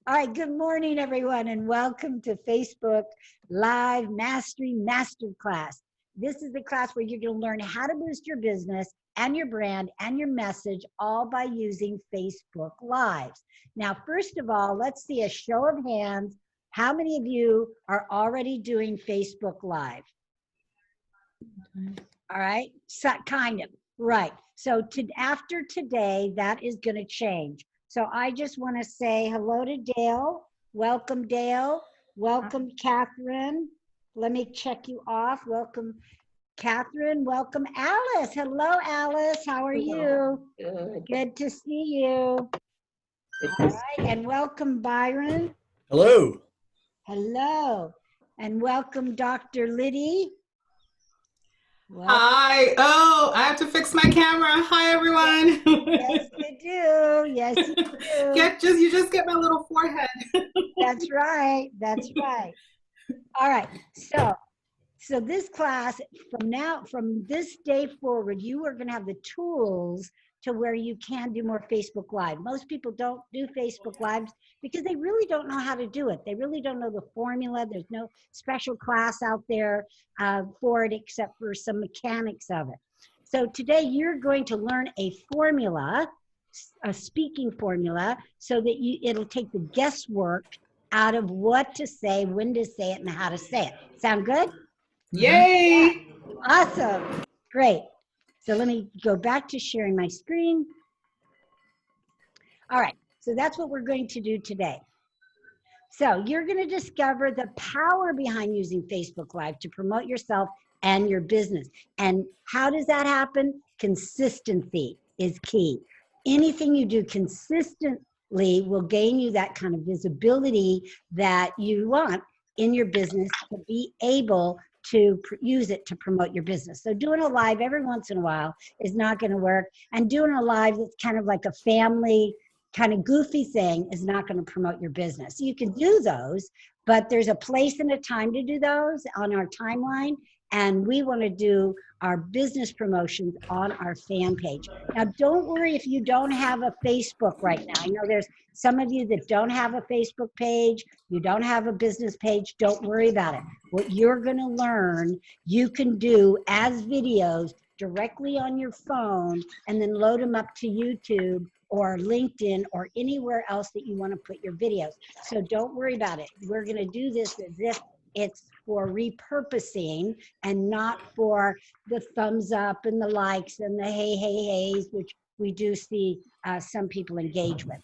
All right, good morning, everyone, and welcome to Facebook Live Mastery Masterclass. This is the class where you're going to learn how to boost your business and your brand and your message, all by using Facebook Lives. Now, first of all, let's see a show of hands. How many of you are already doing Facebook Live? All right, so, kind of, right. So after today, that is going to change. So I just want to say hello to Dale. Welcome, Dale. Welcome, Catherine. Let me check you off. Welcome, Catherine. Welcome, Alice. Hello, Alice. How are you? Good. Good to see you. All right, and welcome, Byron. Hello. Hello. And welcome, Dr. Liddy. Hi. Oh, I have to fix my camera. Hi, everyone. Yes, you do. Yes, you do. You just get my little forehead. That's right. That's right. All right. So this class, from this day forward, you are going to have the tools to where you can do more Facebook Live. Most people don't do Facebook Lives because they really don't know how to do it. They really don't know the formula. There's no special class out there for it except for some mechanics of it. So today you're going to learn a formula, a speaking formula, so that it'll take the guesswork out of what to say, when to say it, and how to say it. Sound good? Yay! Awesome. Great. So let me go back to sharing my screen. All right. So that's what we're going to do today. So you're going to discover the power behind using Facebook Live to promote yourself and your business. And how does that happen? Consistency is key. Anything you do consistently will gain you that kind of visibility that you want in your business to be able to use it to promote your business. So doing a live every once in a while is not going to work. And doing a live that's kind of like a family kind of goofy thing is not going to promote your business. You can do those, but there's a place and a time to do those on our timeline. And we want to do our business promotions on our fan page. Now, don't worry if you don't have a Facebook right now. I know there's some of you that don't have a Facebook page, you don't have a business page, don't worry about it. What you're going to learn, you can do as videos directly on your phone and then load them up to YouTube or LinkedIn or anywhere else that you want to put your videos. So don't worry about it. We're going to do this as if it's for repurposing and not for the thumbs up and the likes and the hey, hey, hey's, which we do see some people engage with.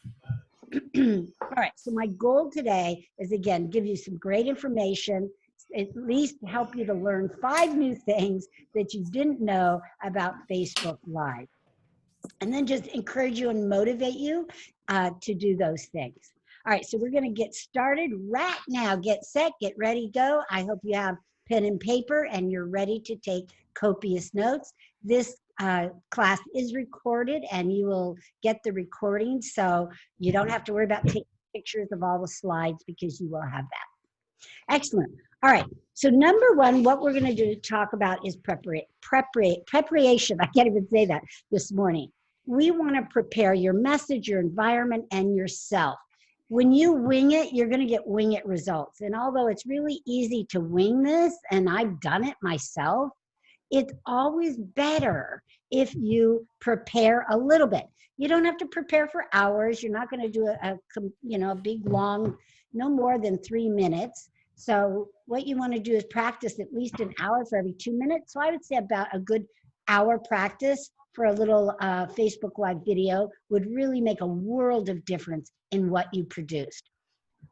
All right, so my goal today is, again, give you some great information, at least help you to learn 5 new things that you didn't know about Facebook Live. And then just encourage you and motivate you to do those things. All right, so we're going to get started right now. Get set, get ready, go. I hope you have pen and paper and you're ready to take copious notes. This class is recorded and you will get the recording, so you don't have to worry about taking pictures of all the slides because you will have that. Excellent. All right, so number 1, what we're going to do to talk about is preparation. I can't even say that this morning. We want to prepare your message, your environment, and yourself. When you wing it, you're going to get wing it results. And although it's really easy to wing this, and I've done it myself, it's always better if you prepare a little bit. You don't have to prepare for hours. You're not going to do a big, long, no more than 3 minutes. So what you want to do is practice at least an hour for every 2 minutes. So I would say about a good hour practice for a little Facebook Live video would really make a world of difference in what you produced.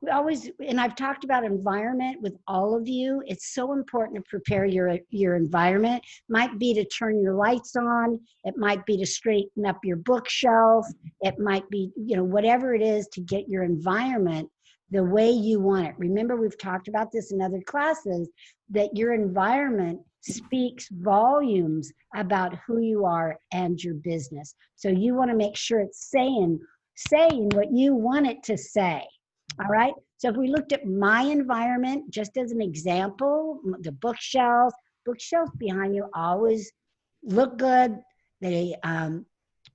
We always, and I've talked about environment with all of you. It's so important to prepare your environment. Might be to turn your lights on. It might be to straighten up your bookshelf. It might be, whatever it is to get your environment the way you want it. Remember, we've talked about this in other classes, that your environment speaks volumes about who you are and your business. So you want to make sure it's saying what you want it to say. All right. So if we looked at my environment, just as an example, the bookshelves behind you always look good. They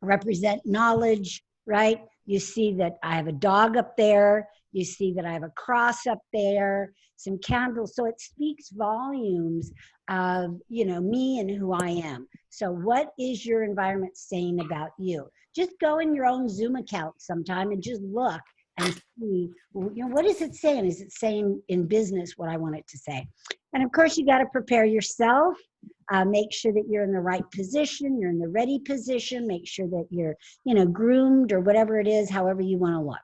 represent knowledge, right? You see that I have a dog up there. You see that I have a cross up there, some candles. So it speaks volumes of, me and who I am. So what is your environment saying about you? Just go in your own Zoom account sometime and just look and see, what is it saying? Is it saying in business what I want it to say? And of course, you got to prepare yourself. Make sure that you're in the right position, you're in the ready position, make sure that you're, groomed or whatever it is, however you want to look.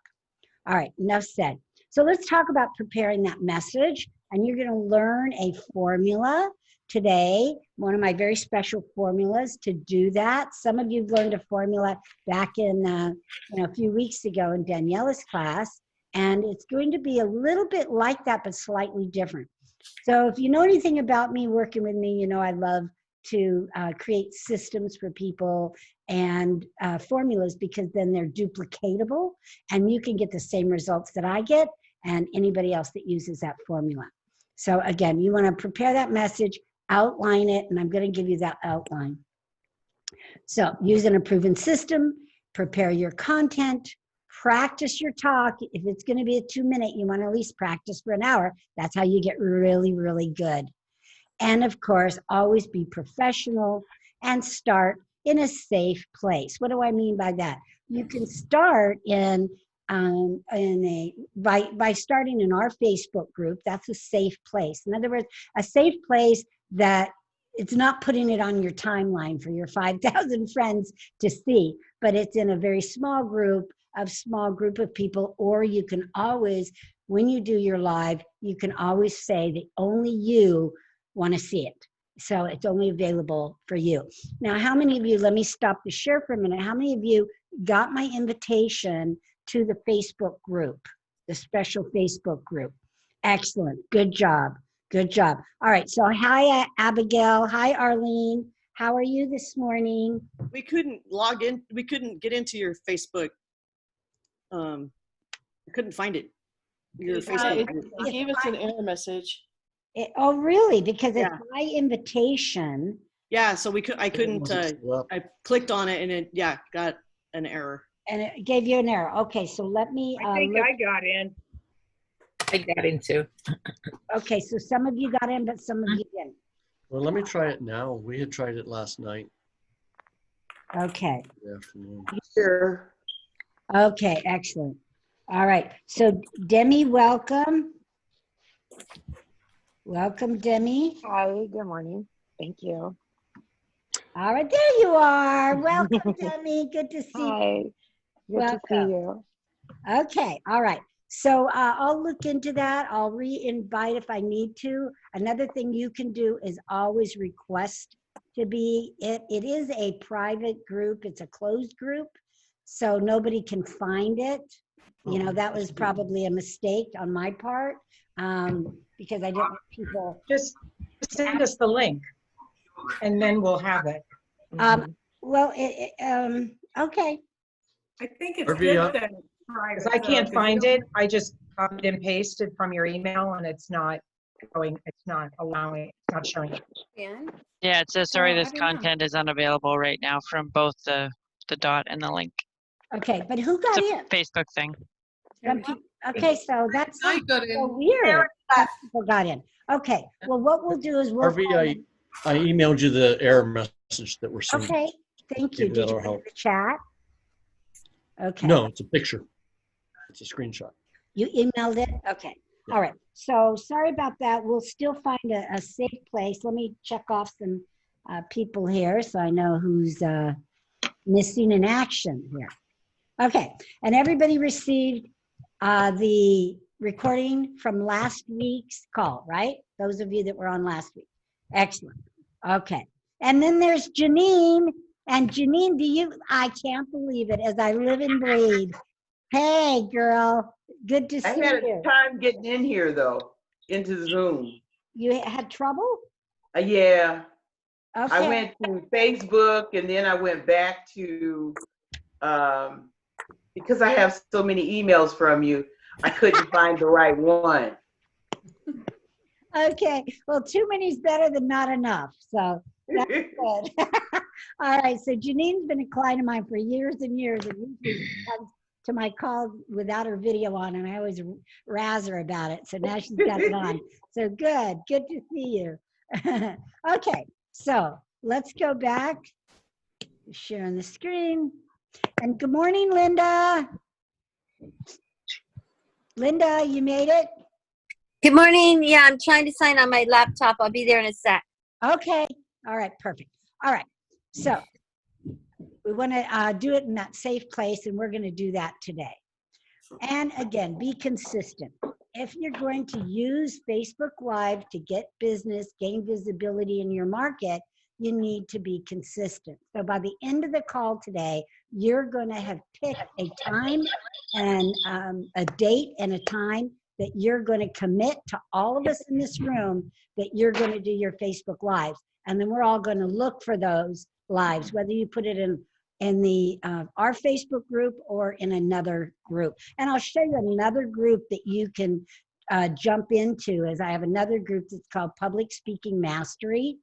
All right, enough said. So let's talk about preparing that message. And you're going to learn a formula today, one of my very special formulas to do that. Some of you learned a formula back in, a few weeks ago in Daniela's class, and it's going to be a little bit like that, but slightly different. So if you know anything about me, working with me, I love to create systems for people and formulas, because then they're duplicatable and you can get the same results that I get and anybody else that uses that formula. So again, you want to prepare that message, outline it, and I'm going to give you that outline. So using a proven system, prepare your content, practice your talk. If it's going to be a 2-minute, you want to at least practice for an hour. That's how you get really, really good. And of course, always be professional and start in a safe place. What do I mean by that? You can start by starting in our Facebook group. That's a safe place. In other words, a safe place that it's not putting it on your timeline for your 5,000 friends to see, but it's in a very small group of people. Or you can always, when you do your live, you can always say that only you want to see it. So it's only available for you. Now, how many of you, let me stop the share for a minute. How many of you got my invitation to the Facebook group, the special Facebook group? Excellent. Good job. Good job. All right. So hi, Abigail. Hi, Arlene. How are you this morning? We couldn't log in. We couldn't get into your Facebook. I couldn't find it. Your Facebook. It gave us an error message. Oh, really? Because it's my invitation. Yeah. So I couldn't. I clicked on it and it got an error. And it gave you an error. Okay. So let me. I think I got in. I got in too. Okay. So some of you got in, but some of you didn't. Well, let me try it now. We had tried it last night. Okay. Good afternoon. Sure. Okay, excellent. All right. So Demi, welcome. Welcome, Demi. Hi, good morning. Thank you. All right, there you are. Welcome, Demi. Good to see you. Hi. Good to see you. Okay, all right. So I'll look into that. I'll re-invite if I need to. Another thing you can do is always request to be, it is a private group. It's a closed group, so nobody can find it. That was probably a mistake on my part, because I didn't want people. Just send us the link and then we'll have it. Well, okay. I think it's Arvee, good that it's private. Because I can't find it. I just copied and pasted from your email and it's not going, it's not allowing, it's not showing it. Yeah, it says, sorry, So, this I don't know. content is unavailable right now from both the dot and the link. Okay, but who got It's a in? Facebook thing. Okay, so that's I got in. so weird. That people got in. Okay, well, what we'll do is we'll. Arvee, I emailed you the error message that we're seeing. Okay, thank you. Maybe Did that'll you put it in help. the chat? Okay. No, it's a picture. It's a screenshot. You emailed it? Okay. Yeah. All right. So sorry about that. We'll still find a safe place. Let me check off some people here so I know who's missing in action here. Okay. And everybody received the recording from last week's call, right? Those of you that were on last week. Excellent. Okay. And then there's Janine. And Janine, I can't believe it, as I live and breathe. Hey, girl. Good to see I had you. a time getting in here though, into Zoom. You had trouble? Yeah, Okay. I went to Facebook and then I went back to, because I have so many emails from you, I couldn't find the right one. Okay. Well, too many is better than not enough. So that's good. All right. So Janine's been a client of mine for years and years, and usually she comes to my call without her video on, and I always razz her about it. So now she's got it on. So good to see you. Okay, so let's go back, sharing the screen. And good morning, Linda. Linda, you made it? Good morning. Yeah, I'm trying to sign on my laptop. I'll be there in a sec. Okay. All right. Perfect. All right. So we want to do it in that safe place, and we're going to do that today. And again, be consistent. If you're going to use Facebook Live to get business, gain visibility in your market, you need to be consistent. So by the end of the call today, you're going to have picked a time and a date and a time that you're going to commit to all of us in this room that you're going to do your Facebook Lives. And then we're all going to look for those lives, whether you put it in the our Facebook group or in another group. And I'll show you another group that you can jump into, as I have another group that's called Public Speaking Mastery.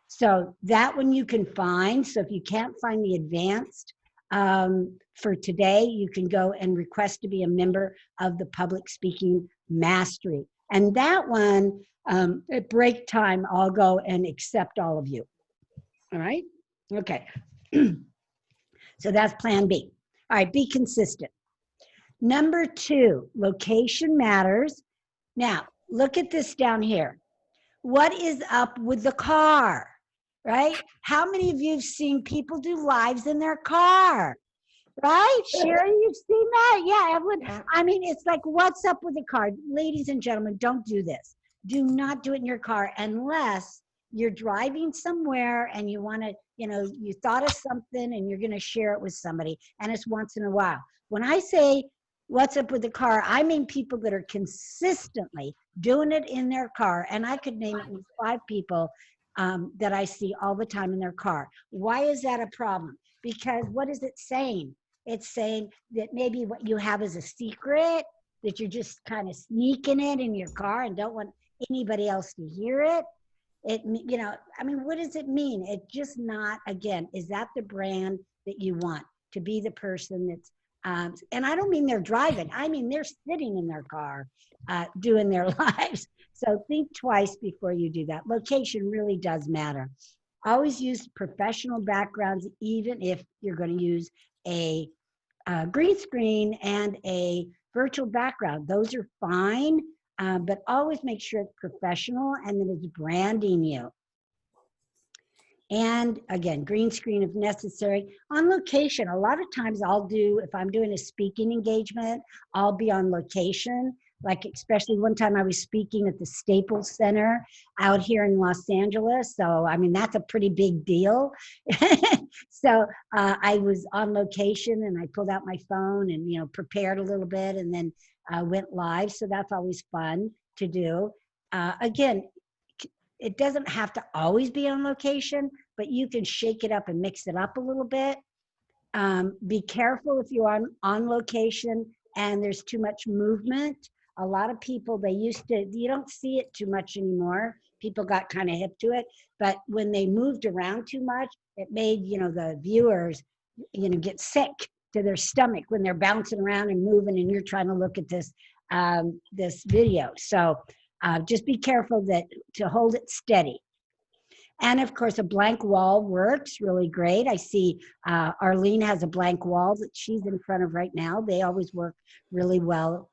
So that one you can find. So if you can't find the advanced for today, you can go and request to be a member of the Public Speaking Mastery. And that one, at break time, I'll go and accept all of you. All right? Okay. So that's plan B. All right, be consistent. Number 2, location matters. Now, look at this down here. What is up with the car, right? How many of you have seen people do lives in their car, right? Sherry, you've seen that? Yeah, Evelyn. I mean, it's like, what's up with the car? Ladies and gentlemen, don't do this. Do not do it in your car unless you're driving somewhere and you want to, you thought of something and you're going to share it with somebody, and it's once in a while. When I say what's up with the car, I mean people that are consistently doing it in their car, and I could name at least 5 people that I see all the time in their car. Why is that a problem? Because what is it saying? It's saying that maybe what you have is a secret, that you're just kind of sneaking it in your car and don't want anybody else to hear it. I mean, what does it mean? It's just not, again, is that the brand that you want to be the person that's, and I don't mean they're driving. I mean, they're sitting in their car doing their lives. So think twice before you do that. Location really does matter. Always use professional backgrounds, even if you're going to use a green screen and a virtual background. Those are fine, but always make sure it's professional and that it's branding you. And again, green screen if necessary. On location, a lot of times I'll do, if I'm doing a speaking engagement, I'll be on location. Like especially one time I was speaking at the Staples Center out here in Los Angeles. So, I mean, that's a pretty big deal. So I was on location and I pulled out my phone and, prepared a little bit and then went live. So that's always fun to do. Again, it doesn't have to always be on location, but you can shake it up and mix it up a little bit. Be careful if you're on location and there's too much movement. A lot of people, you don't see it too much anymore. People got kind of hip to it, but when they moved around too much, it made, the viewers, get sick to their stomach when they're bouncing around and moving and you're trying to look at this, this video. So just be careful to hold it steady. And of course, a blank wall works really great. I see Arlene has a blank wall that she's in front of right now. They always work really well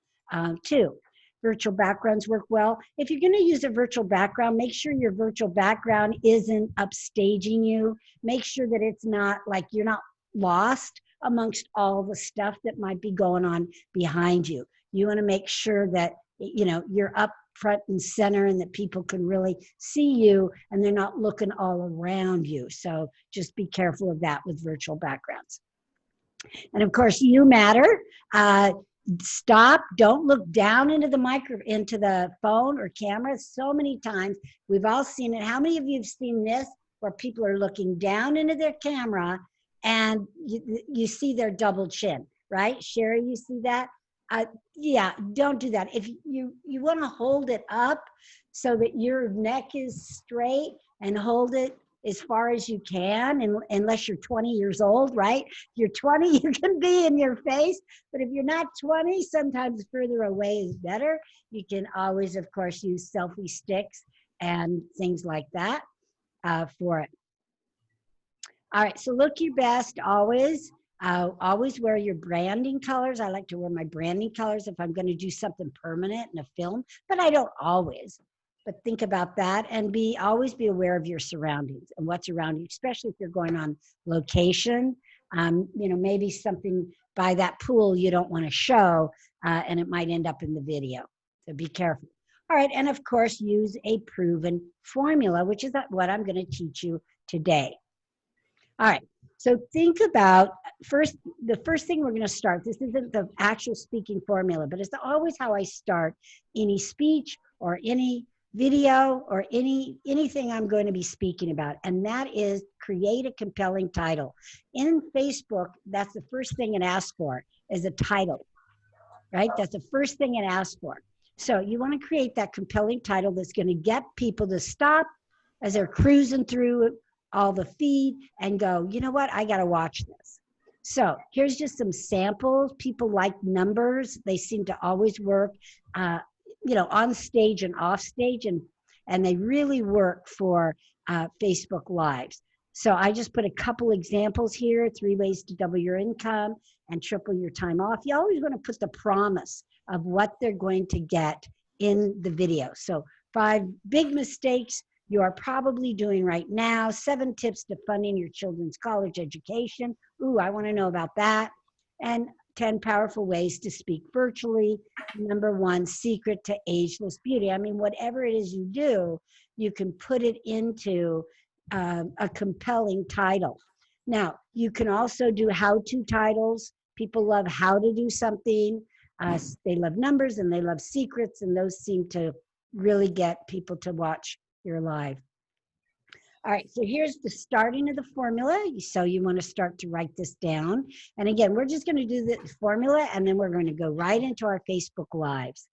too. Virtual backgrounds work well. If you're going to use a virtual background, make sure your virtual background isn't upstaging you. Make sure that it's not like you're not lost amongst all the stuff that might be going on behind you. You want to make sure that you're up front and center and that people can really see you and they're not looking all around you. So just be careful of that with virtual backgrounds. And of course, you matter. Stop, don't look down into the phone or camera. So many times, we've all seen it. How many of you have seen this where people are looking down into their camera and you see their double chin, right? Sherry, you see that? Yeah, don't do that. If you want to hold it up so that your neck is straight and hold it as far as you can, and unless you're 20 years old, right? If you're 20, you can be in your face. But if you're not 20, sometimes further away is better. You can always, of course, use selfie sticks and things like that for it. All right, so look your best always. Always wear your branding colors. I like to wear my branding colors if I'm going to do something permanent in a film, but I don't always. But think about that, and always be aware of your surroundings and what's around you, especially if you're going on location. Maybe something by that pool you don't want to show, and it might end up in the video. So be careful. All right, and of course, use a proven formula, which is what I'm going to teach you today. All right, so think about the first thing we're going to start. This isn't the actual speaking formula, but it's always how I start any speech or any video or anything I'm going to be speaking about, and that is create a compelling title. In Facebook, that's the first thing it asks for is a title, right? That's the first thing it asks for. So you want to create that compelling title that's going to get people to stop as they're cruising through all the feed and go, you know what, I got to watch this. So here's just some samples. People like numbers. They seem to always work, on stage and off stage, and they really work for Facebook Lives. So I just put a couple examples here, 3 ways to double your income and triple your time off. You always want to put the promise of what they're going to get in the video. So 5 big mistakes you are probably doing right now, 7 tips to funding your children's college education. Ooh, I want to know about that. And 10 powerful ways to speak virtually. Number 1, secret to ageless beauty. I mean, whatever it is you do, you can put it into a compelling title. Now, you can also do how-to titles. People love how to do something. They love numbers and they love secrets, and those seem to really get people to watch your live. All right, so here's the starting of the formula. So you want to start to write this down. And again, we're just going to do the formula, and then we're going to go right into our Facebook Lives.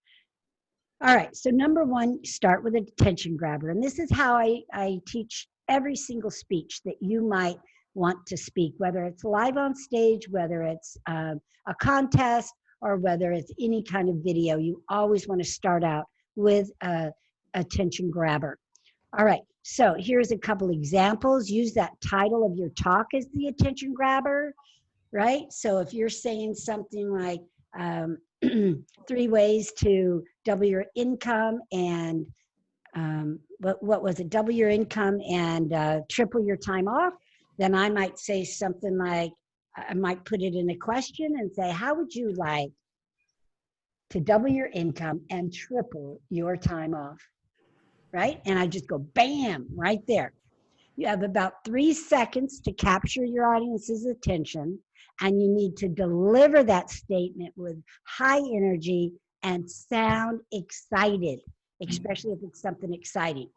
All right, so number 1, start with a attention grabber. And this is how I teach every single speech that you might want to speak, whether it's live on stage, whether it's a contest, or whether it's any kind of video. You always want to start out with a attention grabber. All right, so here's a couple examples. Use that title of your talk as the attention grabber, right? So if you're saying something like 3 ways to double your income and what was it? Double your income and triple your time off, then I might say something like, I might put it in a question and say, how would you like to double your income and triple your time off? Right? And I just go bam, right there. You have about 3 seconds to capture your audience's attention, and you need to deliver that statement with high energy and sound excited, especially if it's something exciting,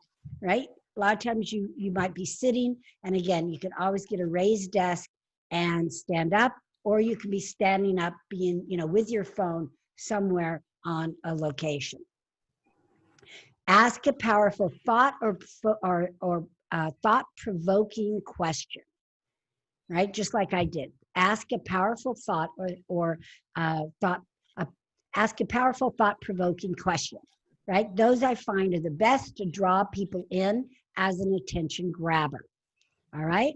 right? A lot of times you might be sitting, and again, you can always get a raised desk and stand up, or you can be standing up being, with your phone somewhere on a location. Ask a powerful thought or thought-provoking question, right? Just like I did. Ask a powerful thought ask a powerful thought-provoking question, right? Those I find are the best to draw people in as an attention grabber. All right?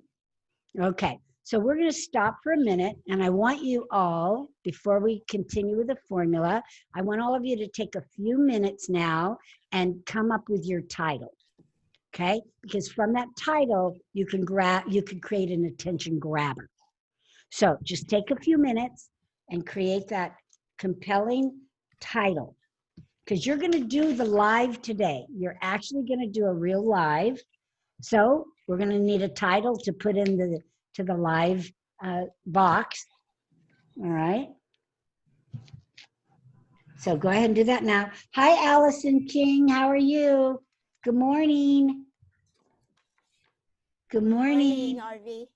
Okay. So we're going to stop for a minute, and I want you all, before we continue with the formula, I want all of you to take a few minutes now and come up with your title, okay? Because from that title, you can create an attention grabber. So just take a few minutes and create that compelling title, because you're going to do the live today. You're actually going to do a real live. So we're going to need a title to put in the live box. All right. So go ahead and do that now. Hi, Allison King. How are you? Good morning. Good morning. Arvee.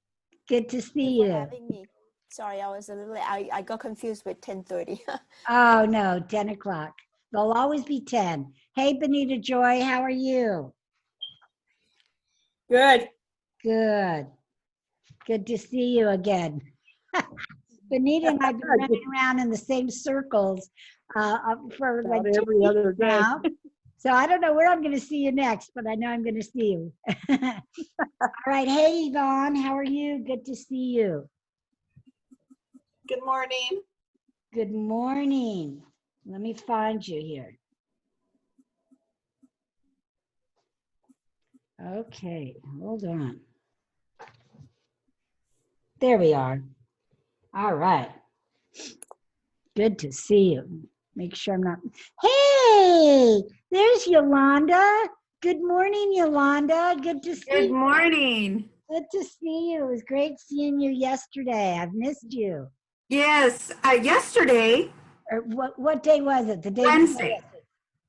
Good to see Thank you you. for having me. Sorry, I was a little late. I got confused with 10:30. Oh, no, 10 o'clock. There'll always be 10. Hey, Benita Joy, how are you? Good. Good. Good to see you again. Benita and I have been running around in the same circles for like About 2 every weeks other day. now. So I don't know where I'm going to see you next, but I know I'm going to see you. All right. Hey, Yvonne, how are you? Good to see you. Good morning. Good morning. Let me find you here. Okay, hold on. There we are. All right. Good to see you. Make sure I'm not. Hey, there's Yolanda. Good morning, Yolanda. Good to see Good you. morning. Good to see you. It was great seeing you yesterday. I've missed you. Yes, yesterday, Or what day was it? The day Wednesday.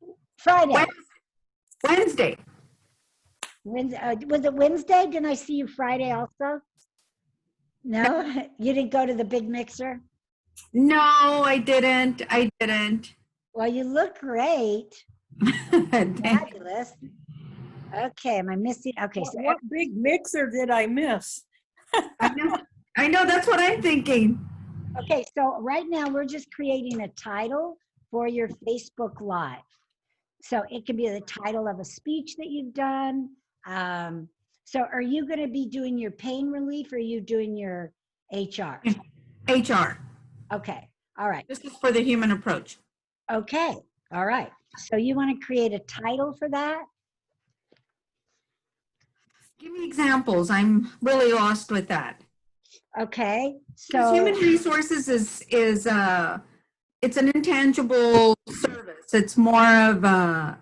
before? Friday. Wednesday. Wednesday. Was it Wednesday? Didn't I see you Friday also? No, you didn't go to the big mixer? No, I didn't. I didn't. Well, you look great. Fabulous. Okay, am I missing? Okay, so What big mixer did I miss? I know, that's what I'm thinking. okay, so right now we're just creating a title for your Facebook Live. So it can be the title of a speech that you've done. So are you going to be doing your pain relief or are you doing your HR? HR. Okay, all right. This is for the human approach. Okay, all right. So you want to create a title for that? Give me examples. I'm really lost with that. Okay, Because so human resources is it's an intangible service. It's more of a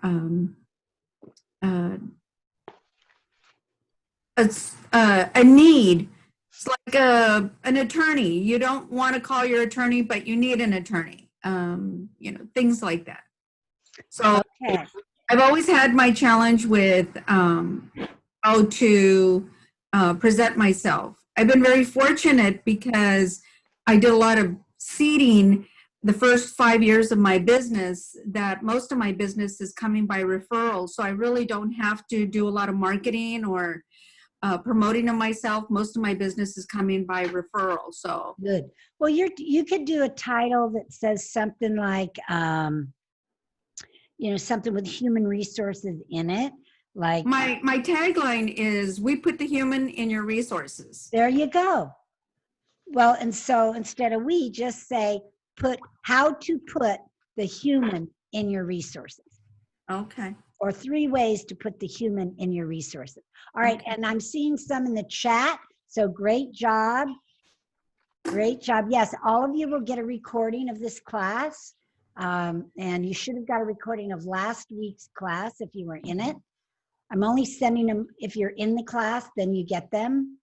need. It's like an attorney. You don't want to call your attorney, but you need an attorney. Things like that. So okay. I've always had my challenge with how to present myself. I've been very fortunate because I did a lot of seeding the first 5 years of my business, that most of my business is coming by referral. So I really don't have to do a lot of marketing or promoting of myself. Most of my business is coming by referral. So Good. Well, you could do a title that says something like, something with human resources in it. Like my tagline is, we put the human in your resources. there you go. Well, and so instead of we, just say how to put the human in your resources. Okay. Or 3 ways to put the human in your resources. All right, Okay. and I'm seeing some in the chat. So great job. Great job. Yes, all of you will get a recording of this class. And you should have got a recording of last week's class if you were in it. I'm only sending them, if you're in the class, then you get them.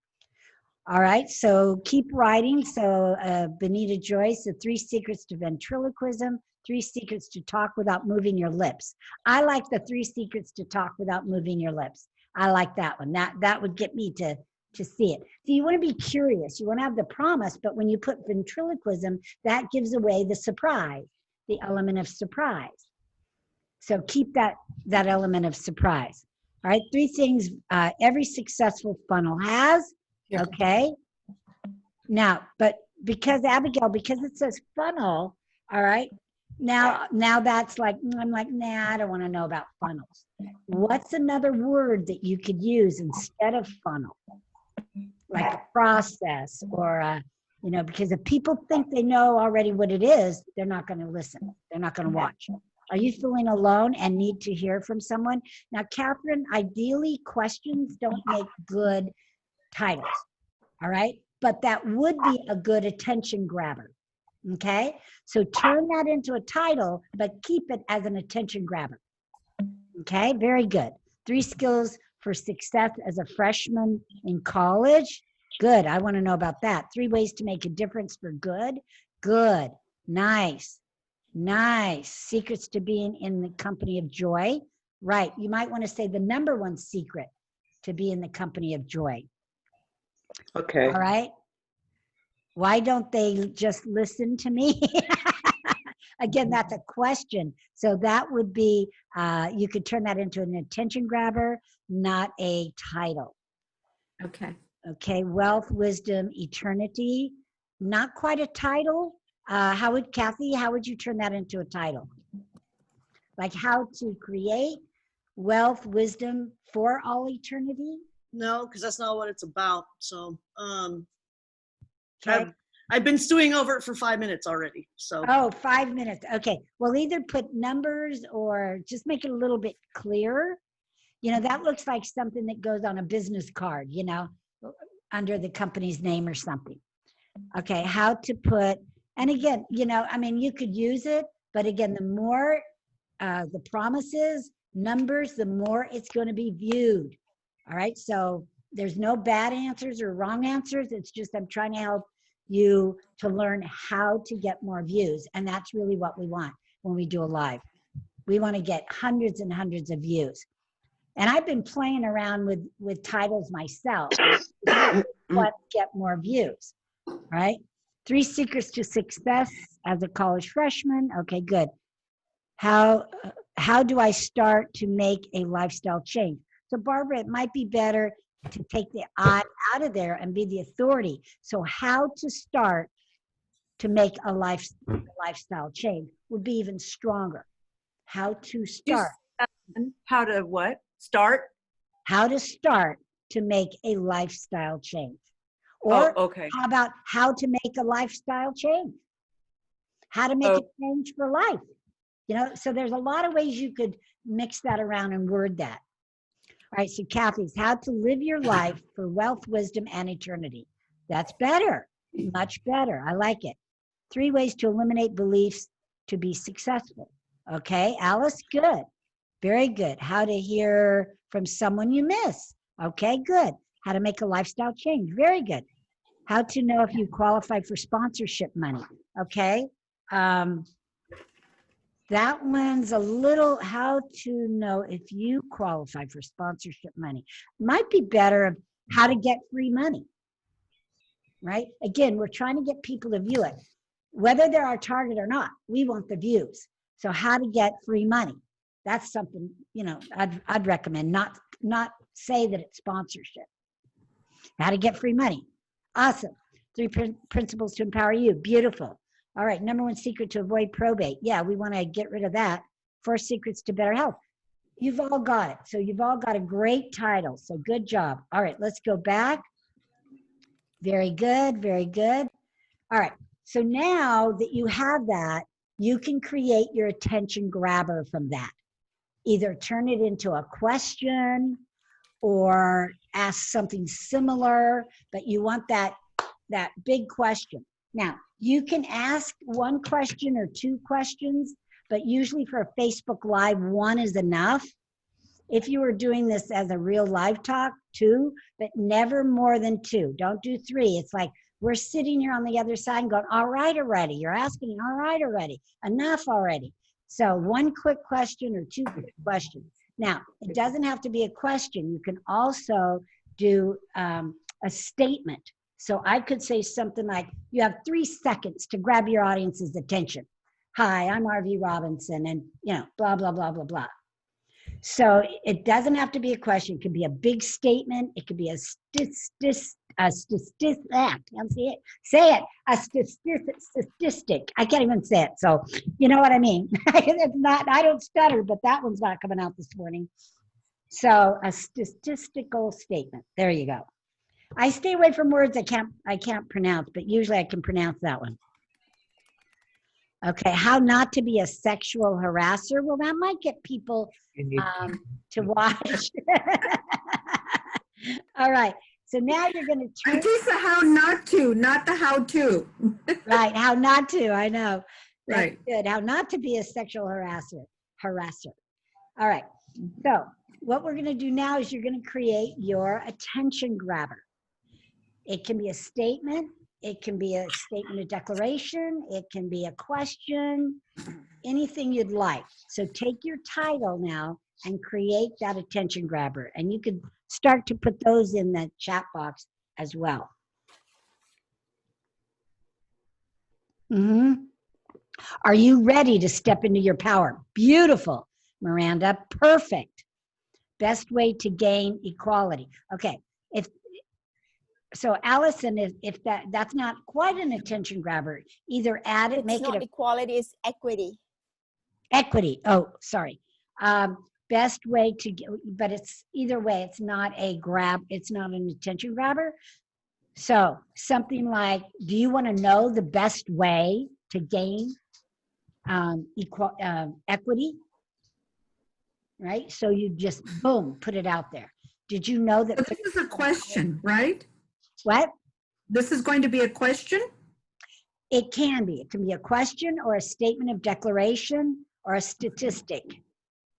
All right, so keep writing. So Benita Joyce, the 3 secrets to ventriloquism, 3 secrets to talk without moving your lips. I like the 3 secrets to talk without moving your lips. I like that one. That would get me to see it. So you want to be curious. You want to have the promise, but when you put ventriloquism, that gives away the surprise, the element of surprise. So keep that element of surprise. All right, 3 things every successful funnel has. Okay. Now, but because Abigail, because it says funnel, all right, now that's like, I'm like, nah, I don't want to know about funnels. What's another word that you could use instead of funnel? Like a process or, because if people think they know already what it is, they're not going to listen. They're not going to watch. Are you feeling alone and need to hear from someone? Now, Catherine, ideally, questions don't make good titles, all right? But that would be a good attention grabber, okay? So turn that into a title, but keep it as an attention grabber, okay? Very good. 3 skills for success as a freshman in college. Good, I wanna know about that. 3 ways to make a difference for good. Good, nice, nice. Secrets to being in the company of joy. Right, you might wanna say the number 1 secret to be in the company of joy. Okay. All right. Why don't they just listen to me? Again, that's a question. So that would be, you could turn that into an attention grabber, not a title. Okay. Okay, wealth, wisdom, eternity. Not quite a title. Kathy, how would you turn that into a title? Like how to create wealth, wisdom for all eternity? No, because that's not what it's about. So, Okay. I've been stewing over it for 5 minutes already. So. Oh, 5 minutes. Okay. Well, either put numbers or just make it a little bit clearer. That looks like something that goes on a business card, under the company's name or something. Okay. How to put, and again, you could use it, but again, the more the promises, numbers, the more it's going to be viewed. All right. So there's no bad answers or wrong answers. It's just I'm trying to help you to learn how to get more views. And that's really what we want when we do a live. We want to get hundreds and hundreds of views. And I've been playing around with titles myself. But get more views, right? 3 secrets to success as a college freshman. Okay, good. How do I start to make a lifestyle change? So Barbara, it might be better to take the I out of there and be the authority. So how to start to make a lifestyle change would be even stronger. How to start. How to what? Start? How to start to make a lifestyle change. Or okay. How about how to make a lifestyle change? How to make a change for life. So there's a lot of ways you could mix that around and word that. All right, so Kathy's how to live your life for wealth, wisdom, and eternity. That's better, much better. I like it. 3 ways to eliminate beliefs to be successful. Okay, Alice, good. Very good. How to hear from someone you miss. Okay, good. How to make a lifestyle change. Very good. How to know if you qualify for sponsorship money. Okay. That one's a little how to know if you qualify for sponsorship money. Might be better of how to get free money. Right? Again, we're trying to get people to view it. Whether they're our target or not, we want the views. So how to get free money. That's something, I'd recommend, not say that it's sponsorship. How to get free money. Awesome. 3 principles to empower you. Beautiful. All right. Number 1 secret to avoid probate. Yeah, we want to get rid of that. 4 secrets to better health. You've all got it. So you've all got a great title. So good job. All right. Let's go back. Very good. Very good. All right. So now that you have that, you can create your attention grabber from that. Either turn it into a question or ask something similar, but you want that big question. Now, you can ask 1 question or 2 questions, but usually for a Facebook Live, 1 is enough. If you were doing this as a real live talk, 2, but never more than 2. Don't do 3. It's like we're sitting here on the other side and going, all right already. You're asking, all right already. Enough already. So 1 quick question or 2 quick questions. Now, it doesn't have to be a question. You can also do a statement. So I could say something like, you have 3 seconds to grab your audience's attention. Hi, I'm Arvee Robinson, and blah, blah, blah, blah, blah. So it doesn't have to be a question. It could be a big statement. It could be a statistic. I can't even say it. So you know what I mean? It's not, I don't stutter, but that one's not coming out this morning. So a statistical statement. There you go. I stay away from words I can't pronounce, but usually I can pronounce that one. Okay, how not to be a sexual harasser. Well, that might get people to watch. All right, so now you're going to turn. Just the how not to, not the how to. Right, how not to, I know. That's right. Good, how not to be a sexual harasser. All right, so what we're going to do now is you're going to create your attention grabber. It can be a statement. It can be a statement of declaration. It can be a question, anything you'd like. So take your title now and create that attention grabber. And you could start to put those in the chat box as well. Are you ready to step into your power? Beautiful, Miranda. Perfect. Best way to gain equality. Okay. So Allison, if that's not quite an attention grabber, either add it, It's make not it equality, it's equity. equity. Oh, sorry. Best way to get, but it's either way, it's not a grab, it's not an attention grabber. So something like, do you want to know the best way to gain equity? Right? So you just, boom, put it out there. Did you know that? But this is a question, right? What? This is going to be a question? It can be. It can be a question or a statement of declaration or a statistic.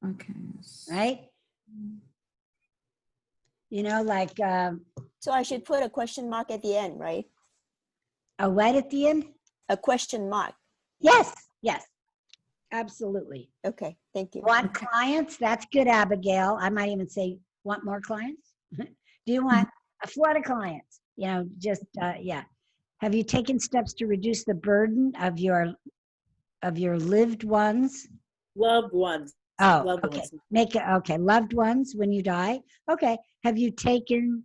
Okay. Right? You know, like. So I should put a question mark at the end, right? A what at the end? A question mark. Yes, yes, absolutely. Okay, thank you. Want clients? That's good, Abigail. I might even say, want more clients? Do you want a flood of clients? You know, just, yeah. Have you taken steps to reduce the burden of your lived ones? Loved ones. Oh, Loved okay. ones. Make it, okay. Loved ones when you die. Okay. Have you taken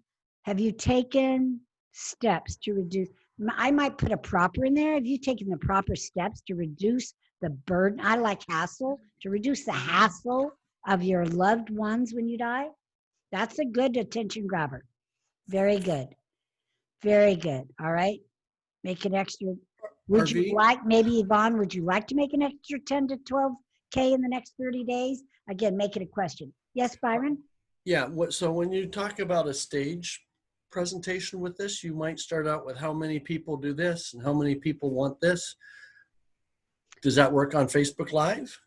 steps to reduce? I might put a proper in there. Have you taken the proper steps to reduce the burden? I like hassle, to reduce the hassle of your loved ones when you die. That's a good attention grabber. Very good. Very good. All right. Make an extra. Would you Arvee? like, maybe Yvonne, would you like to make an extra 10 to 12K in the next 30 days? Again, make it a question. Yes, Byron? Yeah, so when you talk about a stage presentation with this, you might start out with how many people do this and how many people want this. Does that work on Facebook Live?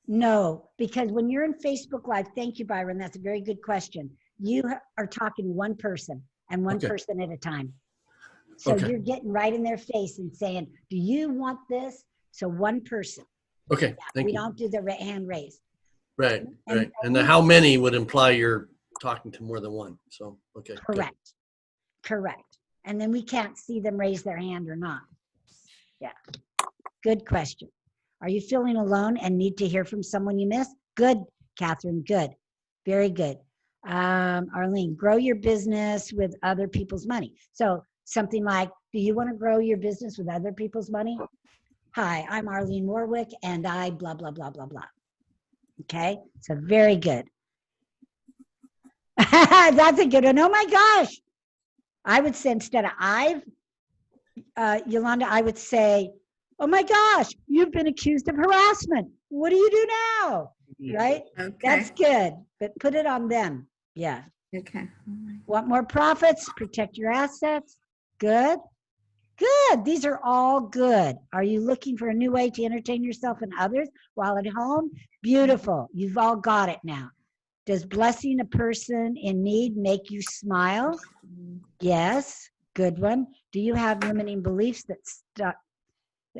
No, because when you're in Facebook Live, thank you, Byron. That's a very good question. You are talking one person and one person at a time. So you're getting right in their face and saying, do you want this? So one person. Okay, thank we you. don't do the hand raised. Right, right. And the how many would imply you're talking to more than one. So, okay. Correct. Good. Correct. And then we can't see them raise their hand or not. Yeah. Good question. Are you feeling alone and need to hear from someone you miss? Good, Catherine. Good. Very good. Arlene, grow your business with other people's money. So something like, do you want to grow your business with other people's money? Hi, I'm Arlene Warwick and I blah, blah, blah, blah, blah. Okay. So very good. That's a good one. Oh my gosh. I would say instead of Yolanda, I would say, oh my gosh, you've been accused of harassment. What do you do now? Right? Okay. That's good, but put it on them. Yeah. Okay. Want more profits? Protect your assets. Good. Good. These are all good. Are you looking for a new way to entertain yourself and others while at home? Beautiful. You've all got it now. Does blessing a person in need make you smile? Yes. Good one. Do you have limiting beliefs that stuck?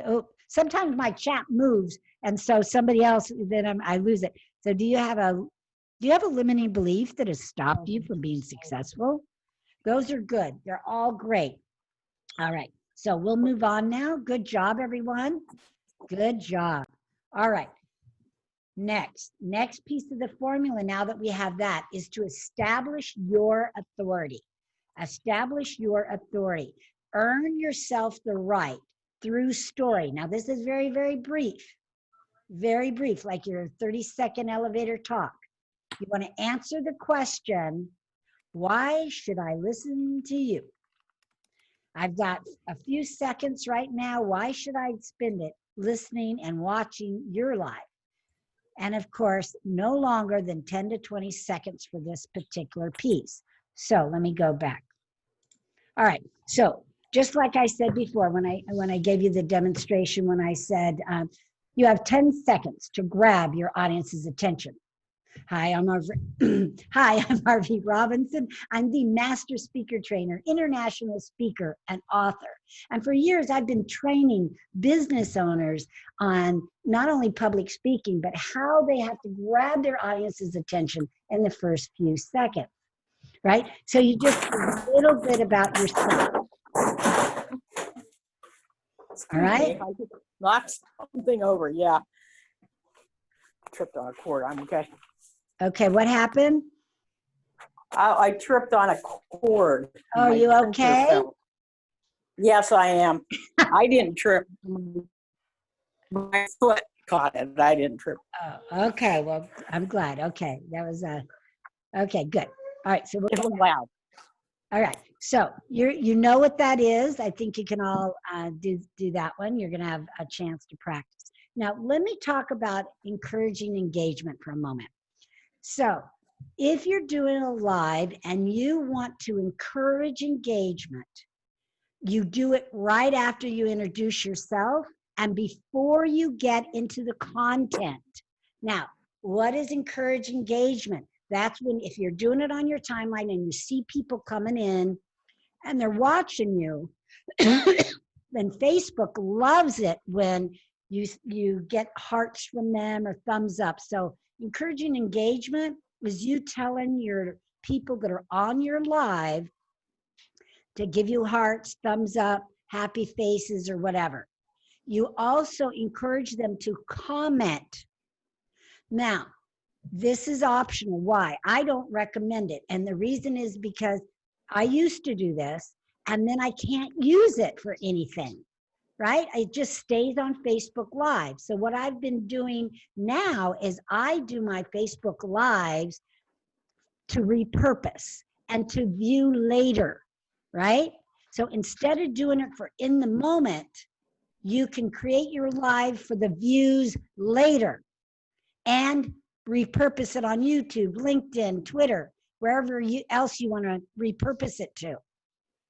Oh, sometimes my chat moves, and so somebody else, then I lose it. So do you have a limiting belief that has stopped you from being successful? Those are good. They're all great. All right. So we'll move on now. Good job, everyone. Good job. All right. Next piece of the formula, now that we have that, is to establish your authority. Establish your authority. Earn yourself the right through story. Now, this is very, very brief, like your 30-second elevator talk. You want to answer the question, why should I listen to you? I've got a few seconds right now. Why should I spend it listening and watching your live? And of course, no longer than 10 to 20 seconds for this particular piece. So let me go back. All right. So just like I said before, when I gave you the demonstration, when I said you have 10 seconds to grab your audience's attention. Hi, I'm Arvee Robinson. I'm the master speaker trainer, international speaker, and author. And for years, I've been training business owners on not only public speaking, but how they have to grab their audience's attention in the first few seconds, right? So you just a little bit about yourself. All right. I just knocked something over. Yeah. Tripped on a cord. I'm okay. Okay, what happened? I tripped on a cord. Are My you printer okay? fell. Yes, I am. I didn't trip. My foot caught it. I didn't trip. Oh, okay. Well, I'm glad. Okay. That was okay, good. All right. So It was loud. all right. So you know what that is. I think you can all do that one. You're gonna have a chance to practice. Now let me talk about encouraging engagement for a moment. So if you're doing a live and you want to encourage engagement, you do it right after you introduce yourself and before you get into the content. Now, what is encourage engagement? That's when, if you're doing it on your timeline and you see people coming in and they're watching you, then Facebook loves it when you get hearts from them or thumbs up. So encouraging engagement is you telling your people that are on your live to give you hearts, thumbs up, happy faces, or whatever. You also encourage them to comment. Now, this is optional. Why? I don't recommend it. And the reason is because I used to do this and then I can't use it for anything, right? It just stays on Facebook Live. So what I've been doing now is I do my Facebook Lives to repurpose and to view later, right? So instead of doing it for in the moment, you can create your live for the views later and repurpose it on YouTube, LinkedIn, Twitter, wherever else you want to repurpose it to,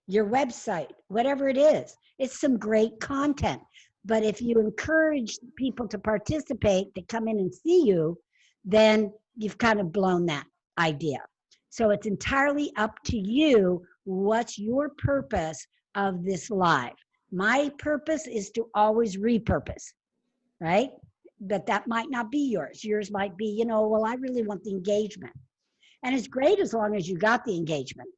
your website, whatever it is. It's some great content. But if you encourage people to participate, to come in and see you, then you've kind of blown that idea. So it's entirely up to you. What's your purpose of this live? My purpose is to always repurpose, right? But that might not be yours. Yours might be, well, I really want the engagement. And it's great as long as you got the engagement.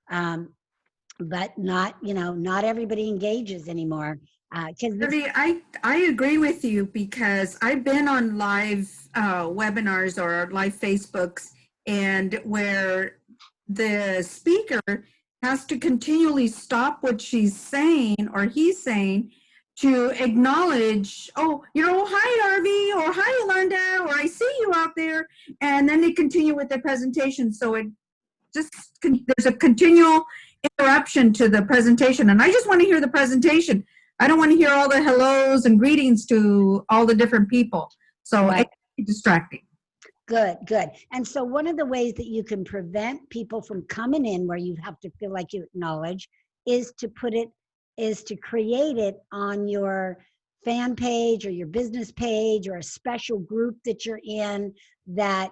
But not everybody engages anymore. Arvee, I agree with you because I've been on live webinars or live Facebooks and where the speaker has to continually stop what she's saying or he's saying to acknowledge, hi, Arvee, or hi, Yolanda, or I see you out there. And then they continue with their presentation. So it just, there's a continual interruption to the presentation. And I just want to hear the presentation. I don't want to hear all the hellos and greetings to all the different people. So right. It's distracting. Good. And so one of the ways that you can prevent people from coming in where you have to feel like you acknowledge is to create it on your fan page or your business page or a special group that you're in that,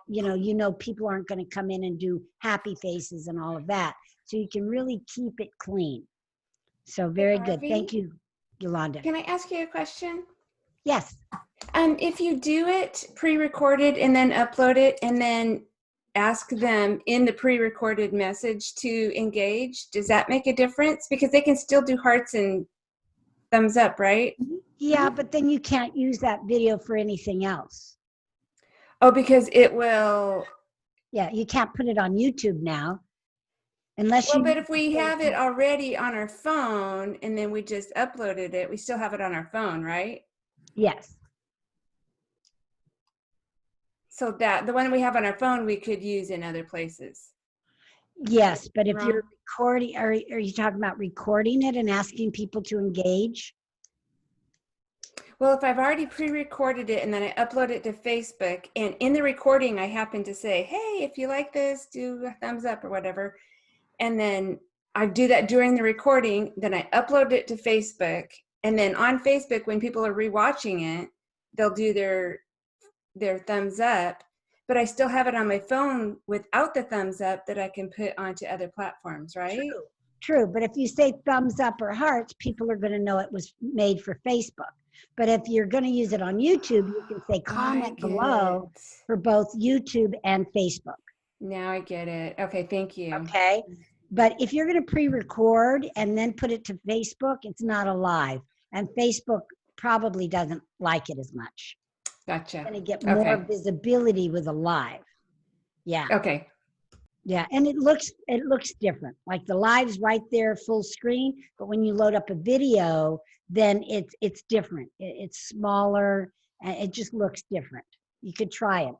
people aren't going to come in and do happy faces and all of that. So you can really keep it clean. So very good. Arvee? Thank you, Yolanda. Can I ask you a question? Yes. If you do it pre-recorded and then upload it and then ask them in the pre-recorded message to engage, does that make a difference? Because they can still do hearts and thumbs up, right? Yeah, but then you can't use that video for anything else. Oh, because it will... Yeah, you can't put it on YouTube now. But if we have it already on our phone and then we just uploaded it, we still have it on our phone, right? Yes. So that the one we have on our phone, we could use in other places. Yes, but if you're recording, are you talking about recording it and asking people to engage? Well, if I've already pre-recorded it and then I upload it to Facebook, and in the recording I happen to say, hey, if you like this, do a thumbs up or whatever. And then I do that during the recording, then I upload it to Facebook. And then on Facebook, when people are rewatching it, they'll do their thumbs up, but I still have it on my phone without the thumbs up that I can put onto other platforms, right? True. But if you say thumbs up or hearts, people are going to know it was made for Facebook. But if you're going to use it on YouTube, you can say comment below for both YouTube and Facebook. Now I get it. Okay, thank you. Okay. But if you're going to pre-record and then put it to Facebook, it's not a live. And Facebook probably doesn't like it as much. Gotcha. You're going to get more visibility with a live. Yeah. Okay. Yeah, and it looks different. Like the live's right there, full screen, but when you load up a video, then it's different. It's smaller, and it just looks different. You could try it,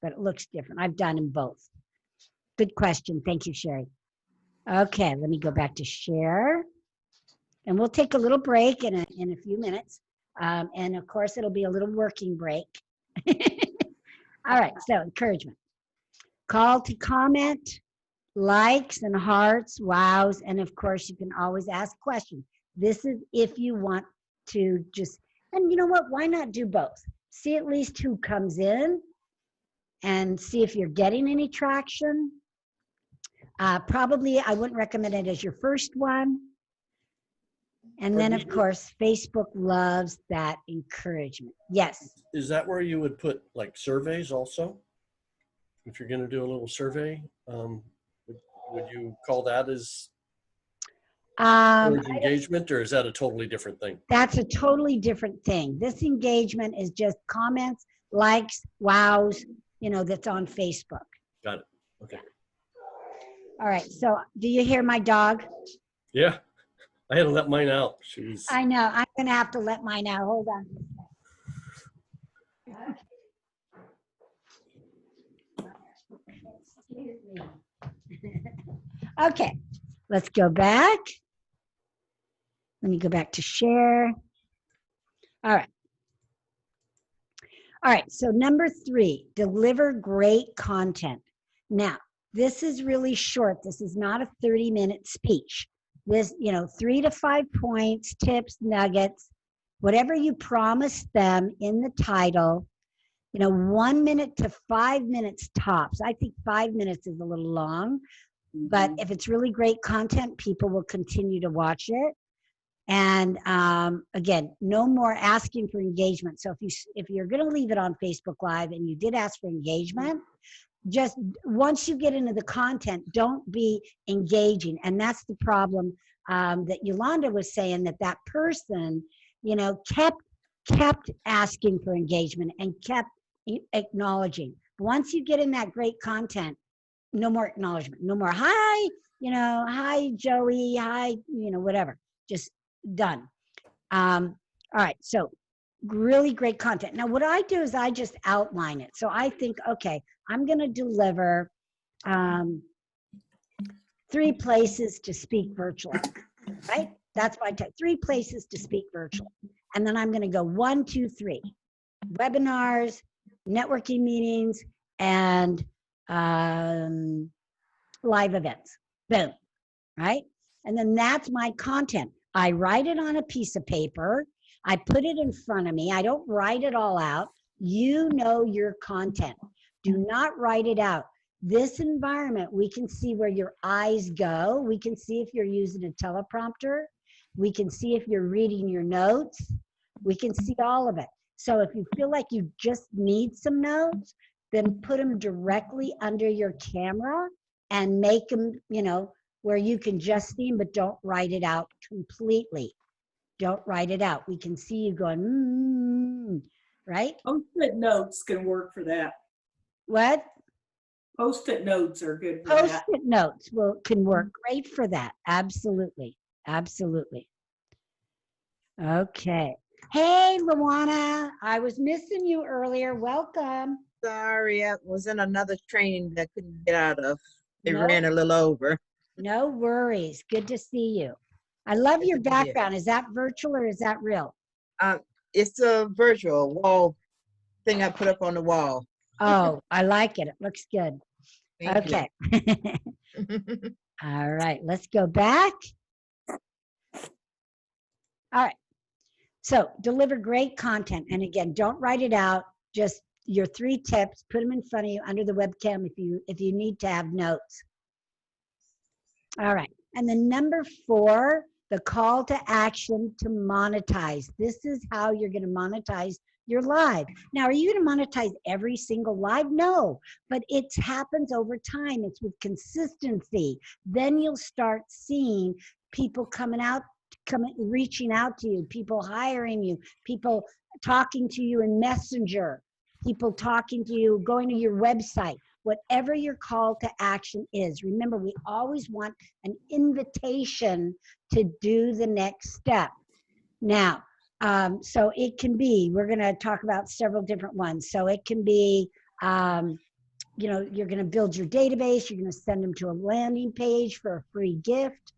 but it looks different. I've done them both. Good question. Thank you, Sherry. Okay, let me go back to share, and we'll take a little break in a few minutes. And of course, it'll be a little working break. All right, so encouragement. Call to comment, likes and hearts, wows, and of course, you can always ask questions. This is if you want to just, and you know what, why not do both? See at least who comes in and see if you're getting any traction. Probably, I wouldn't recommend it as your first one. And then, of course, Facebook loves that encouragement. Yes. Is that where you would put like surveys also? If you're going to do a little survey, would you call that as engagement, or is that a totally different thing? That's a totally different thing. This engagement is just comments, likes, wows, that's on Facebook. Got it. Okay. All right. So do you hear my dog? Yeah. I had to let mine out. I know. I'm going to have to let mine out. Hold on. Excuse me. Okay. Let's go back. Let me go back to share. All right. All right. So number 3, deliver great content. Now, this is really short. This is not a 30-minute speech. This, 3 to 5 points, tips, nuggets, whatever you promise them in the title, 1 minute to 5 minutes tops. I think 5 minutes is a little long, but if it's really great content, people will continue to watch it. And again, no more asking for engagement. So if you're going to leave it on Facebook Live and you did ask for engagement, just once you get into the content, don't be engaging. And that's the problem that Yolanda was saying, that person, kept asking for engagement and kept acknowledging. Once you get in that great content, no more acknowledgement, no more hi, hi Joey, hi, whatever, just done. All right, so really great content. Now what I do is I just outline it. So I think, okay, I'm going to deliver 3 places to speak virtually, right? That's my 3 places to speak virtually. And then I'm going to go 1, 2, 3, webinars, networking meetings, and live events. Boom, right? And then that's my content. I write it on a piece of paper. I put it in front of me. I don't write it all out. You know your content. Do not write it out. This environment, we can see where your eyes go. We can see if you're using a teleprompter. We can see if you're reading your notes. We can see all of it. So if you feel like you just need some notes, then put them directly under your camera and make them, where you can just see them, but don't write it out completely. Don't write it out. We can see you going, right? Post-it notes can work for that. What? Post-it notes are good for that. Post-it notes can work great for that. Absolutely. Absolutely. Okay. Hey, Luana. I was missing you earlier. Welcome. Sorry, I was in another training that I couldn't get out of. It ran a little over. No worries. Good to see you. I love your background. Is that virtual or is that real? It's a virtual wall thing I put up on the wall. Oh, I like it. It looks good. Thank okay. All right. Let's go back. All right. So deliver great content. And again, don't write it out. Just your 3 tips, put them in front of you under the webcam if you need to have notes. All right. And then number 4, the call to action to monetize. This is how you're going to monetize your live. Now, are you going to monetize every single live? No, but it happens over time. It's with consistency. Then you'll start seeing people reaching out to you, people hiring you, people talking to you in Messenger. people talking to you, going to your website, whatever your call to action is. Remember, we always want an invitation to do the next step. Now, so it can be, we're going to talk about several different ones. So it can be, you know, you're going to build your database. You're going to send them to a landing page for a free gift.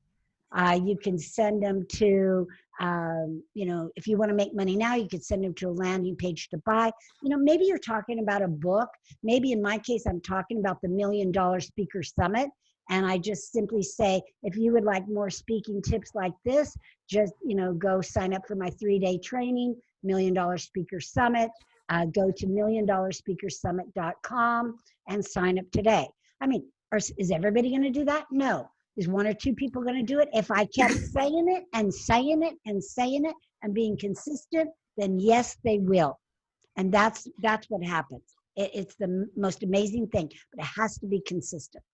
You can send them to, you know, if you want to make money now, you could send them to a landing page to buy. You know, maybe you're talking about a book. Maybe in my case, I'm talking about the $1 Million Speaker Summit. And I just simply say, if you would like more speaking tips like this, just, you know, go sign up for my 3-day training, $1 Million Speaker Summit. Go to $1millionSpeakerSummit.com and sign up today. I mean, is everybody going to do that? No. Is 1 or 2 people going to do it? If I kept saying it and saying it and saying it and being consistent, then yes, they will. And that's what happens. It's the most amazing thing, but it has to be consistent.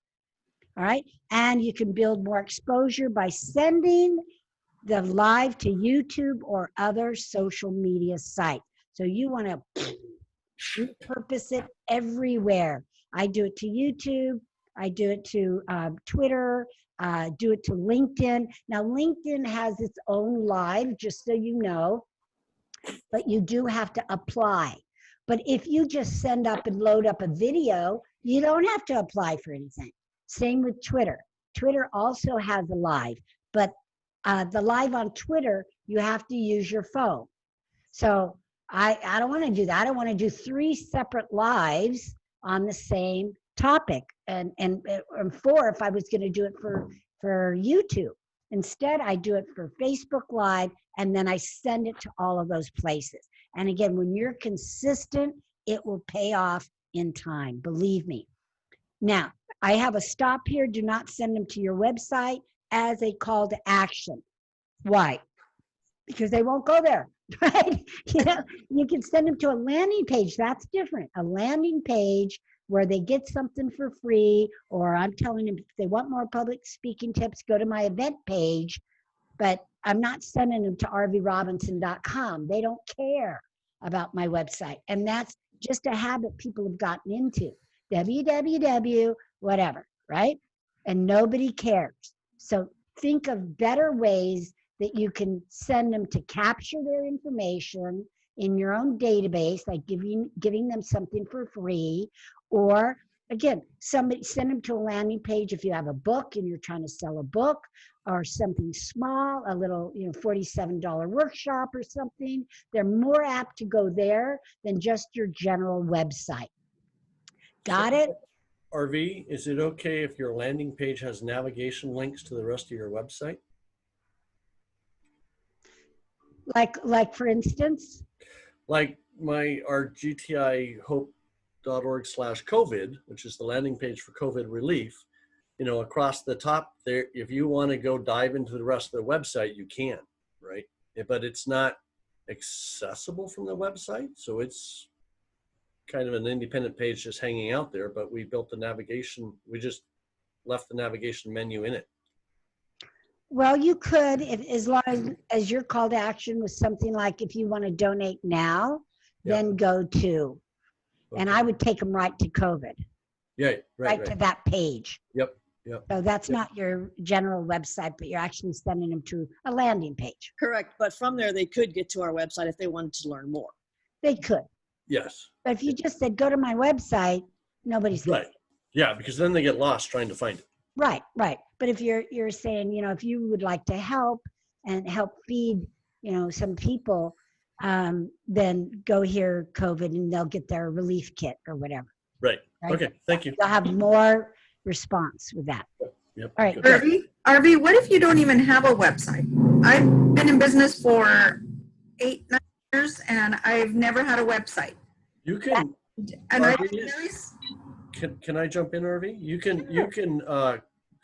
All right. And you can build more exposure by sending the live to YouTube or other social media sites. So you want to repurpose it everywhere. I do it to YouTube. I do it to Twitter. Do it to LinkedIn. Now, LinkedIn has its own live, just so you know, but you do have to apply. But if you just send up and load up a video, you don't have to apply for anything. Same with Twitter. Twitter also has a live, but the live on Twitter, you have to use your phone. So I don't want to do that. I don't want to do 3 separate lives on the same topic and 4 if I was going to do it for YouTube. Instead, I do it for Facebook Live, and then I send it to all of those places. And again, when you're consistent, it will pay off in time. Believe me. Now, I have a stop here. Do not send them to your website as a call to action. Why? Because they won't go there, right? You know, you can send them to a landing page. That's different. A landing page where they get something for free, or I'm telling them if they want more public speaking tips, go to my event page. But I'm not sending them to arveerobinson.com. They don't care about my website. And that's just a habit people have gotten into. www, whatever, right? And nobody cares. So think of better ways that you can send them to capture their information in your own database, like giving them something for free, or again, send them to a landing page if you have a book and you're trying to sell a book, or something small, a little, you know, $47 workshop or something. They're more apt to go there than just your general website. Got it? Arvee, is it okay if your landing page has navigation links to the rest of your website? Like for instance? Like our GTI hope.org/COVID, which is the landing page for COVID relief, you know, across the top there, if you want to go dive into the rest of the website, you can, right? But it's not accessible from the website. So it's kind of an independent page just hanging out there, but we built the navigation. We just left the navigation menu in it. Well, you could, as long as your call to action was something like, if you want to donate now, then go to, and I would take them right to COVID. Yeah, right to that page. Yep. So that's not your general website, but you're actually sending them to a landing page. Correct. But from there, they could get to our website if they wanted to learn more. They could. Yes. But if you just said, go to my website, nobody's right. Yeah, because then they get lost trying to find it. Right. But if you're saying, you know, if you would like to help and help feed, you know, some people, then go here, COVID, and they'll get their relief kit or whatever. Right. Okay. Thank you. They'll have more response with that. Yep. All right. Arvee, what if you don't even have a website? I've been in business for 8-9 years and I've never had a website. You can. And can I jump in, Arvee? You can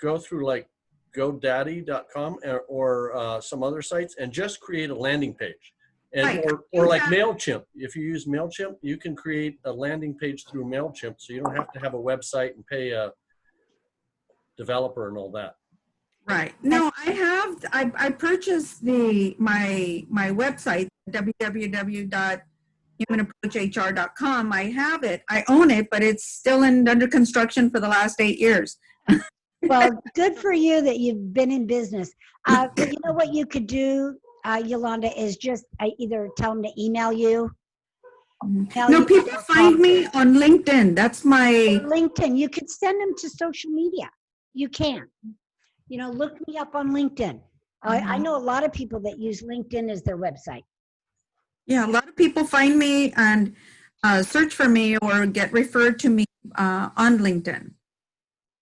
go through like GoDaddy.com or some other sites and just create a landing page. And or like MailChimp. If you use MailChimp, you can create a landing page through MailChimp, so you don't have to have a website and pay a developer and all that. Right. No, I purchased my website, www. humanapproachhr.com. I have it. I own it, but it's still under construction for the last 8 years. Well, good for you that you've been in business. But you know what you could do, Yolanda, is just either tell them to email you. No, people find me on LinkedIn. That's my LinkedIn. You could send them to social media. You can. You know, look me up on LinkedIn. I know a lot of people that use LinkedIn as their website. Yeah, a lot of people find me and search for me or get referred to me on LinkedIn.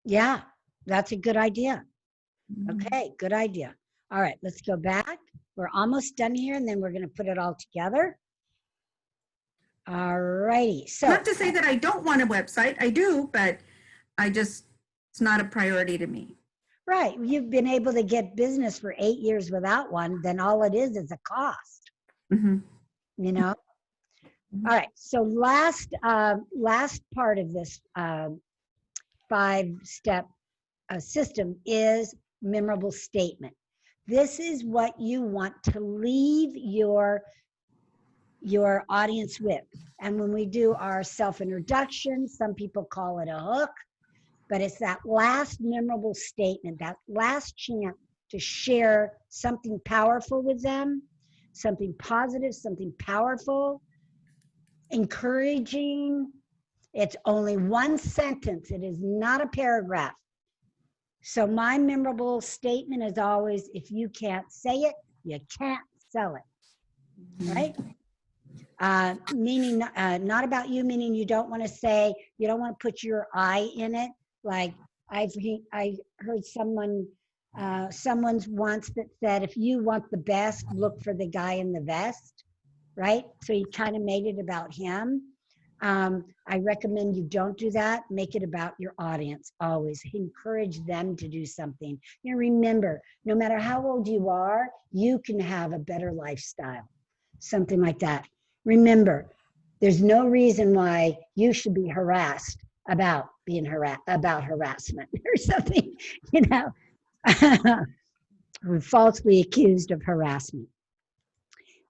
Yeah, that's a good idea. Okay, good idea. All right, let's go back. We're almost done here, and then we're going to put it all together. All righty. So, not to say that I don't want a website. I do, but it's not a priority to me. Right. You've been able to get business for 8 years without one, then all it is a cost. You know? All right. So last part of this 5-step system is memorable statement. This is what you want to leave your audience with. And when we do our self-introduction, some people call it a hook, but it's that last memorable statement, that last chance to share something powerful with them, something positive, something powerful, encouraging. It's only one sentence. It is not a paragraph. So my memorable statement is always, if you can't say it, you can't sell it, right? Meaning not about you, meaning you don't want to say, you don't want to put your I in it. Like I heard someone's once that said, if you want the best, look for the guy in the vest, right? So he kind of made it about him. I recommend you don't do that. Make it about your audience always. Encourage them to do something. You know, remember, no matter how old you are, you can have a better lifestyle, something like that. Remember, there's no reason why you should be harassed about being about harassment or something, you know, we're falsely accused of harassment.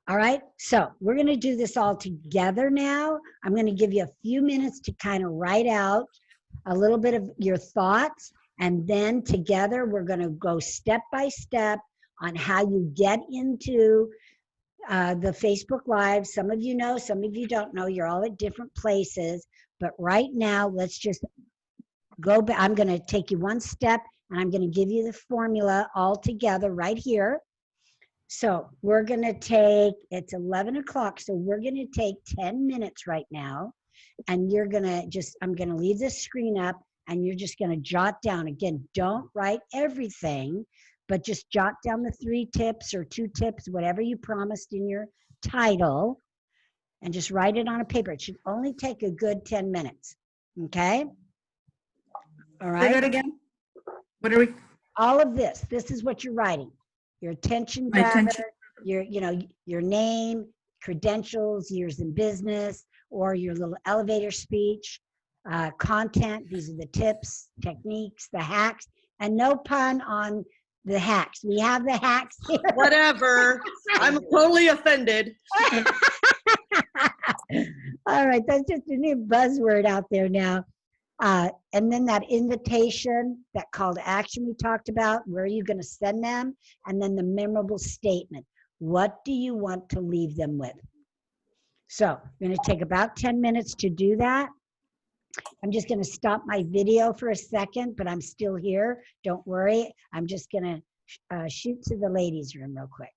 All right, so we're going to do this all together now. I'm going to give you a few minutes to kind of write out a little bit of your thoughts, and then together we're going to go step by step on how you get into the Facebook Live. Some of you know, some of you don't know. You're all at different places, but right now let's just go back. I'm going to take you one step, and I'm going to give you the formula all together right here. So we're going to take, it's 11 o'clock, so we're going to take 10 minutes right now, and you're going to just, I'm going to leave this screen up, and you're just going to jot down. Again, don't write everything, but just jot down the 3 tips or 2 tips, whatever you promised in your title, and just write it on a paper. It should only take a good 10 minutes, okay? All right? Say that again. What are we? All of this is what you're writing. Your attention grabber, your name, credentials, years in business, or your little elevator speech, content. These are the tips, techniques, the hacks, and no pun on the hacks. We have the hacks here. Whatever. I'm totally offended. All right, that's just a new buzzword out there now. And then that invitation, that call to action we talked about, where are you going to send them? And then the memorable statement. What do you want to leave them with? So I'm going to take about 10 minutes to do that. I'm just going to stop my video for a second, but I'm still here. Don't worry. I'm just going to shoot to the ladies' room real quick.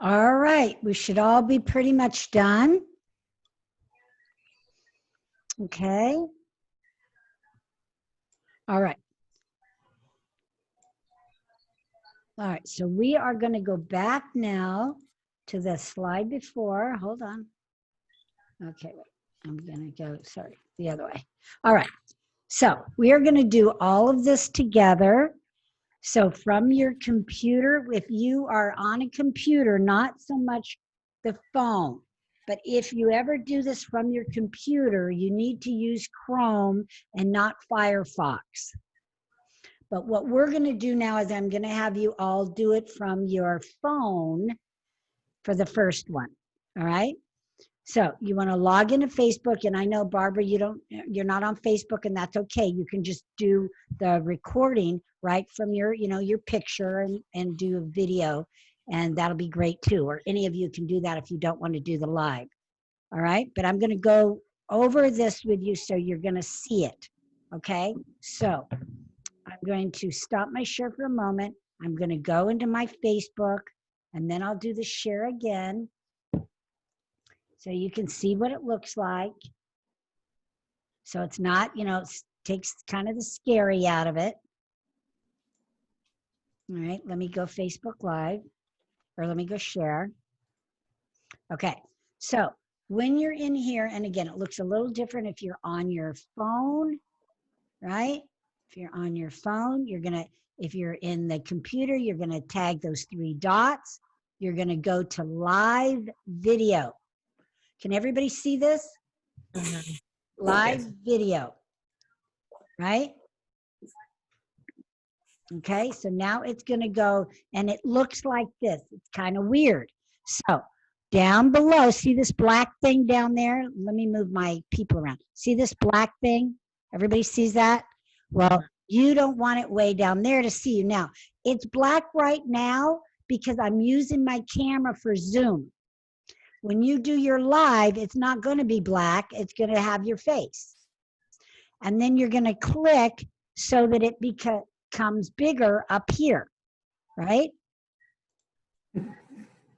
All right, we should all be pretty much done. Okay. All right. All right, so we are going to go back now to the slide before. Hold on. Okay, wait. I'm going to go, sorry, the other way. All right. So we are going to do all of this together. So from your computer, if you are on a computer, not so much the phone, but if you ever do this from your computer, you need to use Chrome and not Firefox. But what we're going to do now is I'm going to have you all do it from your phone for the first one. All right. So you want to log into Facebook, and I know, Barbara, you're not on Facebook, and that's okay. You can just do the recording right from your, your picture and do a video, and that'll be great too. Or any of you can do that if you don't want to do the live. All right. But I'm going to go over this with you so you're going to see it. Okay. So I'm going to stop my share for a moment. I'm going to go into my Facebook, and then I'll do the share again. So you can see what it looks like. So it's not, it takes kind of the scary out of it. All right, let me go Facebook Live, or let me go share. Okay, so when you're in here, and again, it looks a little different if you're on your phone, right? If you're on your phone, if you're in the computer, you're gonna tag those 3 dots. You're gonna go to live video. Can everybody see this? Mm-hmm. Live video, right? Okay, so now it's going to go, and it looks like this. It's kind of weird. So down below, see this black thing down there? Let me move my people around. See this black thing? Everybody sees that? Well, you don't want it way down there to see you. Now, it's black right now because I'm using my camera for Zoom. When you do your live, it's not going to be black. It's going to have your face. And then you're going to click so that it becomes bigger up here, right?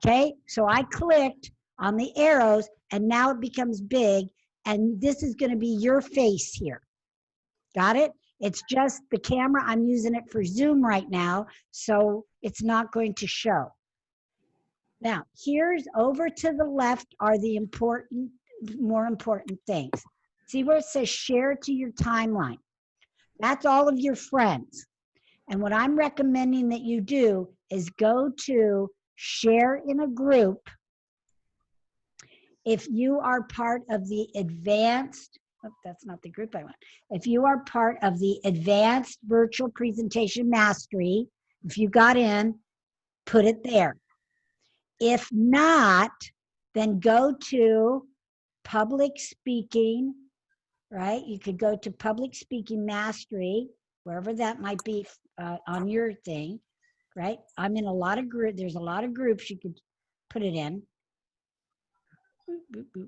Okay, so I clicked on the arrows, and now it becomes big, and this is going to be your face here. Got it? It's just the camera. I'm using it for Zoom right now, so it's not going to show. Now, here's over to the left are the more important things. See where it says share to your timeline? That's all of your friends. And what I'm recommending that you do is go to share in a group. If you are part of the advanced, that's not the group I want. If you are part of the advanced virtual presentation mastery, if you got in, put it there. If not, then go to public speaking, right? You could go to public speaking mastery, wherever that might be on your thing, right? I'm in a lot of groups. There's a lot of groups you could put it in. Boop, boop, boop.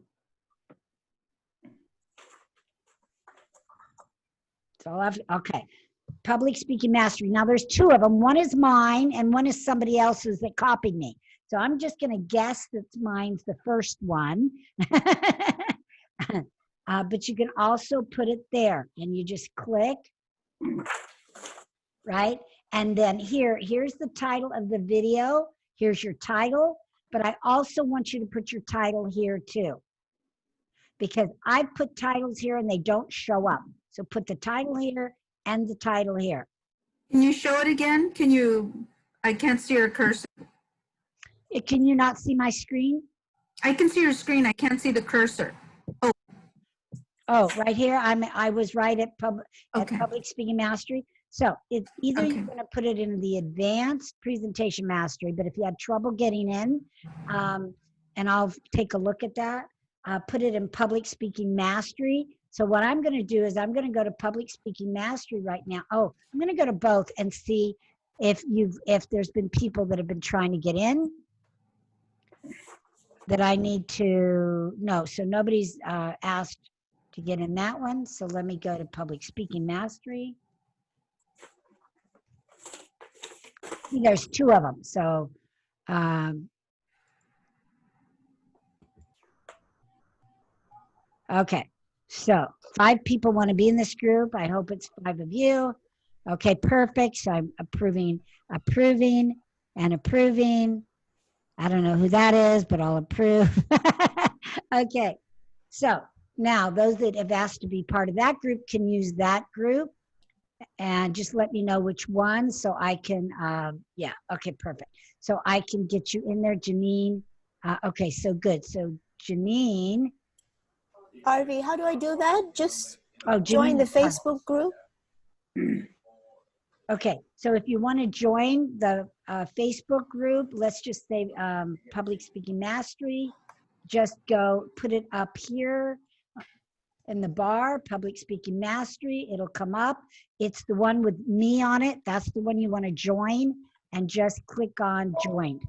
So okay, public speaking mastery. Now there's 2 of them. One is mine and one is somebody else's that copied me. So I'm just going to guess that mine's the first one. But you can also put it there, and you just click, right? And then here's the title of the video. Here's your title, but I also want you to put your title here too, because I put titles here and they don't show up. So put the title here and the title here. Can you show it again? I can't see your cursor. Can you not see my screen? I can see your screen. I can't see the cursor. Oh, right here. I was right at public speaking mastery. So it's either you're going to put it in the advanced presentation mastery, but if you had trouble getting in, and I'll take a look at that, put it in public speaking mastery. So what I'm going to do is I'm going to go to public speaking mastery right now. Oh, I'm going to go to both and see if there's been people that have been trying to get in that I need to know. So nobody's asked to get in that one. So let me go to public speaking mastery. See, there's 2 of them. So Okay, so 5 people want to be in this group. I hope it's 5 of you. Okay, perfect. So I'm approving, and approving. I don't know who that is, but I'll approve. Okay, so now those that have asked to be part of that group can use that group, and just let me know which one so I can, yeah, okay, perfect. So I can get you in there, Janine. Okay, so good. So Janine. Arvee, how do I do that? Just Oh, join the Janine, sorry. Facebook group? Okay, so if you want to join the Facebook group, let's just say Public Speaking Mastery, just go put it up here in the bar, Public Speaking Mastery. It'll come up. It's the one with me on it. That's the one you want to join, and just click on join.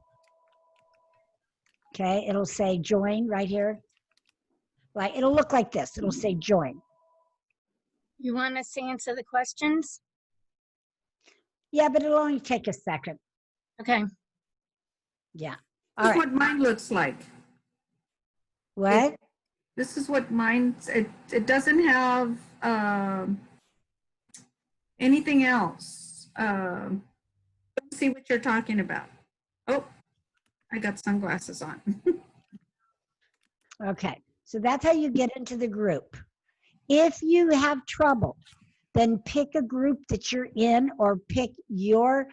Okay, it'll say join right here. Like, it'll look like this. It'll say join. You want us to answer the questions? Yeah, but it'll only take a second. Okay. Yeah. This is what mine looks like. What? This is what mine, it doesn't have anything else. Let's see what you're talking about. Oh, I got sunglasses on. Okay, so that's how you get into the group. If you have trouble, then pick a group that you're in, or pick your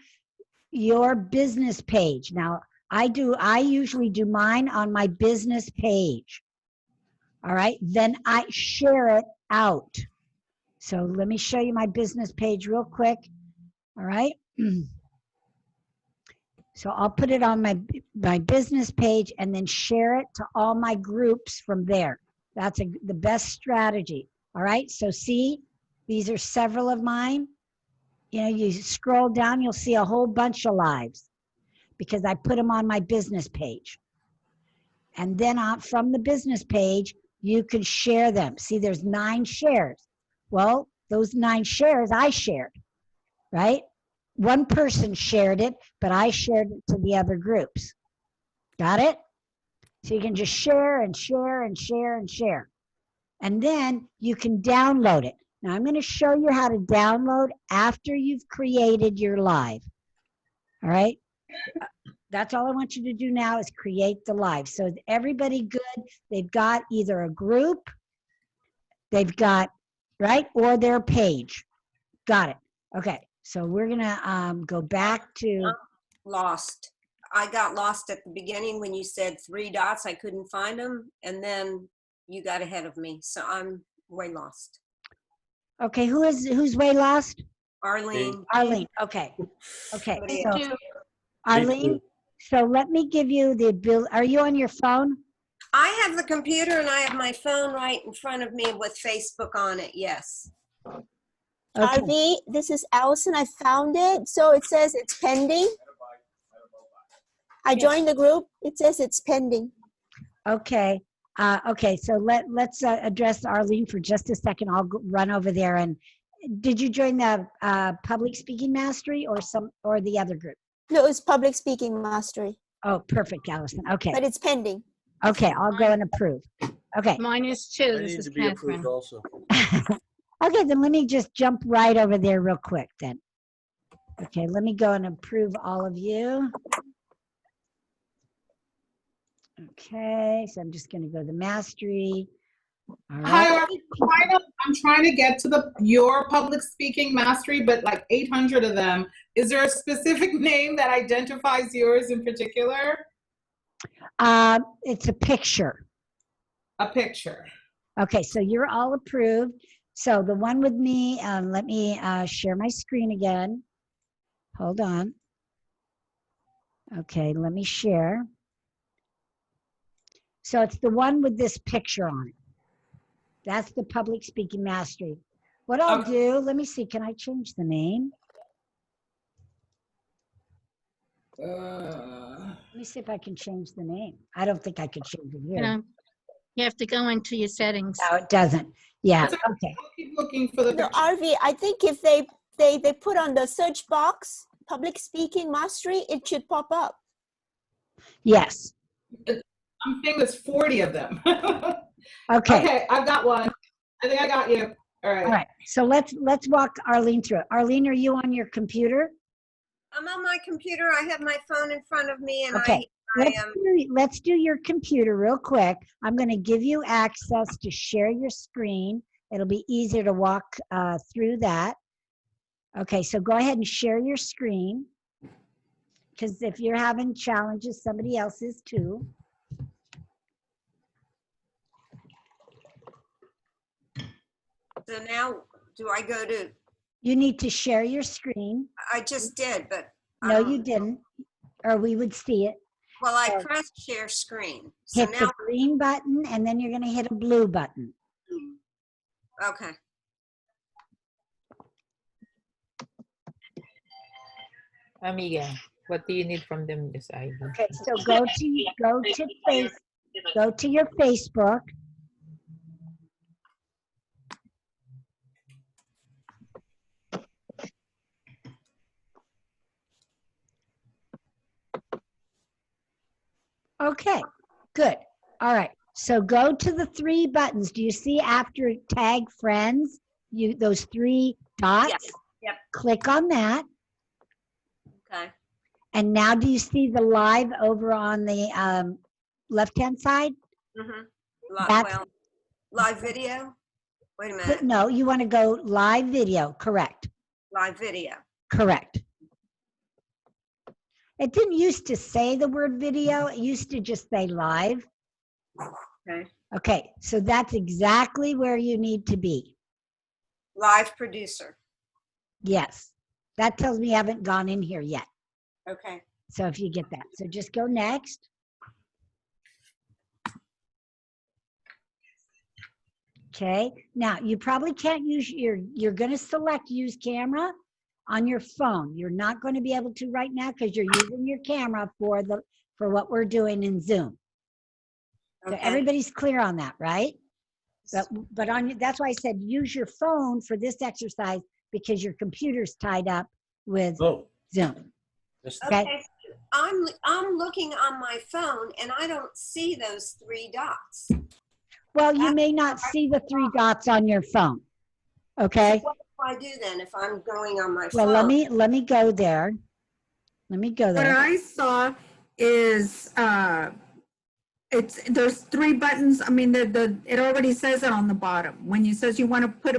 business page. Now, I usually do mine on my business page. All right, then I share it out. So let me show you my business page real quick. All right. So I'll put it on my business page and then share it to all my groups from there. That's the best strategy. All right, so see, these are several of mine. You know, you scroll down, you'll see a whole bunch of lives because I put them on my business page. And then from the business page, you can share them. See, there's 9 shares. Well, those 9 shares I shared, right? One person shared it, but I shared it to the other groups. Got it? So you can just share and share and share and share. And then you can download it. Now I'm going to show you how to download after you've created your live. All right? That's all I want you to do now is create the live. So is everybody good? They've got either a group, they've got, right, or their page. Got it. Okay. So we're going to go back to. Lost. I got lost at the beginning when you said 3 dots. I couldn't find them. And then you got ahead of me. So I'm way lost. Okay. Who's way lost? Arlene. Arlene. Okay. Okay. Somebody So else. Arlene, so let me give you the ability. Are you on your phone? I have the computer and I have my phone right in front of me with Facebook on it. Yes. Okay. Arvee, this is Allison. I found it. So it says it's pending. I joined the group. It says it's pending. Okay. Okay. So let's address Arlene for just a second. I'll run over there. And did you join the Public Speaking Mastery or the other group? No, it's Public Speaking Mastery. Oh, perfect, Allison. Okay. But it's pending. Okay, I'll go and approve. Okay. Mine is too. I This need is to be approved Catherine. also. Okay, then let me just jump right over there real quick then. Okay, let me go and approve all of you. Okay, so I'm just going to go to mastery. All Hi, right. Arvee. I'm trying to get to your public speaking mastery, but like 800 of them. Is there a specific name that identifies yours in particular? It's a picture. A picture. Okay, so you're all approved. So the one with me, let me share my screen again. Hold on. Okay, let me share. So it's the one with this picture on it. That's the Public Speaking Mastery. What I'll do, let me see, can I change the name? Let me see if I can change the name. I don't think I could change it here. You know, you have to go into your settings. No, it doesn't. Yeah, okay. I'll keep looking for the No, picture. Arvee, I think if they put on the search box, Public Speaking Mastery, it should pop up. Yes. I'm saying there's 40 of them. Okay. Okay, I've got one. I think I got you. All right. All right. So let's walk Arlene through it. Arlene, are you on your computer? I'm on my computer. I have my phone in front of me, and Okay. Let's do your computer real quick. I'm going to give you access to share your screen. It'll be easier to walk through that. Okay, so go ahead and share your screen, because if you're having challenges, somebody else is too. So now, do I go to? You need to share your screen. I just did, but No, you didn't, or we would see it. well, I So pressed share screen. So hit now, the green button, and then you're going to hit a blue button. okay. Amiga, what do you need from them, Miss Ivy? Okay, so go to your Facebook. Okay, good. All right. So go to the three buttons. Do you see after tag friends, those three dots? Yep. Yep. Click on that. Okay. And now do you see the live over on the left-hand side? Mm-hmm. That's- Well, live video. Wait a minute. No, you want to go live video. Correct. Live video. Correct. It didn't used to say the word video. It used to just say live. Okay. Okay, so that's exactly where you need to be. Live producer. Yes. That tells me you haven't gone in here yet. Okay. So if you get that. So just go next. Okay. Now you probably can't use you're going to select use camera on your phone. You're not going to be able to right now because you're using your camera for what we're doing in Zoom. So Okay. everybody's clear on that, right? But that's why I said use your phone for this exercise, because your computer's tied up with Zoom. Okay. I'm looking on my phone and I don't see those three dots. Well, you may not see the three dots on your phone. Okay. So what do I do then if I'm going on my Well, phone? let me go there. Let me go What there. I saw is there's three buttons. I mean, it already says it on the bottom. When you says you want to put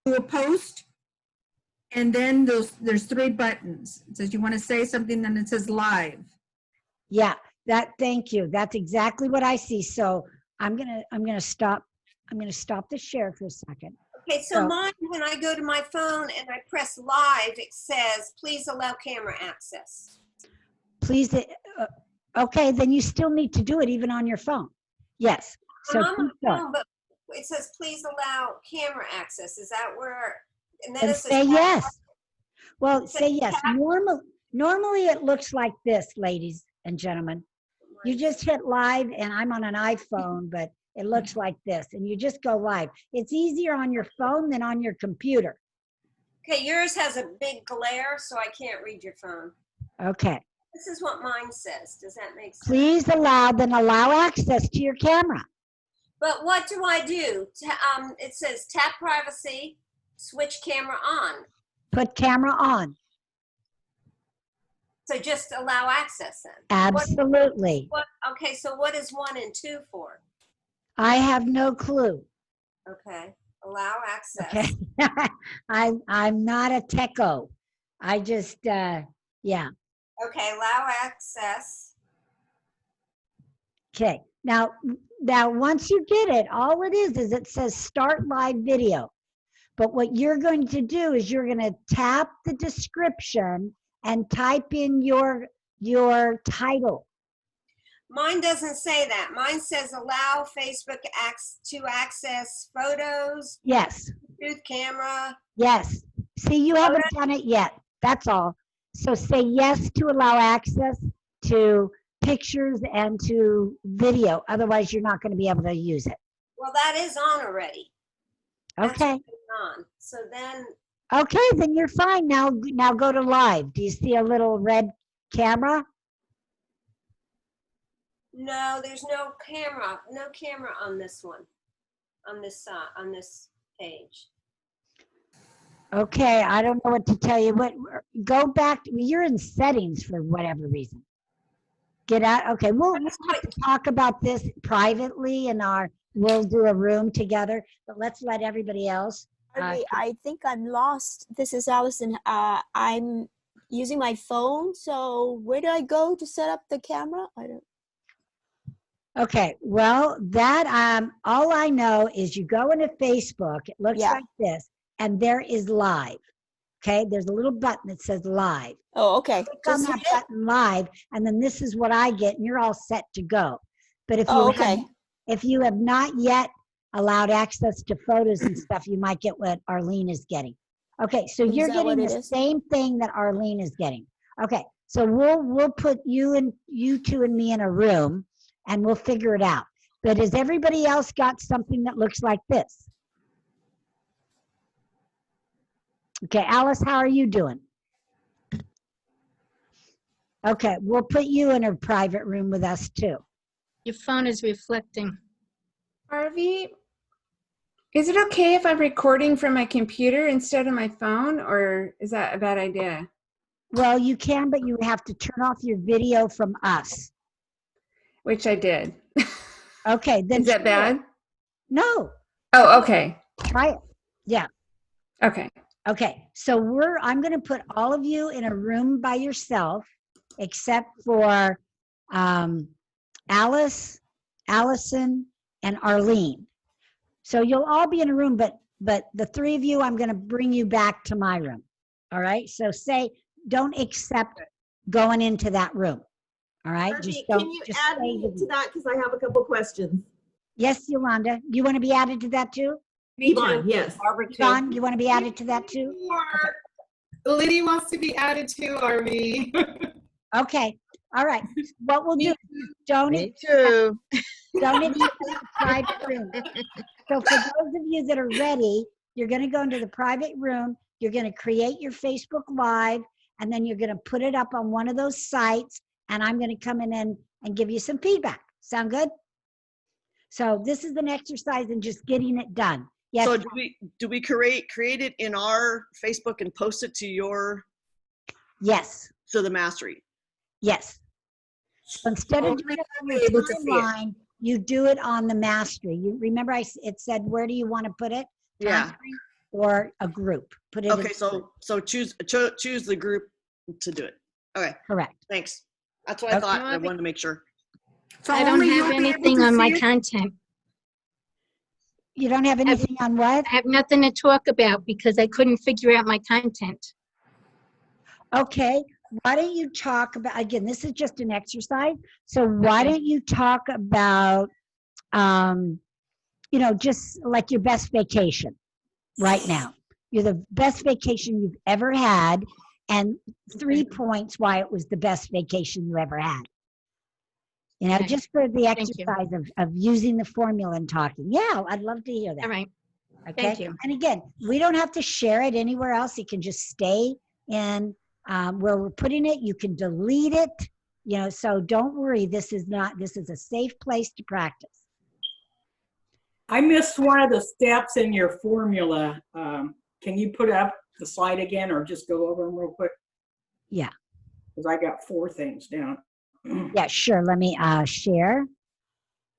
do a post, and then there's three buttons. It says you want to say something, then it says live. Yeah, thank you. That's exactly what I see. So I'm gonna stop the share for a second. Okay, so mine, when I go to my phone and I press live, it says, please allow camera access. Please, okay, then you still need to do it even on your phone. Yes. So I'm on keep my going. phone, but it says, please allow camera access. Is that where? And then And it says, say yes. Well, It says say yes. tap. Normally it looks like this, ladies and gentlemen. You just hit live, and I'm on an iPhone, but it looks like this, and you just go live. It's easier on your phone than on your computer. Okay, yours has a big glare, so I can't read your phone. Okay. This is what mine says. Does that make sense? Please allow access to your camera. But what do I do? It says tap privacy, switch camera on. Put camera on. So just allow access then? Absolutely. Okay, so what is 1 and 2 for? I have no clue. Okay, allow access. Okay. I'm not a techo. I just, yeah. Okay, allow access. Okay. Now once you get it, all it is it says start live video. But what you're going to do is you're going to tap the description and type in your title. Mine doesn't say that. Mine says allow Facebook to access photos. Yes. Bluetooth camera. Yes. See, you haven't done it yet. That's all. So say yes to allow access to pictures and to video. Otherwise, you're not going to be able to use it. Well, that is on already. Okay. On. So then. Okay, then you're fine. Now go to live. Do you see a little red camera? No, there's no camera. No camera on this one. On this page. Okay, I don't know what to tell you. Go back. You're in settings for whatever reason. Get out. Okay, we'll have to talk about this privately we'll do a room together, but let's let everybody else. I think I'm lost. This is Allison. I'm using my phone. So where do I go to set up the camera? I don't. Okay, well, that all I know is you go into Facebook. It looks like this, and there is live. Okay, there's a little button that says live. Oh, okay. Click on that button live, and then this is what I get, and you're all set to go. But if you have not yet allowed access to photos and stuff, you might get what Arlene is getting. Okay, so you're getting the same thing that Arlene is getting. Okay, so we'll put you two and me in a room, and we'll figure it out. But has everybody else got something that looks like this? Okay, Alice, how are you doing? Okay, we'll put you in a private room with us too. Your phone is reflecting. Arvee, is it okay if I'm recording from my computer instead of my phone, or is that a bad idea? Well, you can, but you have to turn off your video from us. Which I did. Okay, then. Is that bad? No. Oh, okay. Try it. Yeah. Okay. Okay, so I'm going to put all of you in a room by yourself, except for Alice, Allison, and Arlene. So you'll all be in a room, but the three of you, I'm going to bring you back to my room. All right, so don't accept going into that room. All right, Arvee, can you add me to that, because I have a couple questions. Yes, Yolanda, you want to be added to that too? Yvonne, yes. Yvonne, you want to be added to that too? Okay. Liddy wants to be added too, Arvee. Okay. All right. What we'll do is Me too. don't accept the private room. So for those of you that are ready, you're going to go into the private room. You're going to create your Facebook Live, and then you're going to put it up on one of those sites, and I'm going to come in and give you some feedback. Sound good? So this is an exercise in just getting it done. Yes. So do we create it in our Facebook and post it to your? Yes. To the mastery. Yes. So instead of doing it on your timeline, you do it on the mastery. You remember it said, where do you want to put it? Yeah. Or a group. Put it. Okay. So choose the group to do it. Okay. Correct. Thanks. That's what I thought. I wanted to make sure. So I don't have anything on my content. You don't have anything on what? I have nothing to talk about because I couldn't figure out my content. Okay. Why don't you talk about, again, this is just an exercise. So why don't you talk about, just like your best vacation right now. You're the best vacation you've ever had, and 3 points why it was the best vacation you ever had. Just for the exercise of using the formula and talking. Yeah, I'd love to hear that. All right. Okay. Thank you. And again, we don't have to share it anywhere else. It can just stay in where we're putting it. You can delete it, so don't worry. This is a safe place to practice. I missed one of the steps in your formula. Can you put up the slide again or just go over them real quick? Yeah. Because I got 4 things down. Yeah, sure. Let me share.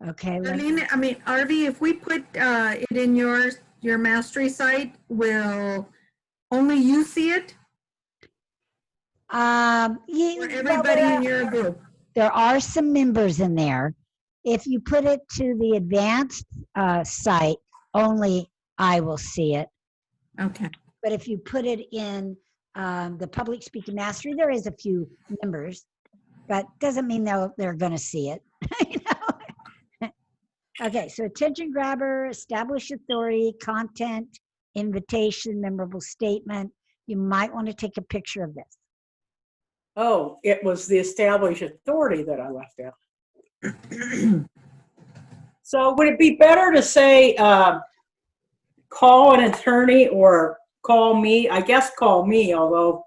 Okay. Arvee, if we put it in your mastery site, will only you see it? Or everybody in your group? There are some members in there. If you put it to the advanced site, only I will see it. Okay. But if you put it in the public speaking mastery, there is a few members, but doesn't mean they're going to see it. Okay, so attention grabber, establish authority, content, invitation, memorable statement. You might want to take a picture of this. Oh, it was the established authority that I left out. So would it be better to say call an attorney or call me? I guess call me, although.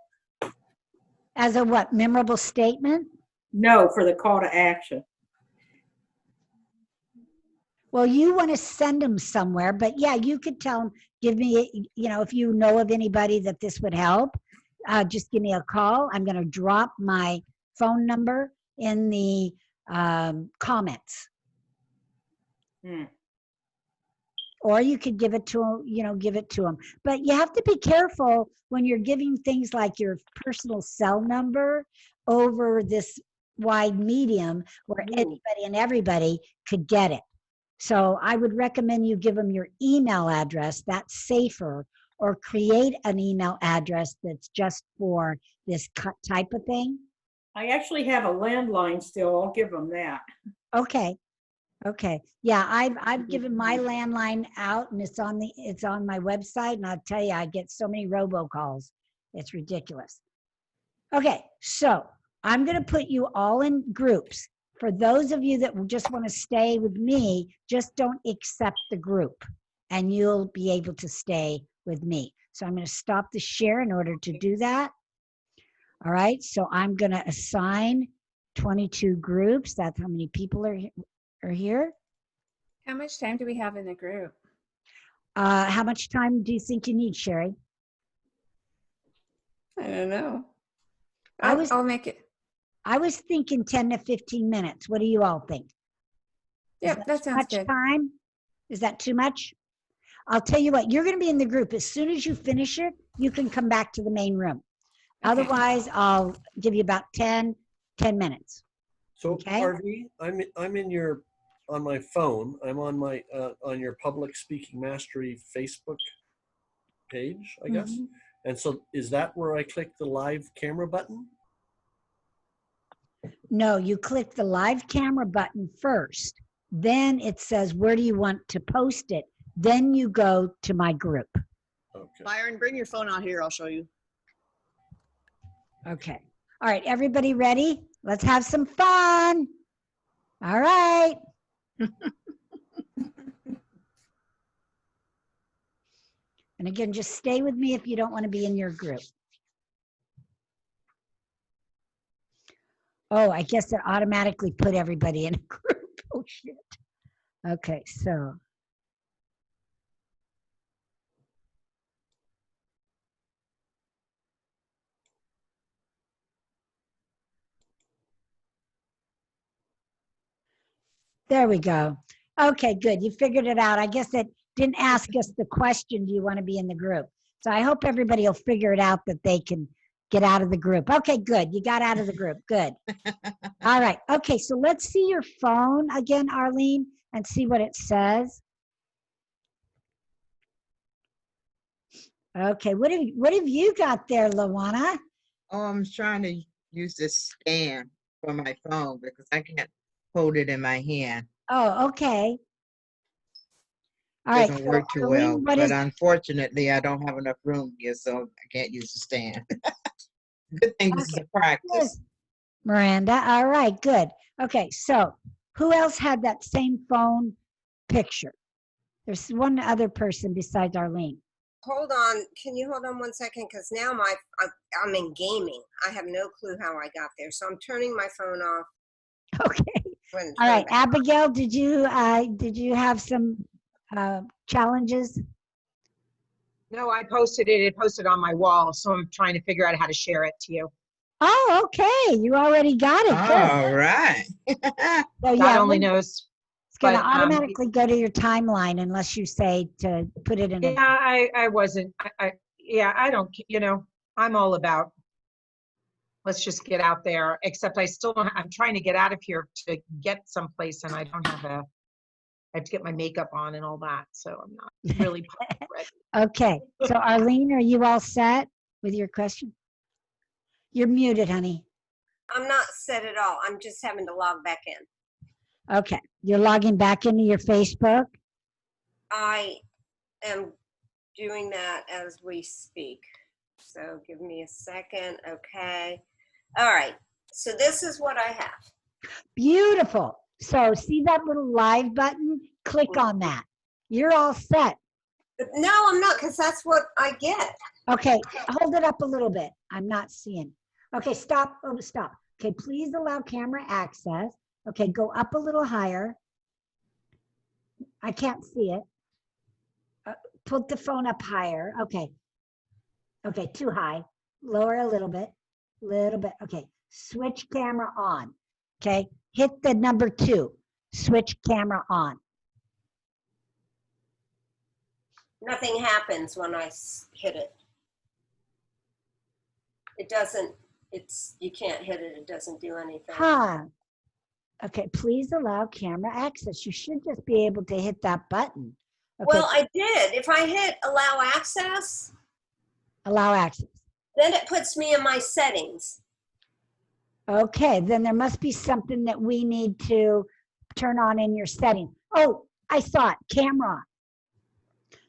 As a what, memorable statement? No, for the call to action. Well, you want to send them somewhere, but yeah, you could tell them, give me, if you know of anybody that this would help, just give me a call. I'm going to drop my phone number in the comments. Or you could give it to them, But you have to be careful when you're giving things like your personal cell number over this wide medium where anybody and everybody could get it. So I would recommend you give them your email address. That's safer. Or create an email address that's just for this type of thing. I actually have a landline still. I'll give them that. Okay. Yeah, I've given my landline out, and it's on my website, and I'll tell you, I get so many robocalls. It's ridiculous. Okay, so I'm going to put you all in groups. For those of you that just want to stay with me, just don't accept the group, and you'll be able to stay with me. So I'm going to stop the share in order to do that. All right, so I'm going to assign 22 groups. That's how many people are here. How much time do we have in the group? How much time do you think you need, Sherry? I don't know. I'll make it. I was thinking 10 to 15 minutes. What do you all think? Yep, that sounds good. Time? Is that too much? I'll tell you what, you're going to be in the group. As soon as you finish it, you can come back to the main room. Okay. Otherwise, I'll give you about 10 minutes. So, okay? Arvee, I'm in your, on my phone, I'm on my, on your Public Speaking Mastery Facebook page, I guess. Mm-hmm. And so is that where I click the live camera button? No, you click the live camera button first. Then it says, where do you want to post it? Then you go to my group. Okay. Byron, bring your phone out here. I'll show you. Okay. All right. Everybody ready? Let's have some fun. All right. And again, just stay with me if you don't want to be in your group. Oh, I guess it automatically put everybody in a group. Oh, shit. Okay, so. There we go. Okay, good. You figured it out. I guess it didn't ask us the question, do you want to be in the group? So I hope everybody will figure it out that they can get out of the group. Okay, good. You got out of the group. Good. All right. Okay, so let's see your phone again, Arlene, and see what it says. Okay, what have you got there, Lawana? Oh, I'm trying to use this stand for my phone because I can't hold it in my hand. Oh, okay. All right. Doesn't work too well, but unfortunately, I don't have enough room here, so I can't use the stand. Good thing this is a practice. Miranda, all right, good. Okay, so who else had that same phone picture? There's one other person besides Arlene. Hold on. Can you hold on 1 second? Because now I'm in gaming. I have no clue how I got there. So I'm turning my phone off. Okay. All right, Abigail, did you have some challenges? No, I posted it. It posted on my wall, so I'm trying to figure out how to share it to you. Oh, okay. You already got it. All right. So yeah, God only knows. It's going to automatically go to your timeline unless you say to put it in. Yeah, I wasn't. I don't. I'm all about. Let's just get out there. Except I still don't. I'm trying to get out of here to get someplace, and I don't have I have to get my makeup on and all that, so I'm not really ready. Okay. So Arlene, are you all set with your question? You're muted, honey. I'm not set at all. I'm just having to log back in. Okay. You're logging back into your Facebook? I am doing that as we speak. So give me a second. Okay. All right. So this is what I have. Beautiful. So see that little live button? Click on that. You're all set. No, I'm not, because that's what I get. Okay. Hold it up a little bit. I'm not seeing. Okay. Stop. Oh, stop. Okay. Please allow camera access. Okay. Go up a little higher. I can't see it. Put the phone up higher. Okay. Okay, too high. Lower a little bit. Okay. Switch camera on. Okay. Hit the number 2. Switch camera on. Nothing happens when I hit it. It doesn't, you can't hit it. It doesn't do anything. Huh. Okay, please allow camera access. You should just be able to hit that button. Okay. Well, I did. If I hit allow access, Allow access. then it puts me in my settings. Okay, then there must be something that we need to turn on in your setting. Oh, I saw it. Camera.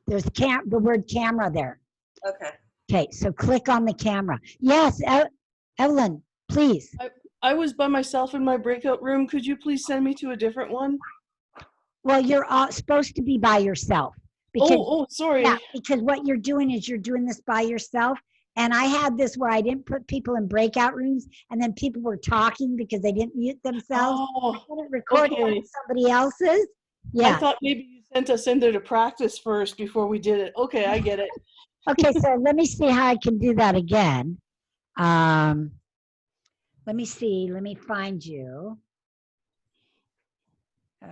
There's the word camera there. Okay. Okay, so click on the camera. Yes, Evelyn, please. I was by myself in my breakout room. Could you please send me to a different one? Well, you're supposed to be by yourself. Because, sorry. Yeah, because what you're doing is you're doing this by yourself. And I had this where I didn't put people in breakout rooms, and then people were talking because they didn't mute themselves. I didn't record it on somebody else's. Yeah. I thought maybe you sent us in there to practice first before we did it. Okay, I get it. Okay, so let me see how I can do that again. Let me see. Let me find you.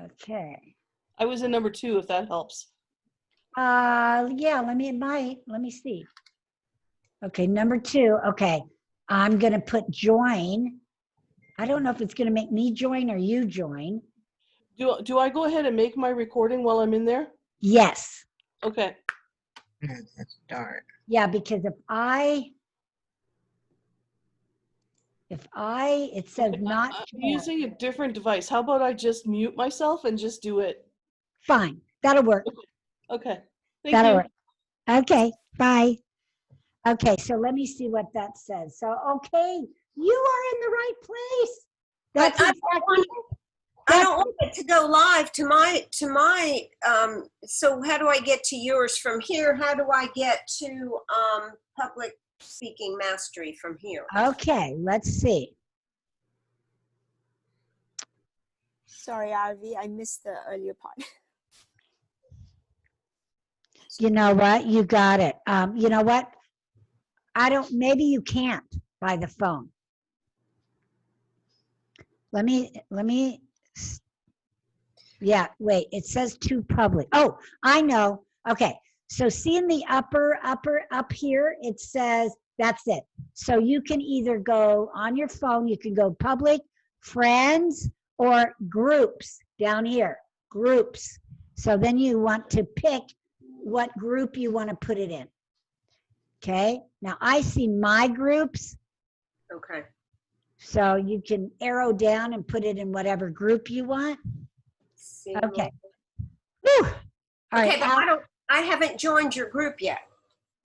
Okay. I was in number 2, if that helps. Yeah, let me see. Okay, number 2. Okay, I'm going to put join. I don't know if it's going to make me join or you join. Do I go ahead and make my recording while I'm in there? Yes. Okay. That's dark. Yeah, because it says not. I'm using a different device. How about I just mute myself and just do it? Fine, that'll work. Okay. That'll you. work. Okay, bye. Okay, so let me see what that says. So, okay, you are in the right place. That's I don't want it to go live to my, so how do I get to yours from here? How do I get to public speaking mastery from here? Okay, let's see. Sorry, Arvee, I missed the earlier part. You know what? You got it. You know what? Maybe you can't by the phone. Let me, yeah, wait, it says to public. Oh, I know. Okay, so see in the upper up here, it says, that's it. So you can either go on your phone, you can go public, friends, or groups down here, groups. So then you want to pick what group you want to put it in. Okay, now I see my groups. Okay. So you can arrow down and put it in whatever group you want. Okay. Whew. All okay, right, but I haven't joined your group yet.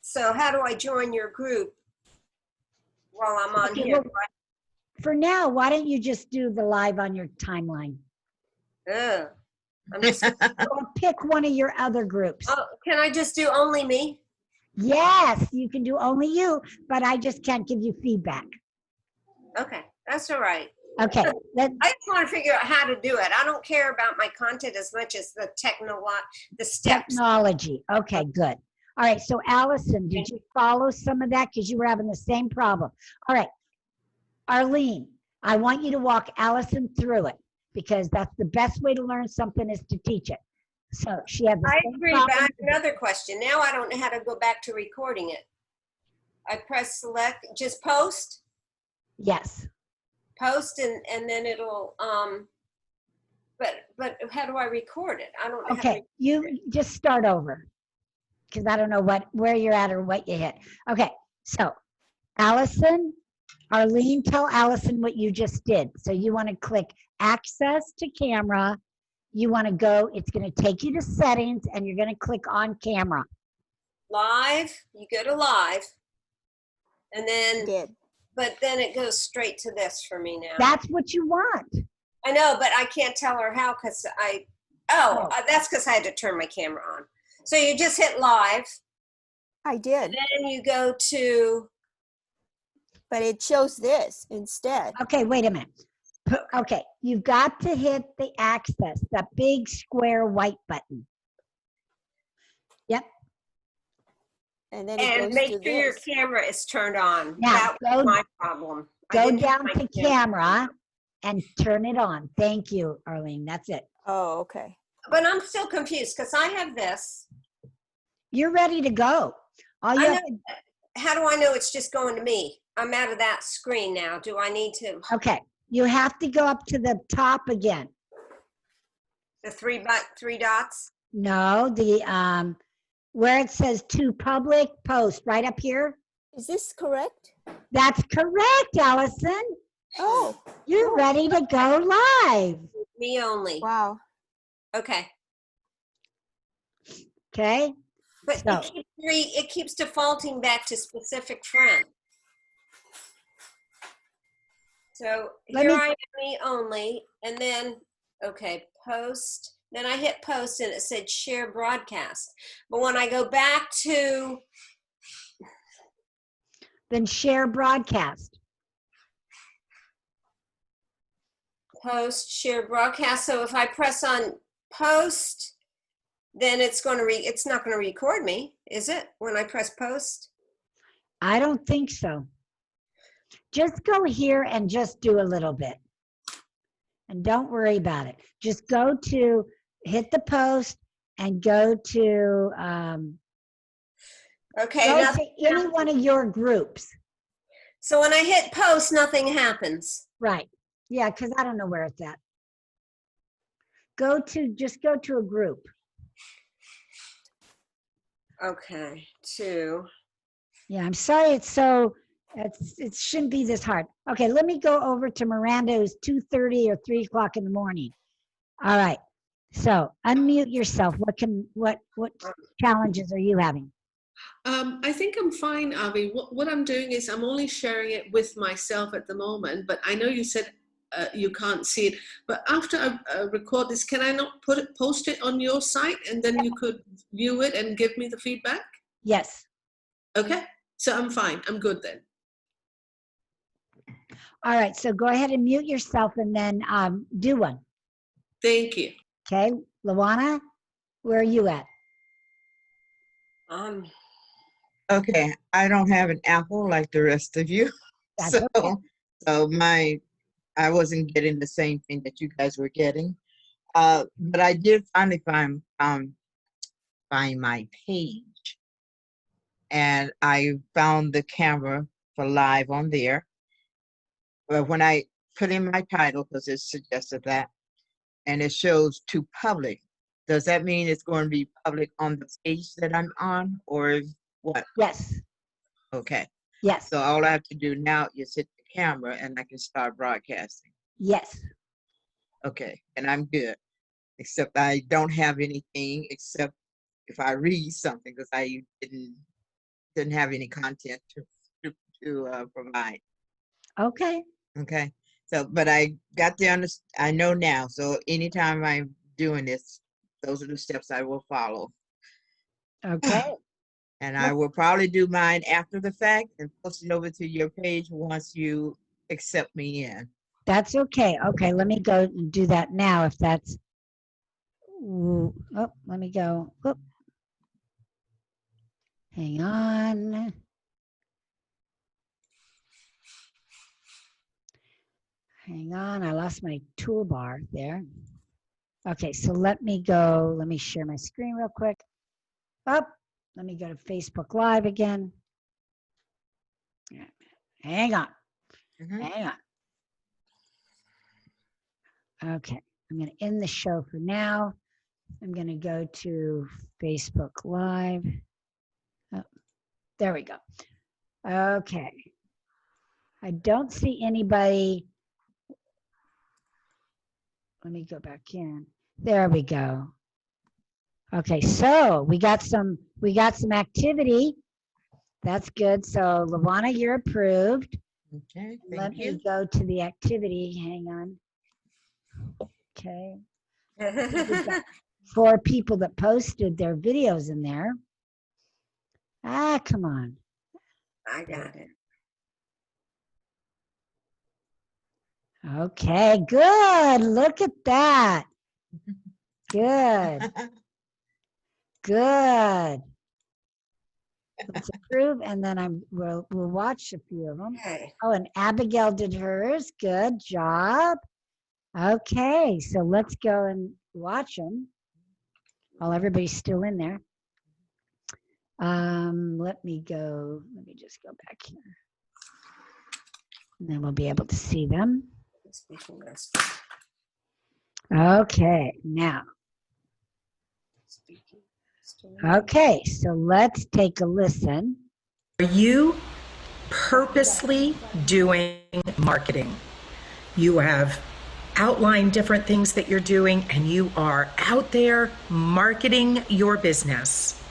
So how do I join your group while I'm on okay, here? well, for now, why don't you just do the live on your timeline? I'm just or pick one of your other groups. Oh, can I just do only me? Yes, you can do only you, but I just can't give you feedback. Okay, that's all right. Okay. I just want to figure out how to do it. I don't care about my content as much as the steps. Technology. Okay, good. All right, so Allison, did you follow some of that? Because you were having the same problem. All right, Arlene, I want you to walk Allison through it because that's the best way to learn something is to teach it. So she had the I same agree, problem. but I have another question. Now I don't know how to go back to recording it. I press select, just post? Yes. Post and then it'll, but how do I record it? I don't know. Okay, you just start over because I don't know where you're at or what you hit. Okay, so Allison, Arlene, tell Allison what you just did. So you want to click access to camera. You want to go, it's going to take you to settings and you're going to click on camera. Live, you go to live and then, but then it goes straight to this for me now. That's what you want. I know, but I can't tell her how because that's because I had to turn my camera on. So you just hit live. I did. Then you go to. But it shows this instead. Okay, wait a minute. Okay, you've got to hit the access, the big square white button. Yep. And then it And goes make to sure your this. camera is turned on. Now, That was my problem. I Go didn't have down my to camera and turn it on. Thank you, Arlene. That's it. Oh, okay. But I'm still confused because I have this. You're ready to go. All you I have know. How do I know it's just going to me? I'm out of that screen now. Do I need to? Okay, you have to go up to the top again. The three dots? No, the where it says to public post right up here. Is this correct? That's correct, Allison. Oh, You're ready to go live. Me only. Wow. Okay. Okay. But So, it keeps defaulting back to specific friend. So here I am, me only, and then, okay, post. Then I hit post and it said share broadcast. But when I go back to then share broadcast. post, share broadcast. So if I press on post, then it's not going to record me, is it? When I press post? I don't think so. Just go here and just do a little bit. And don't worry about it. Just go to, hit the post and go to, Okay. go to any one of your groups. So when I hit post, nothing happens. Right. Yeah, because I don't know where it's at. Just go to a group. Okay, Yeah, I'm sorry it shouldn't be this hard. Okay, let me go over to Miranda, who's 2:30 or 3 o'clock in the morning. All right, so unmute yourself. What challenges are you having? I think I'm fine, Arvee. What I'm doing is I'm only sharing it with myself at the moment, but I know you said you can't see it. But after I record this, can I not post it on your site and then you could view it and give me the feedback? Yes. Okay, so I'm fine. I'm good then. All right, so go ahead and mute yourself and then do one. Thank you. Okay, Luana, where are you at? Okay, I don't have an Apple like the rest of you. That's so okay. so I wasn't getting the same thing that you guys were getting. But I did finally find my page. And I found the camera for live on there. But when I put in my title, because it suggested that, and it shows to public, does that mean it's going to be public on the page that I'm on, or what? Yes. Okay. Yes. So all I have to do now is hit the camera and I can start broadcasting. Yes. Okay, and I'm good. Except I don't have anything except if I read something, because I didn't have any content to provide. Okay. Okay. So, but I got the I know now. So anytime I'm doing this, those are the steps I will follow. Okay. And I will probably do mine after the fact and post it over to your page once you accept me in. That's okay. Okay, let me go and do that now if that's, oh, let me go. Oop. Hang on. Hang on, I lost my toolbar there. Okay, so let me share my screen real quick. Up, let me go to Facebook Live again. Hang on, hang on. Okay, I'm gonna end the show for now. I'm gonna go to Facebook Live. Oh, there we go. Okay. I don't see anybody. Let me go back in. There we go. Okay, so we got some activity. That's good. So Luana, you're approved. Okay, Let me go to the activity. Hang on. Okay. We've got 4 people that posted their videos in there. Ah, come on. I got it. Okay, good. Look at that. Good. Good. Let's approve, and then we'll watch a few of them. Okay. Oh, and Abigail did hers. Good job. Okay, so let's go and watch them while everybody's still in there. Let me just go back here. And then we'll be able to see them. Okay, now. Okay, so let's take a listen. Are you purposely doing marketing? You have outlined different things that you're doing, and you are out there marketing your business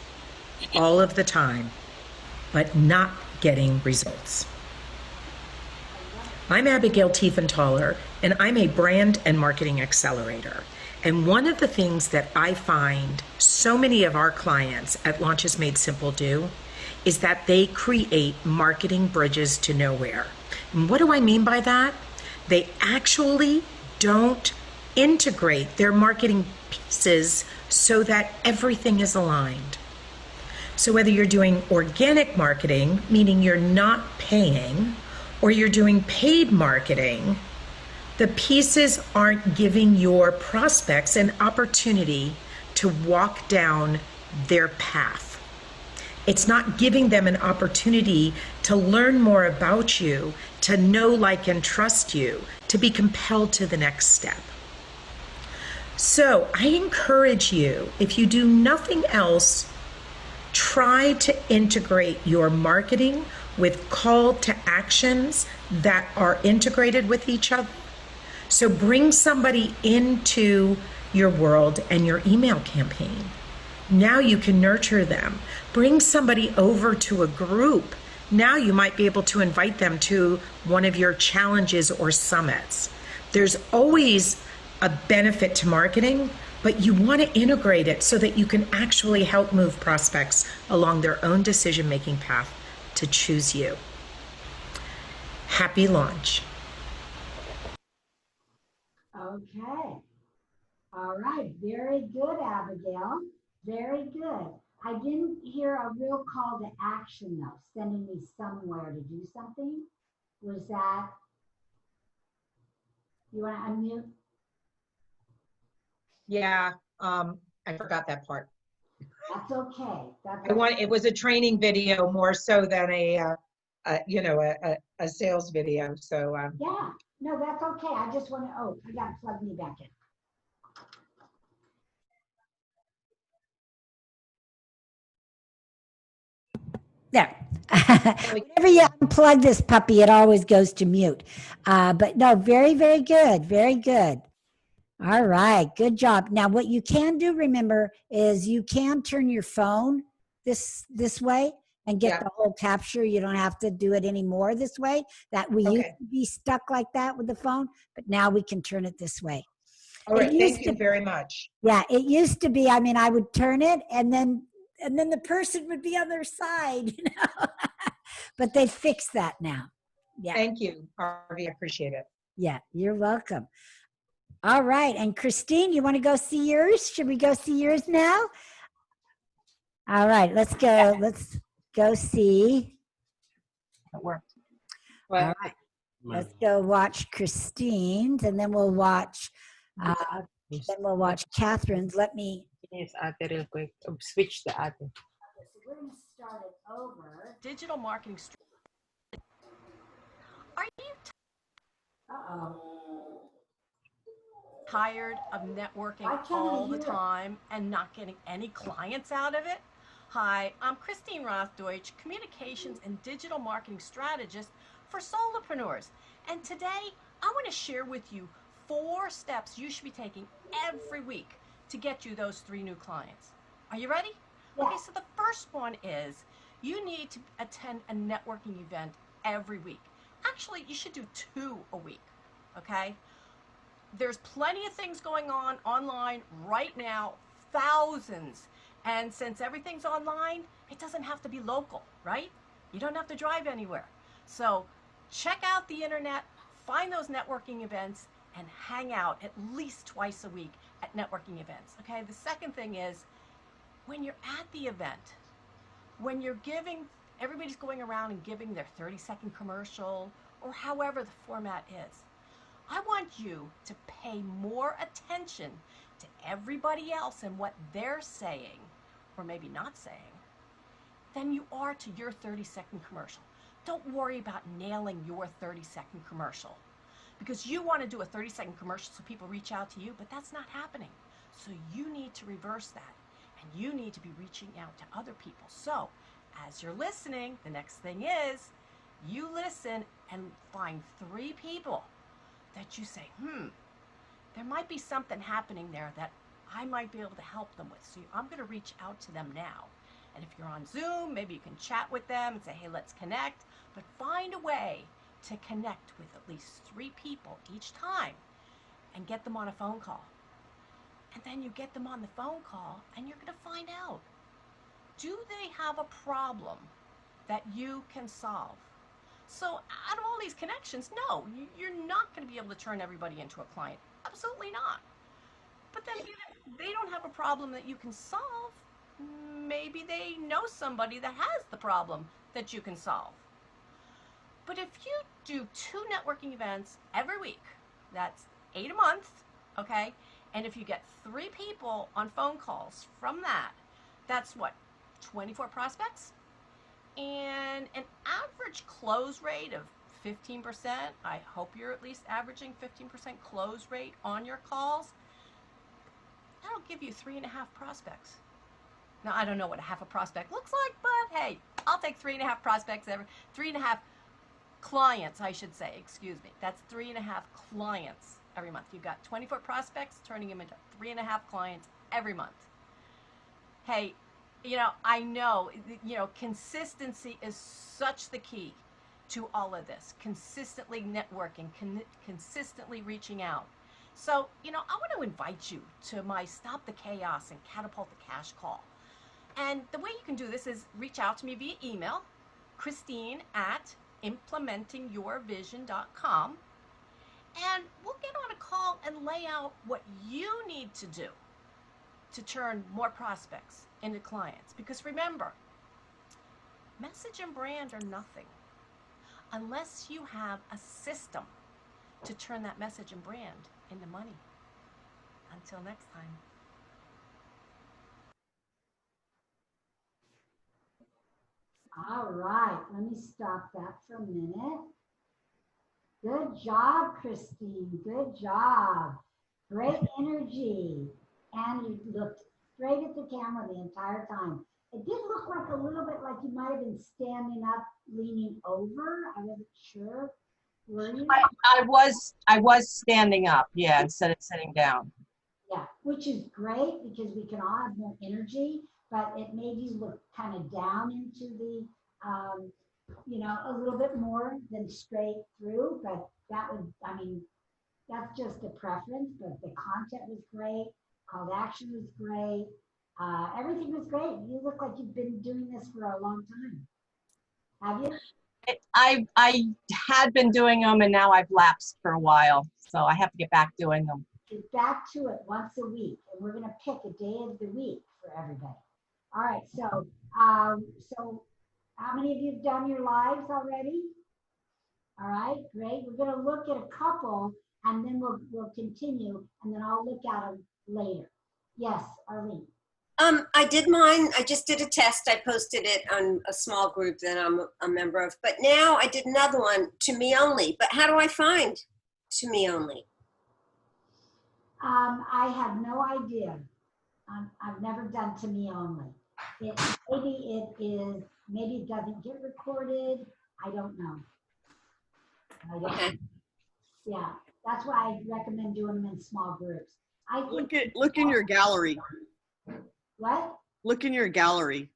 all of the time, but not getting results. I'm Abigail Tiefenthaler, and I'm a brand and marketing accelerator. And one of the things that I find so many of our clients at Launches Made Simple do is that they create marketing bridges to nowhere. And what do I mean by that? They actually don't integrate their marketing pieces so that everything is aligned. So whether you're doing organic marketing, meaning you're not paying, or you're doing paid marketing, the pieces aren't giving your prospects an opportunity to walk down their path. It's not giving them an opportunity to learn more about you, to know, like, and trust you, to be compelled to the next step. So I encourage you, if you do nothing else, try to integrate your marketing with call to actions that are integrated with each other. So bring somebody into your world and your email campaign. Now you can nurture them. Bring somebody over to a group. Now you might be able to invite them to one of your challenges or summits. There's always a benefit to marketing, but you want to integrate it so that you can actually help move prospects along their own decision-making path to choose you. Happy launch. Okay. All right. Very good, Abigail. Very good. I didn't hear a real call to action, though, sending me somewhere to do something. Was that, you want to unmute? Yeah, I forgot that part. That's okay. It was a training video more so than a sales video. So yeah, no, that's okay. I just want to, I got to plug me back in. There. Whenever you unplug this puppy, it always goes to mute. But no, very, very good. Very good. All right. Good job. Now, what you can do, remember, is you can turn your phone this way and get the whole capture. You don't have to do it anymore this way. That we used to be stuck like that with the phone, but now we can turn it this way. All right. Thank you very much. Yeah, it used to be, I would turn it and then the person would be on their side, but they fixed that now. Yeah. Thank you, Arvee. I appreciate it. Yeah, you're welcome. All right. And Christine, you want to go see yours? Should we go see yours now? All right, let's go. Let's go see. It worked. All right. Let's go watch Christine's, and then we'll watch Catherine's. Let me. Yes, Ate, real quick. Switch the Ate. So we're going to start it over. Digital marketing. Are you tired of networking all the time and not getting any clients out of it? Hi, I'm Christine Rothdeutsch, communications and digital marketing strategist for solopreneurs. And today I want to share with you 4 steps you should be taking every week to get you those 3 new clients. Are you ready? Yeah. Okay, so the first one is you need to attend a networking event every week. Actually, you should do 2 a week, okay? There's plenty of things going on online right now, thousands. And since everything's online, it doesn't have to be local, right? You don't have to drive anywhere. So check out the internet, find those networking events and hang out at least twice a week at networking events. Okay. The second thing is when you're at the event, when you're giving, everybody's going around and giving their 30-second commercial or however the format is. I want you to pay more attention to everybody else and what they're saying, or maybe not saying, than you are to your 30-second commercial. Don't worry about nailing your 30-second commercial, because you want to do a 30-second commercial so people reach out to you, but that's not happening. So you need to reverse that, and you need to be reaching out to other people. So as you're listening, the next thing is you listen and find 3 people that you say, there might be something happening there that I might be able to help them with. So I'm going to reach out to them now. And if you're on Zoom, maybe you can chat with them and say, hey, let's connect. But find a way to connect with at least 3 people each time and get them on a phone call. And then you get them on the phone call and you're going to find out, do they have a problem that you can solve? So out of all these connections, no, you're not going to be able to turn everybody into a client. Absolutely not. But then if they don't have a problem that you can solve, maybe they know somebody that has the problem that you can solve. But if you do 2 networking events every week, that's 8 a month, okay? And if you get 3 people on phone calls from that, that's what, 24 prospects? And an average close rate of 15%, I hope you're at least averaging 15% close rate on your calls. That'll give you 3.5 prospects. Now, I don't know what a half a prospect looks like, but hey, I'll take 3.5 prospects 3.5 clients, I should say, excuse me. That's 3.5 clients every month. You've got 24 prospects, turning them into 3.5 clients every month. Hey, I know, consistency is such the key to all of this. Consistently networking, consistently reaching out. So, I want to invite you to my Stop the Chaos and Catapult the Cash call. And the way you can do this is reach out to me via email, Christine@implementingyourvision.com. And we'll get on a call and lay out what you need to do to turn more prospects into clients. Because remember, message and brand are nothing unless you have a system to turn that message and brand into money. Until next time. All right, let me stop that for a minute. Good job, Christine. Good job. Great energy. And you looked straight at the camera the entire time. It did look like a little bit like you might have been standing up, leaning over. I wasn't sure. Were you? I was standing up, yeah, instead of sitting down. Yeah, which is great because we can all have more energy, but it made you look kind of down into the, a little bit more than straight through. But that would, that's just a preference, but the content was great. Call to action was great. Everything was great. You look like you've been doing this for a long time. Have you? I had been doing them and now I've lapsed for a while. So I have to get back doing them. Get back to it once a week. And we're going to pick a day of the week for everybody. All right. So, so how many of you have done your lives already? All right, great. We're going to look at a couple and then we'll continue and then I'll look at them later. Yes, Arvee. I did mine. I just did a test. I posted it on a small group that I'm a member of. But now I did another one, to me only. But how do I find to me only? I have no idea. I've never done to me only. Maybe it doesn't get recorded. I don't know. Okay. Yeah, that's why I recommend doing them in small groups. I think Look in your gallery. What? Look in your gallery.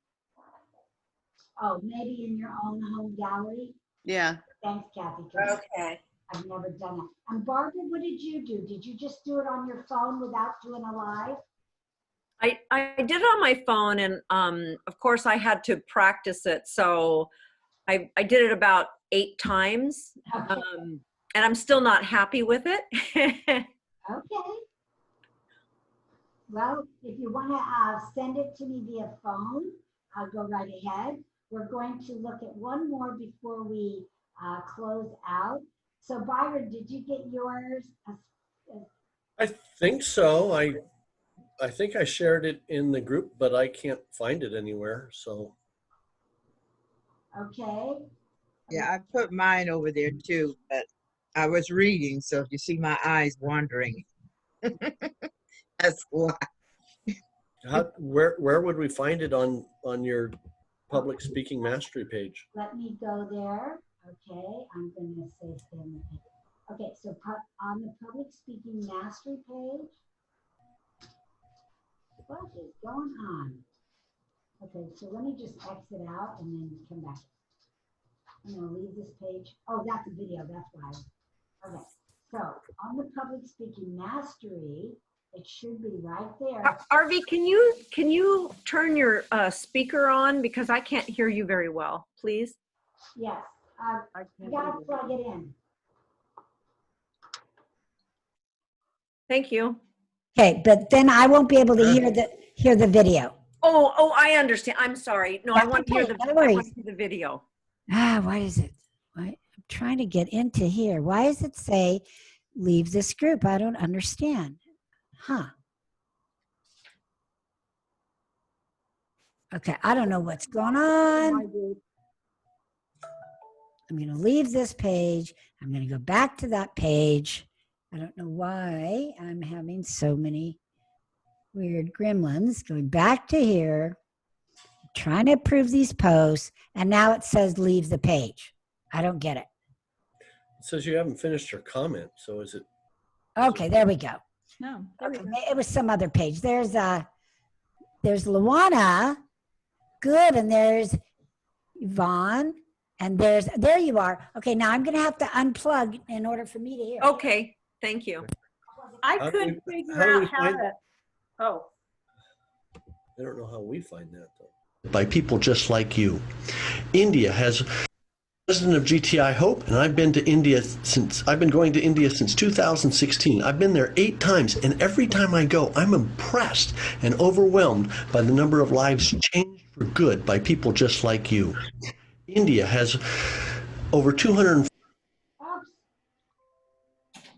Oh, maybe in your own home gallery? Yeah. Thanks, Kathy. Okay. I've never done it. And Barbara, what did you do? Did you just do it on your phone without doing a live? I did it on my phone, and of course I had to practice it. So I did it about 8 times. and I'm still not happy with it. Okay. Well, if you want to send it to me via phone, I'll go right ahead. We're going to look at one more before we close out. So Byron, did you get yours? I think so. I think I shared it in the group, but I can't find it anywhere. So. Okay. Yeah, I put mine over there too, but I was reading, so if you see my eyes wandering, that's why. Let Where would we find it on your public speaking mastery page? me go there. Okay, I'm going to say stay on the page. Okay, so on the public speaking mastery page, what is going on? Okay, so let me just exit out and then come back. I'm going to leave this page. Oh, that's a video. That's why. Okay, so on the public speaking mastery, it should be right there. Arvee, can you turn your speaker on, because I can't hear you very well, please? Yes, you gotta plug it in. Thank you. Okay, but then I won't be able to hear the video. Oh, I understand. I'm sorry. No, I want to hear No worries. the video. Why is it? I'm trying to get into here. Why does it say leave this group? I don't understand. Huh. Okay, I don't know what's going on. I'm going to leave this page. I'm going to go back to that page. I don't know why I'm having so many weird gremlins. Going back to here, trying to approve these posts, and now it says leave the page. I don't get it. It says you haven't finished your comment. So is it? Okay, there we go. No, okay, it was some other page. There's Luana. Good, and there's Yvonne, and there you are. Okay, now I'm going to have to unplug in order for me to hear. Okay, thank you. I How do couldn't we- figure how do we out how find- to. Oh. I don't know how we find that though. By people just like you. India has president of GTI Hope, and I've been going to India since 2016. I've been there 8 times, and every time I go, I'm impressed and overwhelmed by the number of lives changed for good by people just like you. India has over 200. Oops.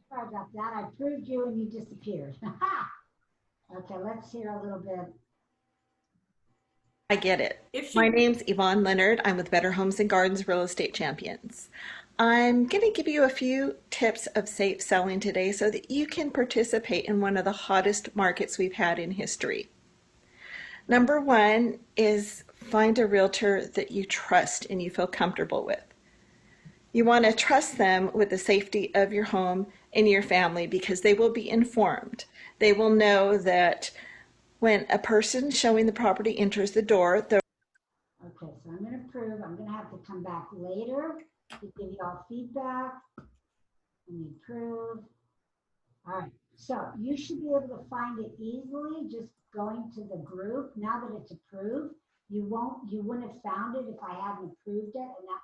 Sorry about that. I proved you and you disappeared. Okay, let's hear a little bit. I get it. My name's Yvonne Leonard. I'm with Better Homes and Gardens Real Estate Champions. I'm going to give you a few tips of safe selling today so that you can participate in one of the hottest markets we've had in history. Number 1 is find a realtor that you trust and you feel comfortable with. You want to trust them with the safety of your home and your family because they will be informed. They will know that when a person showing the property enters the door, Okay, so I'm going to prove. I'm going to have to come back later to give you all feedback. Let me prove. All right, so you should be able to find it easily just going to the group. Now that it's approved, you wouldn't have found it if I hadn't approved it, and that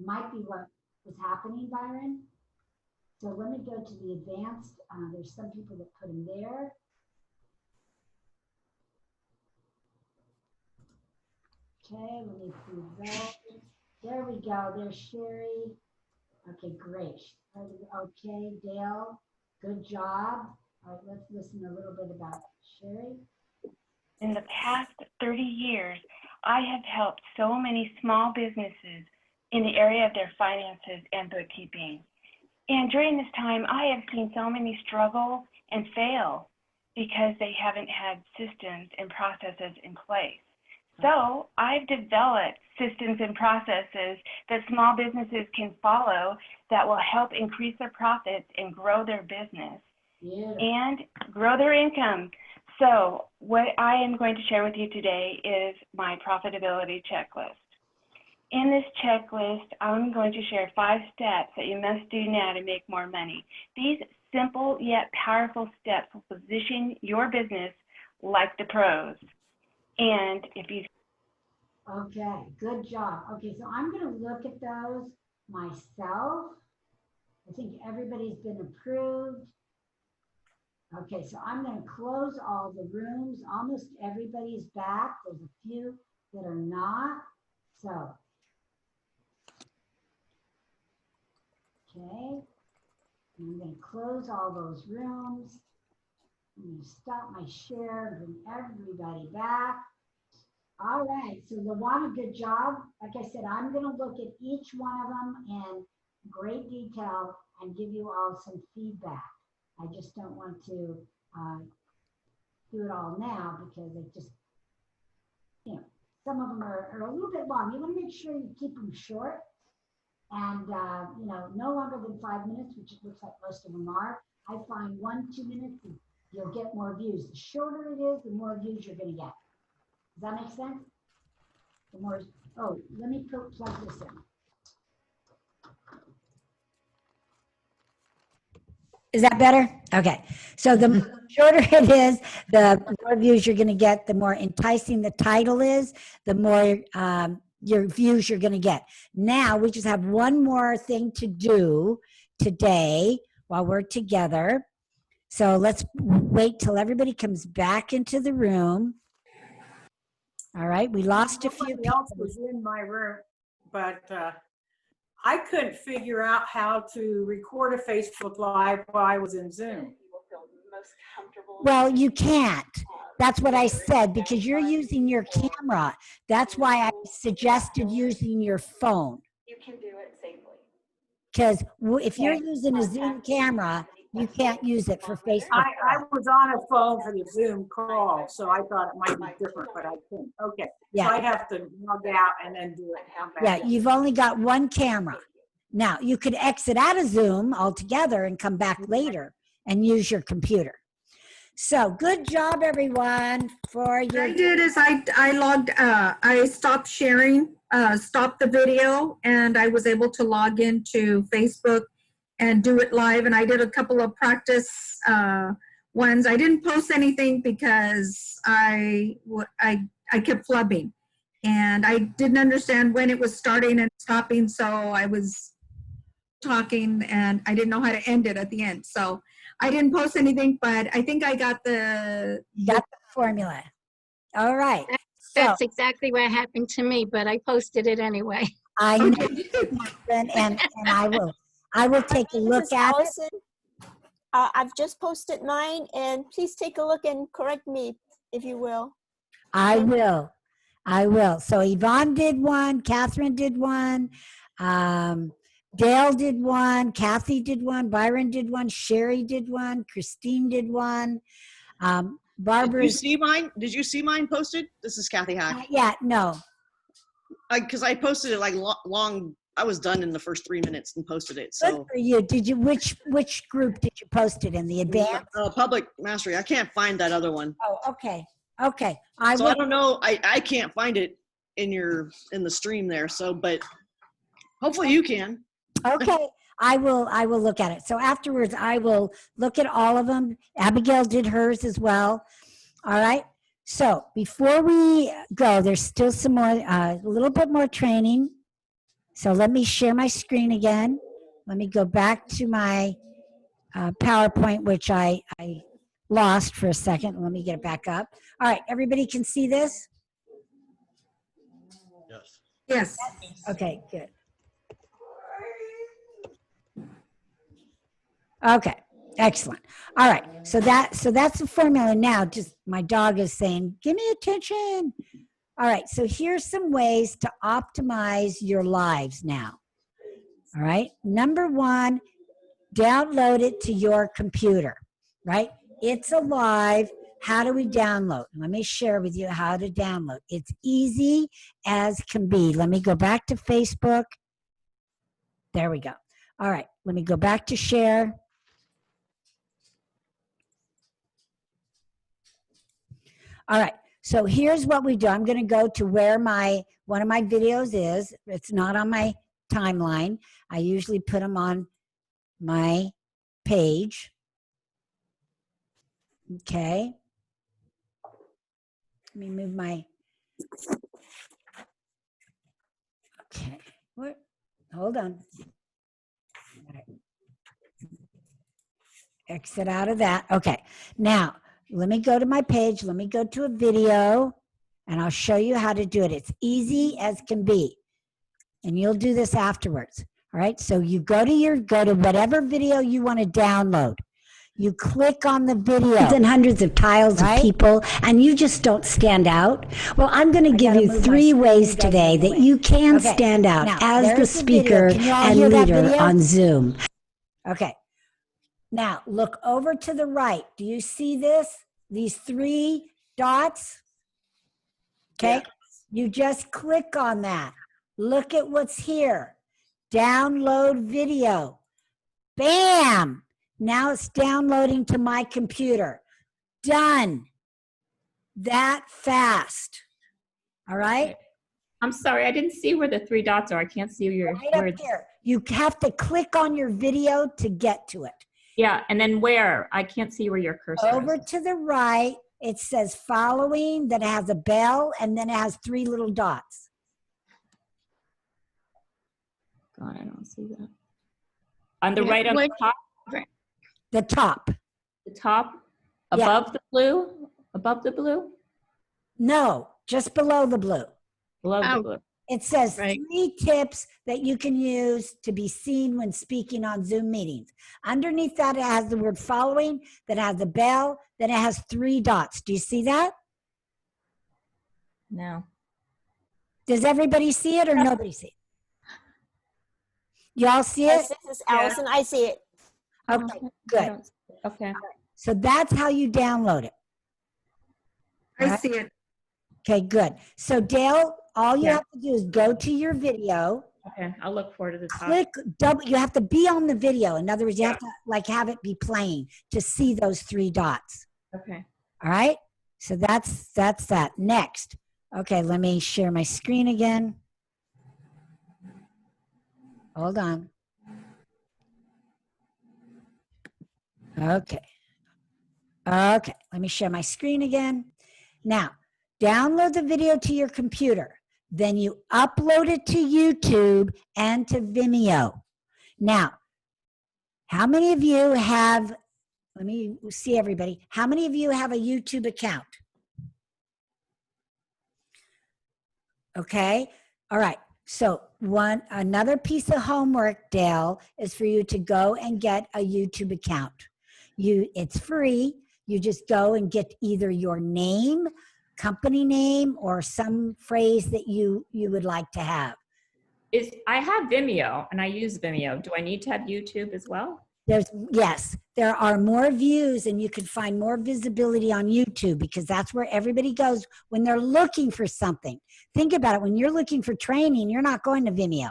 might be what was happening, Byron. So let me go to the advanced. There's some people that put them there. Okay, let me prove that. There we go. There's Sherry. Okay, great. Okay, Dale, good job. All right, let's listen a little bit about Sherry. In the past 30 years, I have helped so many small businesses in the area of their finances and bookkeeping. And during this time, I have seen so many struggle and fail because they haven't had systems and processes in place. So I've developed systems and processes that small businesses can follow that will help increase their profits and grow their business and grow their income. So what I am going to share with you today is my profitability checklist. In this checklist, I'm going to share 5 steps that you must do now to make more money. These simple yet powerful steps will position your business like the pros. And if you... Okay, good job. Okay, so I'm going to look at those myself. I think everybody's been approved. Okay, so I'm going to close all the rooms. Almost everybody's back. There's a few that are not. So, okay. I'm going to close all those rooms. I'm going to stop my share, bring everybody back. All right, so Lawana, good job. Like I said, I'm going to look at each one of them in great detail and give you all some feedback. I just don't want to do it all now because it just, you know, some of them are a little bit long. You want to make sure you keep them short and, you know, no longer than 5 minutes, which it looks like most of them are. I find 1-2 minutes, and you'll get more views. The shorter it is, the more views you're going to get. Does that make sense? The more, oh, let me plug this in. Is that better? Okay. So the shorter it is, the more views you're going to get, the more enticing the title is, the more your views you're going to get. Now we just have one more thing to do today while we're together. So let's wait till everybody comes back into the room. All right. We lost a few Somebody people. else was in my room, but I couldn't figure out how to record a Facebook Live while I was in Zoom. Well, you can't. That's what I said, because you're using your camera. That's why I suggested using your phone. You can do it safely. Because if you're using a Zoom camera, you can't use it for Facebook. I was on a phone for the Zoom call, so I thought it might be different, but I couldn't. Okay, Yeah. so I have to log out and then do it. Come back Yeah, in. you've only got one camera. Now, you could exit out of Zoom altogether and come back later and use your computer. So good job, everyone, for your. What I did is I stopped sharing, stopped the video, and I was able to log into Facebook and do it live. And I did a couple of practice ones. I didn't post anything because I kept flubbing, and I didn't understand when it was starting and stopping. So I was talking and I didn't know how to end it at the end. So I didn't post anything, but I think I got the formula. All right. That's exactly what happened to me, but I posted it anyway. I know, and I will take a look at it. Allison. I've just posted mine, and please take a look and correct me if you will. I will. So Yvonne did one, Catherine did one, Dale did one, Kathy did one, Byron did one, Sherry did one, Christine did one. Barbara. Did you see mine? Did you see mine posted? This is Kathy Hack. Yeah, no. Because I posted it like long. I was done in the first 3 minutes and posted it. So good for you. Did you? Which group did you post it in? The advanced? Public mastery. I can't find that other one. Oh, okay. Okay. I don't know. I can't find it in the stream there. So, but hopefully you can. Okay. I will look at it. So afterwards, I will look at all of them. Abigail did hers as well. All right. So before we go, there's still some more, a little bit more training. So let me share my screen again. Let me go back to my PowerPoint, which I lost for a second. Let me get it back up. All right. Everybody can see this? Yes. Yes. Okay, good. Okay, excellent. All right, so that's the formula now. Just my dog is saying, give me attention. All right, so here's some ways to optimize your lives now. All right, number one, download it to your computer, right? It's alive. How do we download? Let me share with you how to download. It's easy as can be. Let me go back to Facebook. There we go. All right, let me go back to share. All right, so here's what we do. I'm going to go to where one of my videos is. It's not on my timeline. I usually put them on my page. Okay. Let me move my. Okay. What? Hold on. All right. Exit out of that. Okay. Now, let me go to my page. Let me go to a video and I'll show you how to do it. It's easy as can be. And you'll do this afterwards. All right. So you go to whatever video you want to download. You click on the video. And hundreds of tiles of people, and you just don't stand out. Well, I'm going to give you 3 ways today that you can stand out as the speaker and leader on Zoom. Okay. Now, look over to the right. Do you see this? These 3 dots? Okay. Yeah. You just click on that. Look at what's here. Download video. Bam! Now it's downloading to my computer. Done. That fast. All right? I'm sorry, I didn't see where the 3 dots are. I can't see your Right up here. You have to click on your video to get to it. Yeah, and then where? I can't see where your cursor Over is. to the right, it says following, that has a bell, and then it has 3 little dots. God, I don't see that. On the right on the top? The top. The top? Above the blue? Above the blue? No, just below the blue. Below the blue. It says 3 tips that you can use to be seen when speaking on Zoom meetings. Underneath that, it has the word following, that has a bell, then it has 3 dots. Do you see that? No. Does everybody see it or nobody see it? Y'all see Yes, it? this is Allison. I see it. Okay, good. Okay. So that's how you download it. I see it. Okay, good. So Dale, all you have to do is go to your video. Okay, I'll look for it at the top. Click double. You have to be on the video. In other words, you have to like have it be playing to see those 3 dots. Okay. All right. So that's that. Next. Okay, let me share my screen again. Hold on. Okay. Okay, let me share my screen again. Now, download the video to your computer. Then you upload it to YouTube and to Vimeo. Now, how many of you have, let me see everybody, how many of you have a YouTube account? Okay, all right. So another piece of homework, Dale, is for you to go and get a YouTube account. It's free. You just go and get either your name, company name, or some phrase that you would like to have. I have Vimeo and I use Vimeo. Do I need to have YouTube as well? Yes, there are more views and you can find more visibility on YouTube because that's where everybody goes when they're looking for something. Think about it. When you're looking for training, you're not going to Vimeo.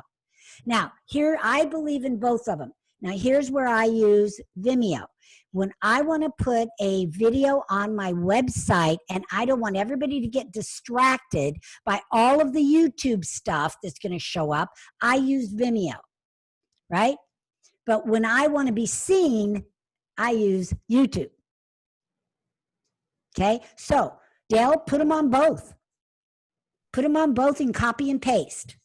Now, here, I believe in both of them. Now, here's where I use Vimeo. When I want to put a video on my website and I don't want everybody to get distracted by all of the YouTube stuff that's going to show up, I use Vimeo, right? But when I want to be seen, I use YouTube. Okay, so Dale, put them on both. Put them on both and copy and paste,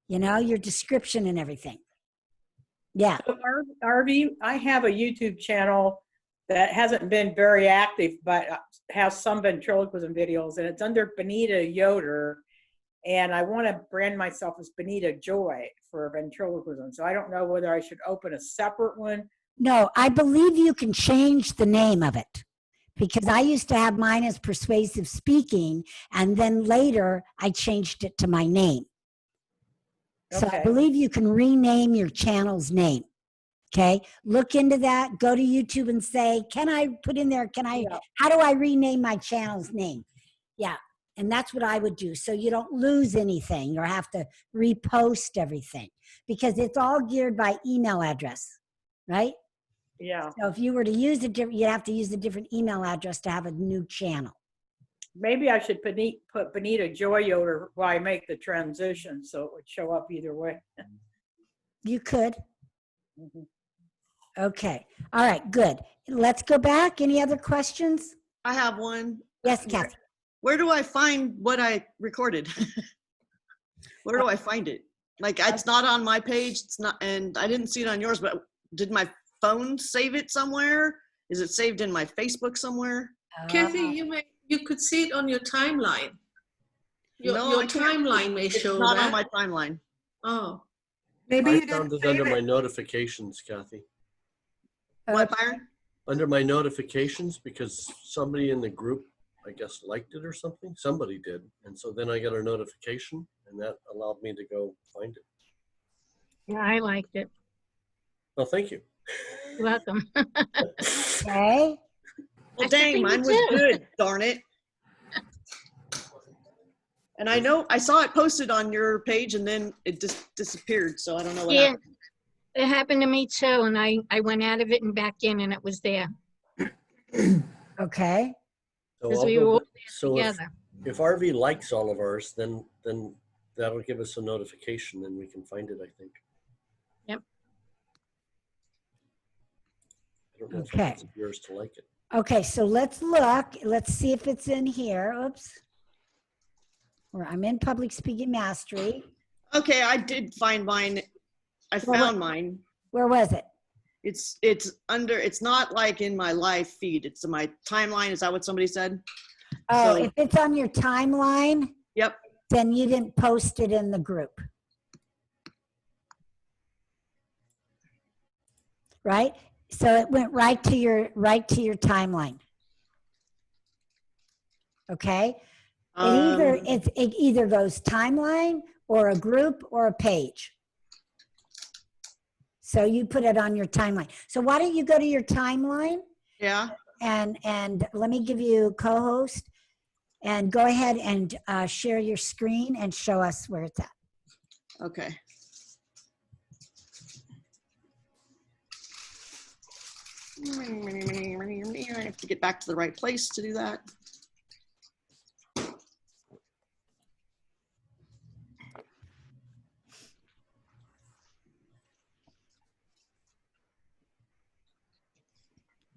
your description and everything. Yeah. So Arvee, I have a YouTube channel that hasn't been very active, but has some ventriloquism videos, and it's under Benita Yoder. And I want to brand myself as Benita Joy for ventriloquism. So I don't know whether I should open a separate one. No, I believe you can change the name of it because I used to have mine as Persuasive Speaking, and then later I changed it to my name. So I believe you can rename your channel's name. Okay, look into that. Go to YouTube and say, can I put in there, how do I rename my channel's name? Yeah. And that's what I would do. So you don't lose anything or have to repost everything because it's all geared by email address, right? Yeah. So if you were to use a different, you'd have to use a different email address to have a new channel. Maybe I should put Benita Joy Yoder while I make the transition so it would show up either way. You could. Okay. All right, good. Let's go back. Any other questions? I have one. Yes, Kathy. Where do I find what I recorded? Where do I find it? Like, it's not on my page. It's not, and I didn't see it on yours, but did my phone save it somewhere? Is it saved in my Facebook somewhere? Kathy, you could see it on your timeline. Your I can't. timeline may It's show not that. on my timeline. Oh. Maybe I you found didn't it under save my it. notifications, Kathy. What, Byron? Under my notifications, because somebody in the group, I guess, liked it or something. Somebody did. And so then I got a notification, and that allowed me to go find it. Yeah, I liked it. Well, thank you. You're welcome. Okay. Well, I dang, think mine me was too. good, darn it. And I know I saw it posted on your page and then it just disappeared. So I don't know what Yeah, happened. it happened to me too, and I went out of it and back in, and it was there Okay. So because I'll we were go. all So together. if Arvee likes all of ours, then that'll give us a notification and we can find it, I think. Yep. I don't know if Okay. it's yours to like it. Okay, so let's look. Let's see if it's in here. Oops. I'm in Public Speaking Mastery. Okay, I did find mine. I found mine. Where was it? It's under, it's not like in my live feed. It's in my timeline. Is that what somebody said? Oh, So- if it's on your timeline, Yep. then you didn't post it in the group. Right? So it went right to your timeline. Okay? It either goes timeline or a group or a page. So you put it on your timeline. So why don't you go to your timeline? Yeah. And let me give you co-host and go ahead and share your screen and show us where it's at. Okay. I have to get back to the right place to do that.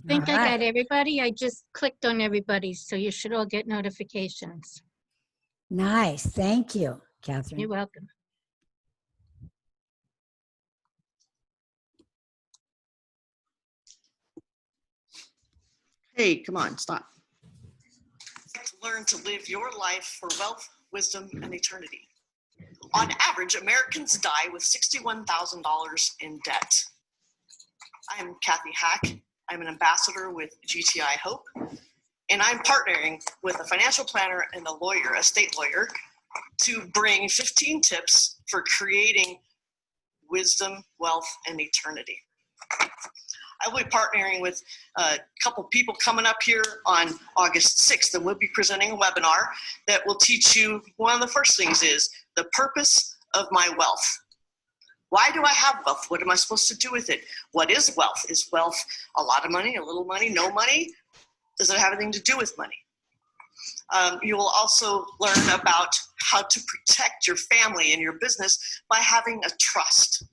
I think All I right. got everybody. I just clicked on everybody, so you should all get notifications. Nice. Thank you, Catherine. You're welcome. Hey, come on, stop. Learn to live your life for wealth, wisdom, and eternity. On average, Americans die with $61,000 in debt. I'm Kathy Hack. I'm an ambassador with GTI Hope, and I'm partnering with a financial planner and a lawyer, a state lawyer, to bring 15 tips for creating wisdom, wealth, and eternity. I will be partnering with a couple people coming up here on August 6th, and we'll be presenting a webinar that will teach you, one of the first things is the purpose of my wealth. Why do I have wealth? What am I supposed to do with it? What is wealth? Is wealth a lot of money, a little money, no money? Does it have anything to do with money? You will also learn about how to protect your family and your business by having a trust,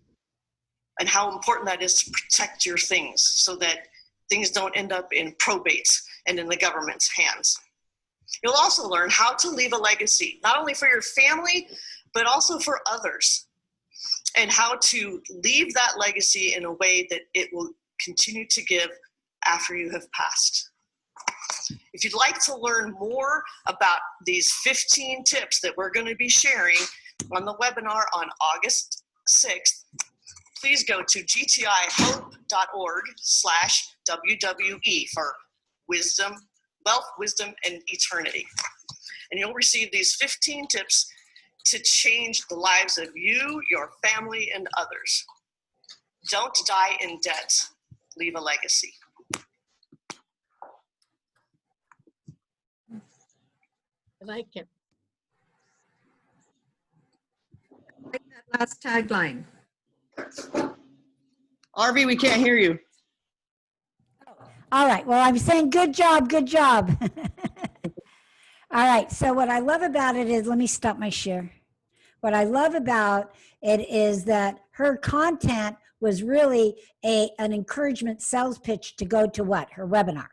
and how important that is to protect your things so that things don't end up in probates and in the government's hands. You'll also learn how to leave a legacy, not only for your family, but also for others, and how to leave that legacy in a way that it will continue to give after you have passed. If you'd like to learn more about these 15 tips that we're going to be sharing on the webinar on August 6th, please go to gtihope.org/WWE for wisdom, wealth, wisdom, and eternity. And you'll receive these 15 tips to change the lives of you, your family, and others. Don't die in debt. Leave a legacy. I like it. I like that last tagline. Arvee, we can't hear you. All right. Well, I'm saying good job. Good job. All right. So what I love about it is, let me stop my share. What I love about it is that her content was really an encouragement sales pitch to go to what? Her webinar,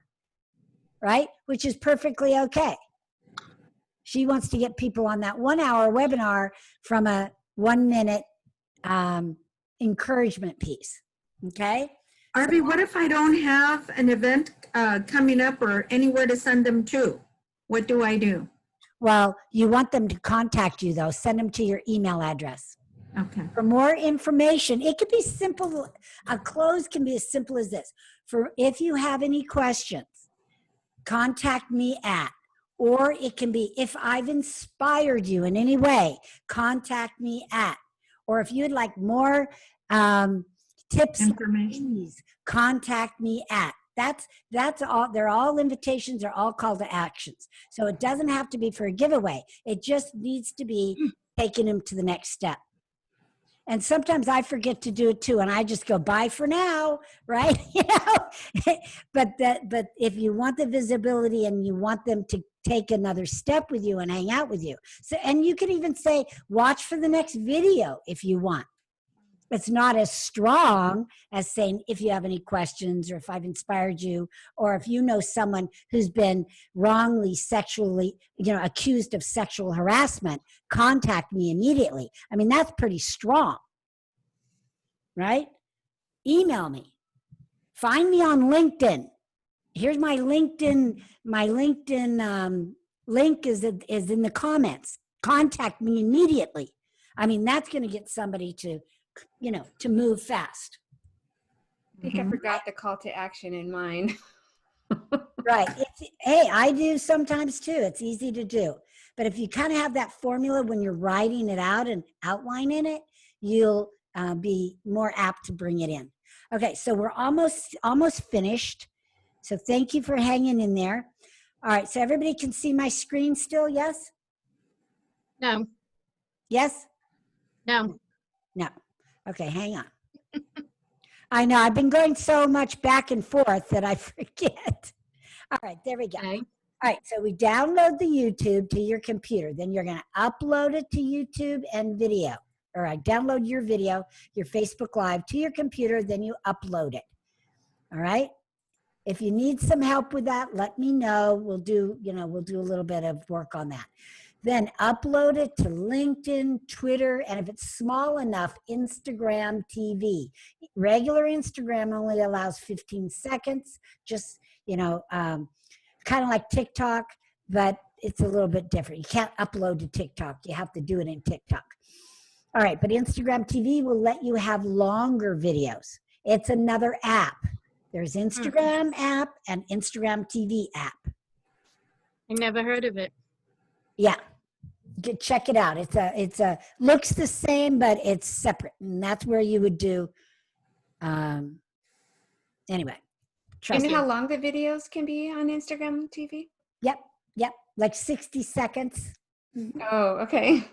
right? Which is perfectly okay. She wants to get people on that 1 hour webinar from a 1 minute encouragement piece. Okay. Arvee, what if I don't have an event coming up or anywhere to send them to? What do I do? Well, you want them to contact you though. Send them to your email address. Okay. For more information, it could be simple. A close can be as simple as this. For if you have any questions, contact me at, or it can be if I've inspired you in any way, contact me at, or if you'd like more tips, information, contact me at. That's all. They're all invitations. They're all call to actions. So it doesn't have to be for a giveaway. It just needs to be taking them to the next step. And sometimes I forget to do it too, and I just go bye for now, right? You know, but if you want the visibility and you want them to take another step with you and hang out with you, so and you can even say watch for the next video if you want. It's not as strong as saying if you have any questions or if I've inspired you or if you know someone who's been wrongly sexually, accused of sexual harassment, contact me immediately. I mean, that's pretty strong, right? Email me. Find me on LinkedIn. Here's my LinkedIn. My LinkedIn link is in the comments. Contact me immediately. I mean, that's going to get somebody to move fast. I think I forgot the call to action in mine. Right. Hey, I do sometimes too. It's easy to do. But if you kind of have that formula when you're writing it out and outlining it, you'll be more apt to bring it in. Okay, so we're almost finished. So thank you for hanging in there. All right, so everybody can see my screen still, yes? No. Yes? No. No. Okay, hang on. I know, I've been going so much back and forth that I forget. All right, there we go. Okay. All right, so we download the YouTube to your computer. Then you're going to upload it to YouTube and video. All right, download your video, your Facebook Live to your computer, then you upload it. All right? If you need some help with that, let me know. We'll do a little bit of work on that. Then upload it to LinkedIn, Twitter, and if it's small enough, Instagram TV. Regular Instagram only allows 15 seconds, just, kind of like TikTok, but it's a little bit different. You can't upload to TikTok. You have to do it in TikTok. All right, but Instagram TV will let you have longer videos. It's another app. There's Instagram app and Instagram TV app. I never heard of it. Yeah. Check it out. It's a looks the same, but it's separate. And that's where you would do anyway. Do you know how long the videos can be on Instagram TV? Yep. Like 60 seconds. Oh, okay.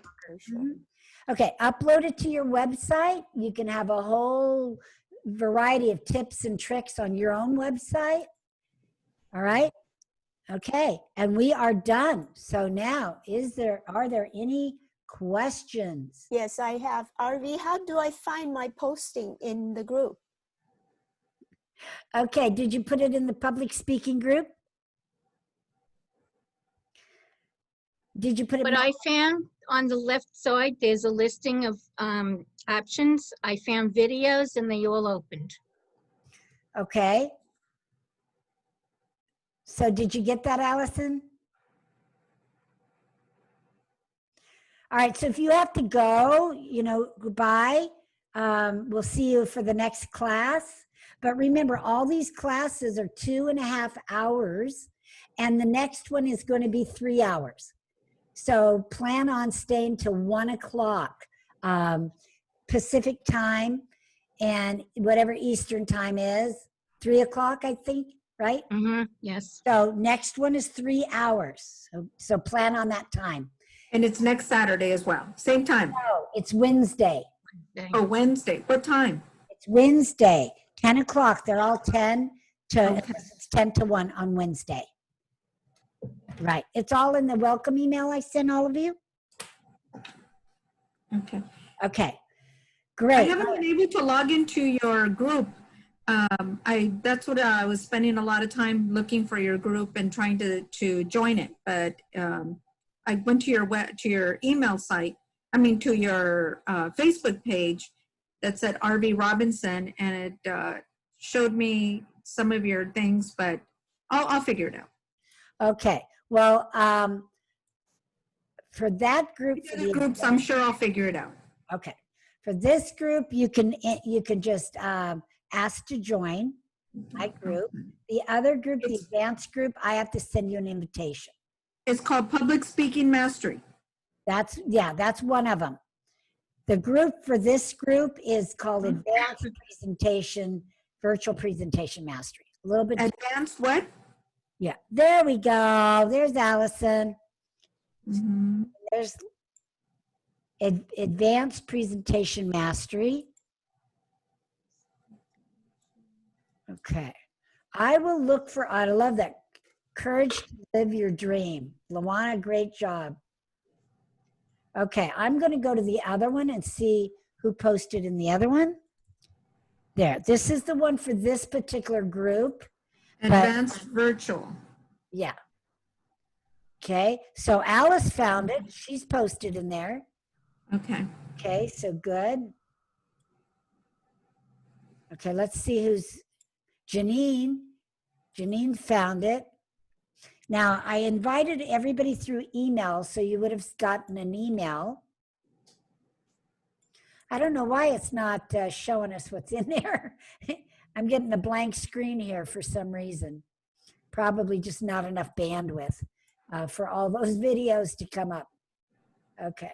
Okay, upload it to your website. You can have a whole variety of tips and tricks on your own website. All right. Okay, and we are done. So now, are there any questions? Yes, I have. Arvee, how do I find my posting in the group? Okay, did you put it in the public speaking group? Did you put it? What I found on the left side, there's a listing of options. I found videos and they all opened. Okay. So did you get that, Allison? All right, so if you have to go, goodbye. We'll see you for the next class. But remember, all these classes are 2.5 hours, and the next one is going to be 3 hours. So plan on staying till 1 o'clock Pacific time, and whatever Eastern time is, 3 o'clock, I think. Right? Mm-hmm. Yes. So next one is 3 hours. So plan on that time. And it's next Saturday as well. Same time. No, it's Wednesday. Oh, Wednesday. What time? It's Wednesday, 10 o'clock. They're all 10 to, it's 10 to 1 on Wednesday. Right. It's all in the welcome email I sent all of you. Okay. Okay. Great. I haven't been able to log into your group. That's what I was spending a lot of time looking for your group and trying to join it. But I went to your email site. To your Facebook page that said Arvee Robinson, and it showed me some of your things, but I'll figure it out. Okay. Well, for that group, for The the groups, I'm sure I'll figure it out. Okay. For this group, you can just ask to join my group. The other group, the advanced group, I have to send you an invitation. It's called Public Speaking Mastery. That's one of them. The group for this group is called Advanced Presentation, Virtual Presentation Mastery. A little bit. Advanced what? Yeah, there we go. There's Allison. There's Advanced Presentation Mastery. Okay. I will look for, I love that. Courage to live your dream. Luana, great job. Okay, I'm going to go to the other one and see who posted in the other one. There, this is the one for this particular group. Advanced Virtual. Yeah. Okay, so Alice found it. She's posted in there. Okay. Okay, so good. Okay, let's see who's Janine. Janine found it. Now, I invited everybody through email, so you would have gotten an email. I don't know why it's not showing us what's in there. I'm getting a blank screen here for some reason. Probably just not enough bandwidth for all those videos to come up. Okay.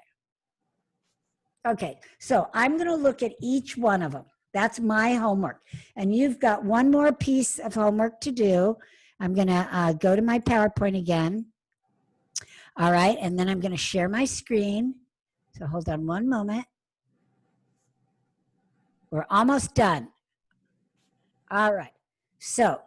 Okay, so I'm going to look at each one of them. That's my homework. And you've got one more piece of homework to do. I'm going to go to my PowerPoint again. All right, and then I'm going to share my screen. So hold on one moment. We're almost done. All right, so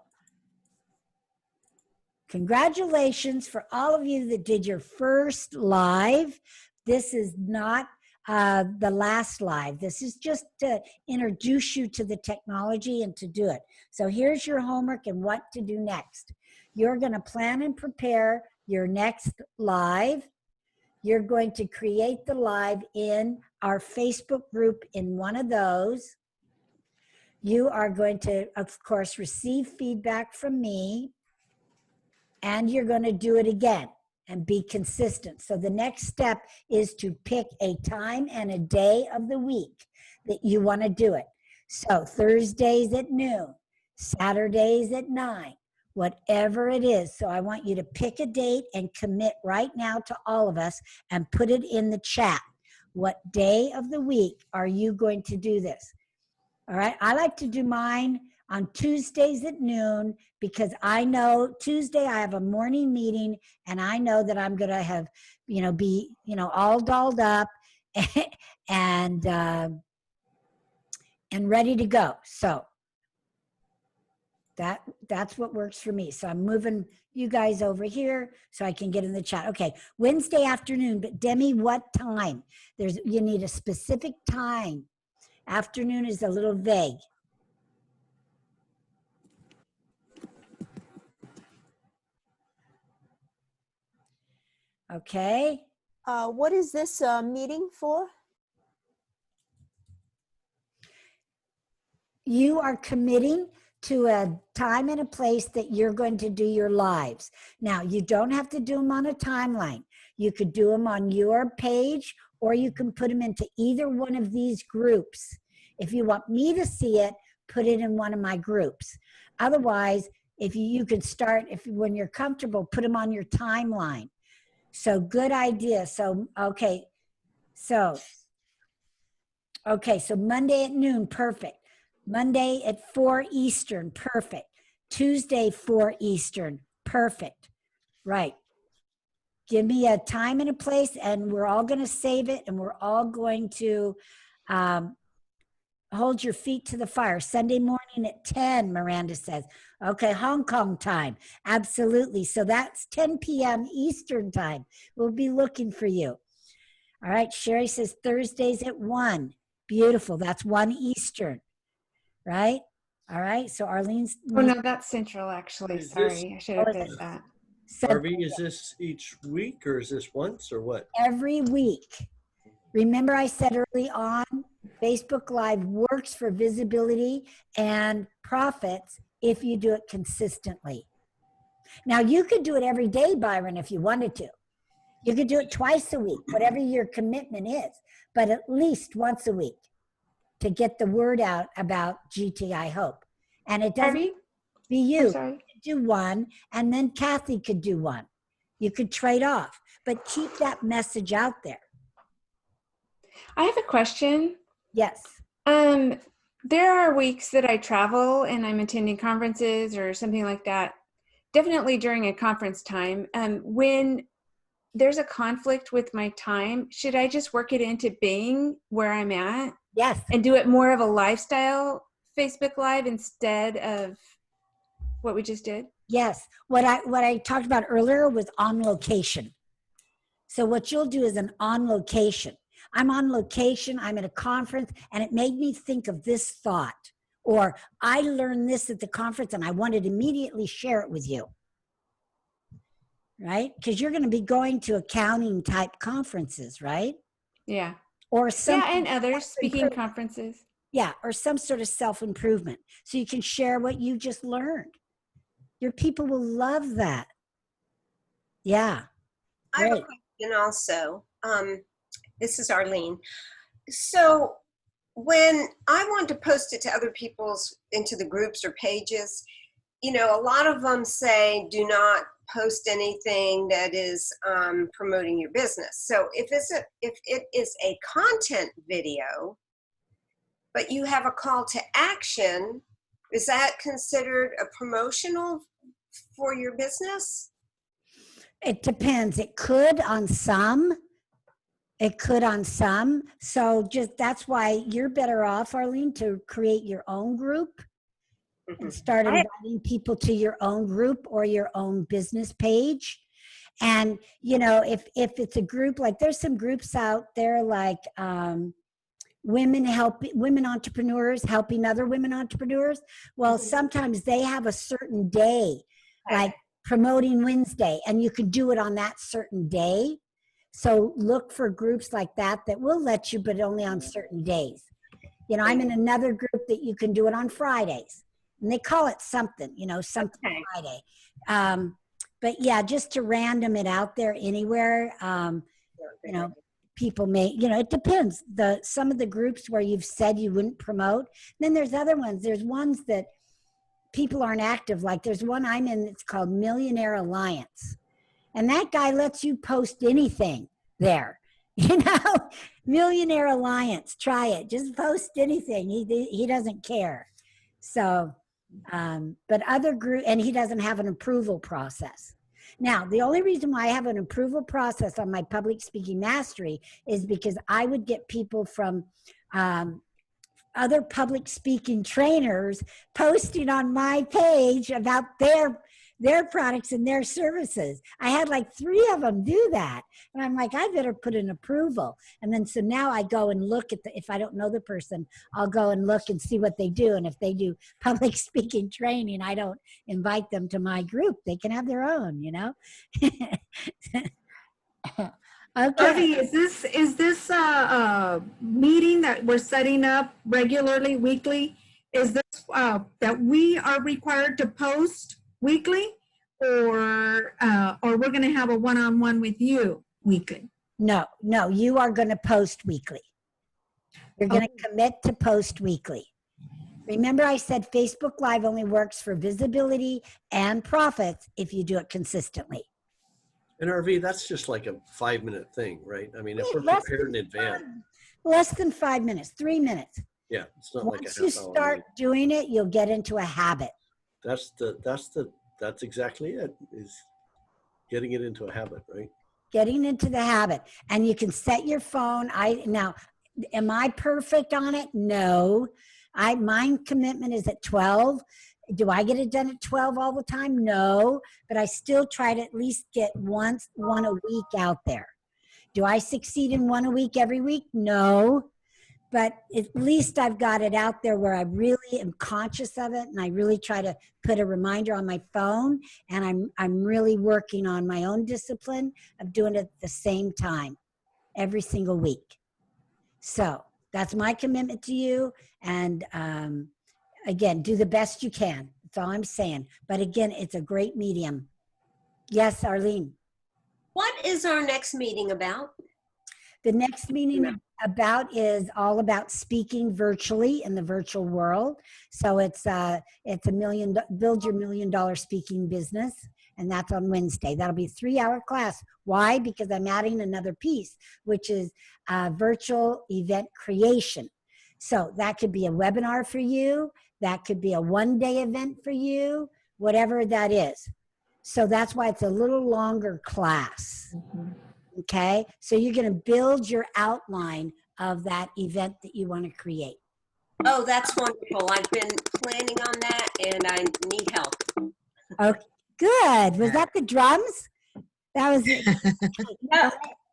congratulations for all of you that did your first live. This is not the last live. This is just to introduce you to the technology and to do it. So here's your homework and what to do next. You're going to plan and prepare your next live. You're going to create the live in our Facebook group in one of those. You are going to, of course, receive feedback from me, and you're going to do it again and be consistent. So the next step is to pick a time and a day of the week that you want to do it. So Thursdays at noon, Saturdays at 9, whatever it is. So I want you to pick a date and commit right now to all of us and put it in the chat. What day of the week are you going to do this? All right, I like to do mine on Tuesdays at noon because I know Tuesday I have a morning meeting and I know that I'm going to have, be, all dolled up and ready to go. So that's what works for me. So I'm moving you guys over here so I can get in the chat. Okay, Wednesday afternoon, but Demi, what time? You need a specific time. Afternoon is a little vague. Okay. What is this meeting for? You are committing to a time and a place that you're going to do your lives. Now, you don't have to do them on a timeline. You could do them on your page, or you can put them into either one of these groups. If you want me to see it, put it in one of my groups. Otherwise, if you could start, when you're comfortable, put them on your timeline. So good idea. So, okay. So Monday at noon, perfect. Monday at 4 Eastern, perfect. Tuesday, 4 Eastern, perfect. Right. Give me a time and a place, and we're all going to save it, and we're all going to hold your feet to the fire. Sunday morning at 10, Miranda says. Okay, Hong Kong time. Absolutely. So that's 10 p.m. Eastern time. We'll be looking for you. All right, Sherry says Thursdays at 1. Beautiful. That's 1 Eastern. Right? All right. So Arlene's. Oh, no, that's Central, actually. Is Sorry, I should have this- said that. Arvee, is this each week or is this once or what? Every week. Remember I said early on Facebook Live works for visibility and profits if you do it consistently. Now, you could do it every day, Byron, if you wanted to. You could do it twice a week, whatever your commitment is, but at least once a week to get the word out about GTI Hope. And it doesn't Arvee? be you. I'm sorry. Do one, and then Kathy could do one. You could trade off, but keep that message out there. I have a question. Yes. There are weeks that I travel and I'm attending conferences or something like that. Definitely during a conference time. When there's a conflict with my time, should I just work it into Bing where I'm at? Yes. And do it more of a lifestyle Facebook Live instead of what we just did? Yes. What I talked about earlier was on location. So what you'll do is an on location. I'm on location, I'm at a conference, and it made me think of this thought. Or I learned this at the conference and I wanted to immediately share it with you. Right? Because you're going to be going to accounting type conferences, right? Yeah. Or some, yeah, and others, speaking conferences. Yeah, or some sort of self-improvement. So you can share what you just learned. Your people will love that. Yeah. I have a question also. This is Arlene. So when I want to post it to other people's, into the groups or pages, you know, a lot of them say, do not post anything that is promoting your business. So if it is a content video, but you have a call to action, is that considered a promotional for your business? It depends. It could on some. It could on some. So just that's why you're better off, Arlene, to create your own group and start inviting people to your own group or your own business page. And, you know, if it's a group, like there's some groups out there like women entrepreneurs helping other women entrepreneurs. Well, sometimes they have a certain day, like promoting Wednesday, and you can do it on that certain day. So look for groups like that that will let you, but only on certain days. You know, I'm in another group that you can do it on Fridays, and they call it something, you know, something Friday. But yeah, just to random it out there anywhere, you know, people may, you know, it depends. Some of the groups where you've said you wouldn't promote, then there's other ones. There's ones that people aren't active. Like there's one I'm in, it's called Millionaire Alliance. And that guy lets you post anything there, you know, Millionaire Alliance, try it, just post anything. He doesn't care. So, but other group, and he doesn't have an approval process. Now, the only reason why I have an approval process on my public speaking mastery is because I would get people from other public speaking trainers posting on my page about their products and their services. I had like 3 of them do that. And I'm like, I better put an approval. And then so now I go and look at if I don't know the person, I'll go and look and see what they do. And if they do public speaking training, I don't invite them to my group. They can have their own, you know? Okay. Arvee, is this a meeting that we're setting up regularly, weekly? Is this that we are required to post weekly, or we're going to have a one-on-one with you weekly? No, you are going to post weekly. You're going to commit to post weekly. Remember, I said Facebook Live only works for visibility and profits if you do it consistently. And Arvee, that's just like a 5-minute thing, right? I mean, if we're prepared in advance. Less than 5 minutes, 3 minutes. Yeah, it's not Once like a you half hour. start doing it, you'll get into a habit. That's exactly it, is getting it into a habit, right? Getting into the habit. And you can set your phone. Now, am I perfect on it? No. My commitment is at 12. Do I get it done at 12 all the time? No, but I still try to at least get one a week out there. Do I succeed in one a week every week? No, but at least I've got it out there where I really am conscious of it, and I really try to put a reminder on my phone, and I'm really working on my own discipline of doing it at the same time every single week. So That's my commitment to you. And again, do the best you can. That's all I'm saying. But again, it's a great medium. Yes, Arlene. What is our next meeting about? The next meeting about is all about speaking virtually in the virtual world. So it's build your $1 million speaking business. And that's on Wednesday. That'll be a 3-hour class. Why? Because I'm adding another piece, which is virtual event creation. So that could be a webinar for you. That could be a one-day event for you, whatever that is. So that's why it's a little longer class. Okay? So you're going to build your outline of that event that you want to create. Oh, that's wonderful. I've been planning on that and I need help. Okay, good. Was that the drums? That was it.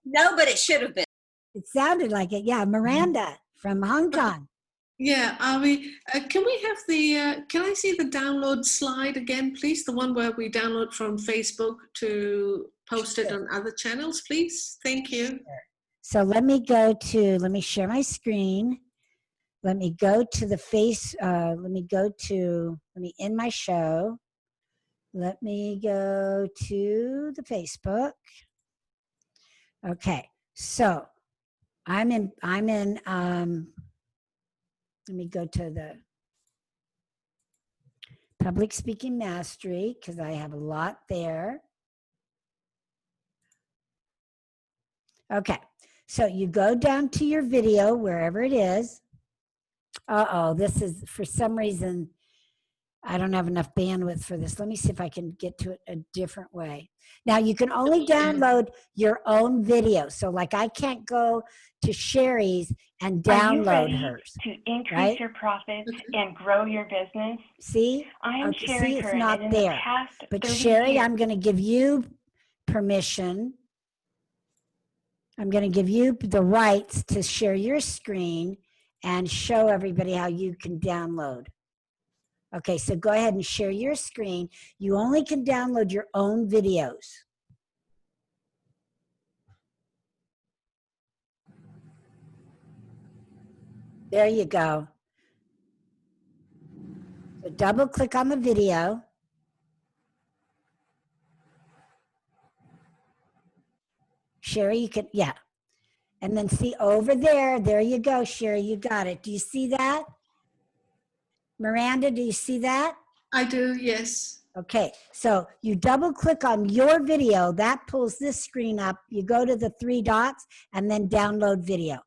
No, but it should have been. It sounded like it. Yeah, Miranda from Hong Kong. Yeah, Arvee, can we have the, can I see the download slide again, please? The one where we download from Facebook to post it on other channels, please? Thank you. Sure. So let me share my screen. Let me go to let me end my show. Let me go to the Facebook. Okay, so I'm in, let me go to the public speaking mastery because I have a lot there. Okay, so you go down to your video, wherever it is. Uh-oh, this is, for some reason, I don't have enough bandwidth for this. Let me see if I can get to it a different way. Now, you can only download your own video. So, like, I can't go to Sherry's and download hers. To increase right? your profits and grow your business? See? I am Okay, Sherry see, it's Curran, not and in the there. past But 30 Sherry, years, I'm going to give you permission. I'm going to give you the rights to share your screen and show everybody how you can download. Okay, so go ahead and share your screen. You only can download your own videos. There you go. So double click on the video. Sherry, you can, yeah. And then see over there you go, Sherry, you got it. Do you see that? Miranda, do you see that? I do, yes. Okay, so you double click on your video, that pulls this screen up. You go to the 3 dots and then download video.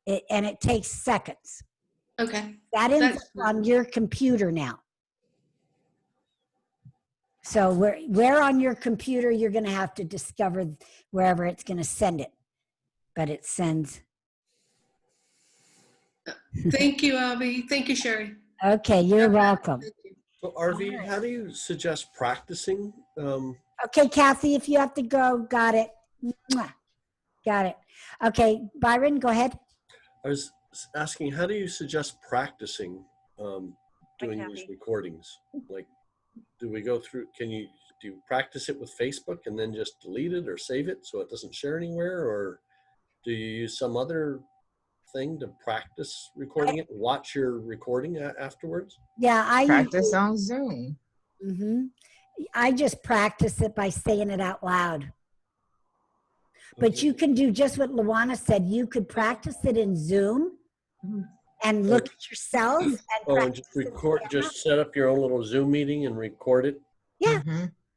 And it takes seconds. Okay. That ends up on your computer now. So where on your computer you're going to have to discover wherever it's going to send it. But it sends. Thank you, Arvee. Thank you, Sherry. Okay, you're welcome. So Arvee, how do you suggest practicing? Okay, Kathy, if you have to go, got it. Mwah. Got it. Okay, Byron, go ahead. I was asking, how do you suggest practicing doing these recordings? Like, do we go through, do you practice it with Facebook and then just delete it or save it so it doesn't share anywhere? Or do you use some other thing to practice recording it, watch your recording afterwards? Yeah, I practice on Zoom. I just practice it by saying it out loud. But you can do just what Luana said. You could practice it in Zoom and look at yourself. And just record, just set up your own little Zoom meeting and record it? Yeah,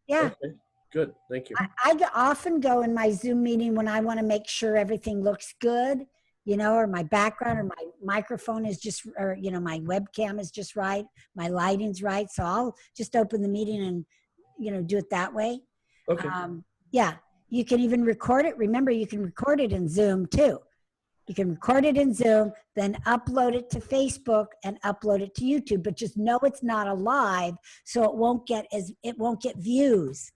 yeah. Okay, good, thank you. I often go in my Zoom meeting when I want to make sure everything looks good, you know, or my background or my microphone is just, or, you know, my webcam is just right, my lighting's right. So I'll just open the meeting and, you know, do it that way. Okay. Yeah, you can even record it. Remember, you can record it in Zoom too. You can record it in Zoom, then upload it to Facebook and upload it to YouTube, but just know it's not a live, so it won't get views.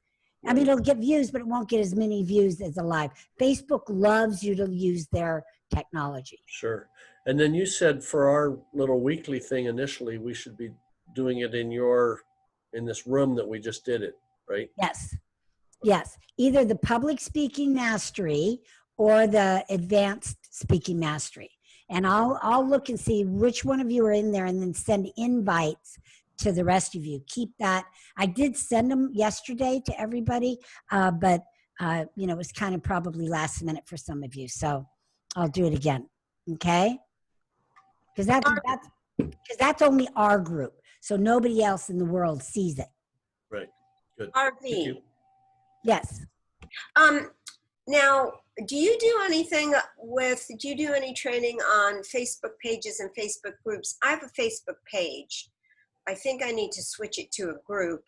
I mean, it'll get views, but it won't get as many views as a live. Facebook loves you to use their technology. Sure. And then you said for our little weekly thing initially, we should be doing it in this room that we just did it, right? Yes. Yes. Either the public speaking mastery or the advanced Speaking Mastery. And I'll look and see which one of you are in there and then send invites to the rest of you. Keep that. I did send them yesterday to everybody, but you know, it was kind of probably last minute for some of you. So I'll do it again. Okay? Because that's only our group. So nobody else in the world sees it. Right. Good. Arvee. Yes. Now, do you do any training on Facebook pages and Facebook groups? I have a Facebook page. I think I need to switch it to a group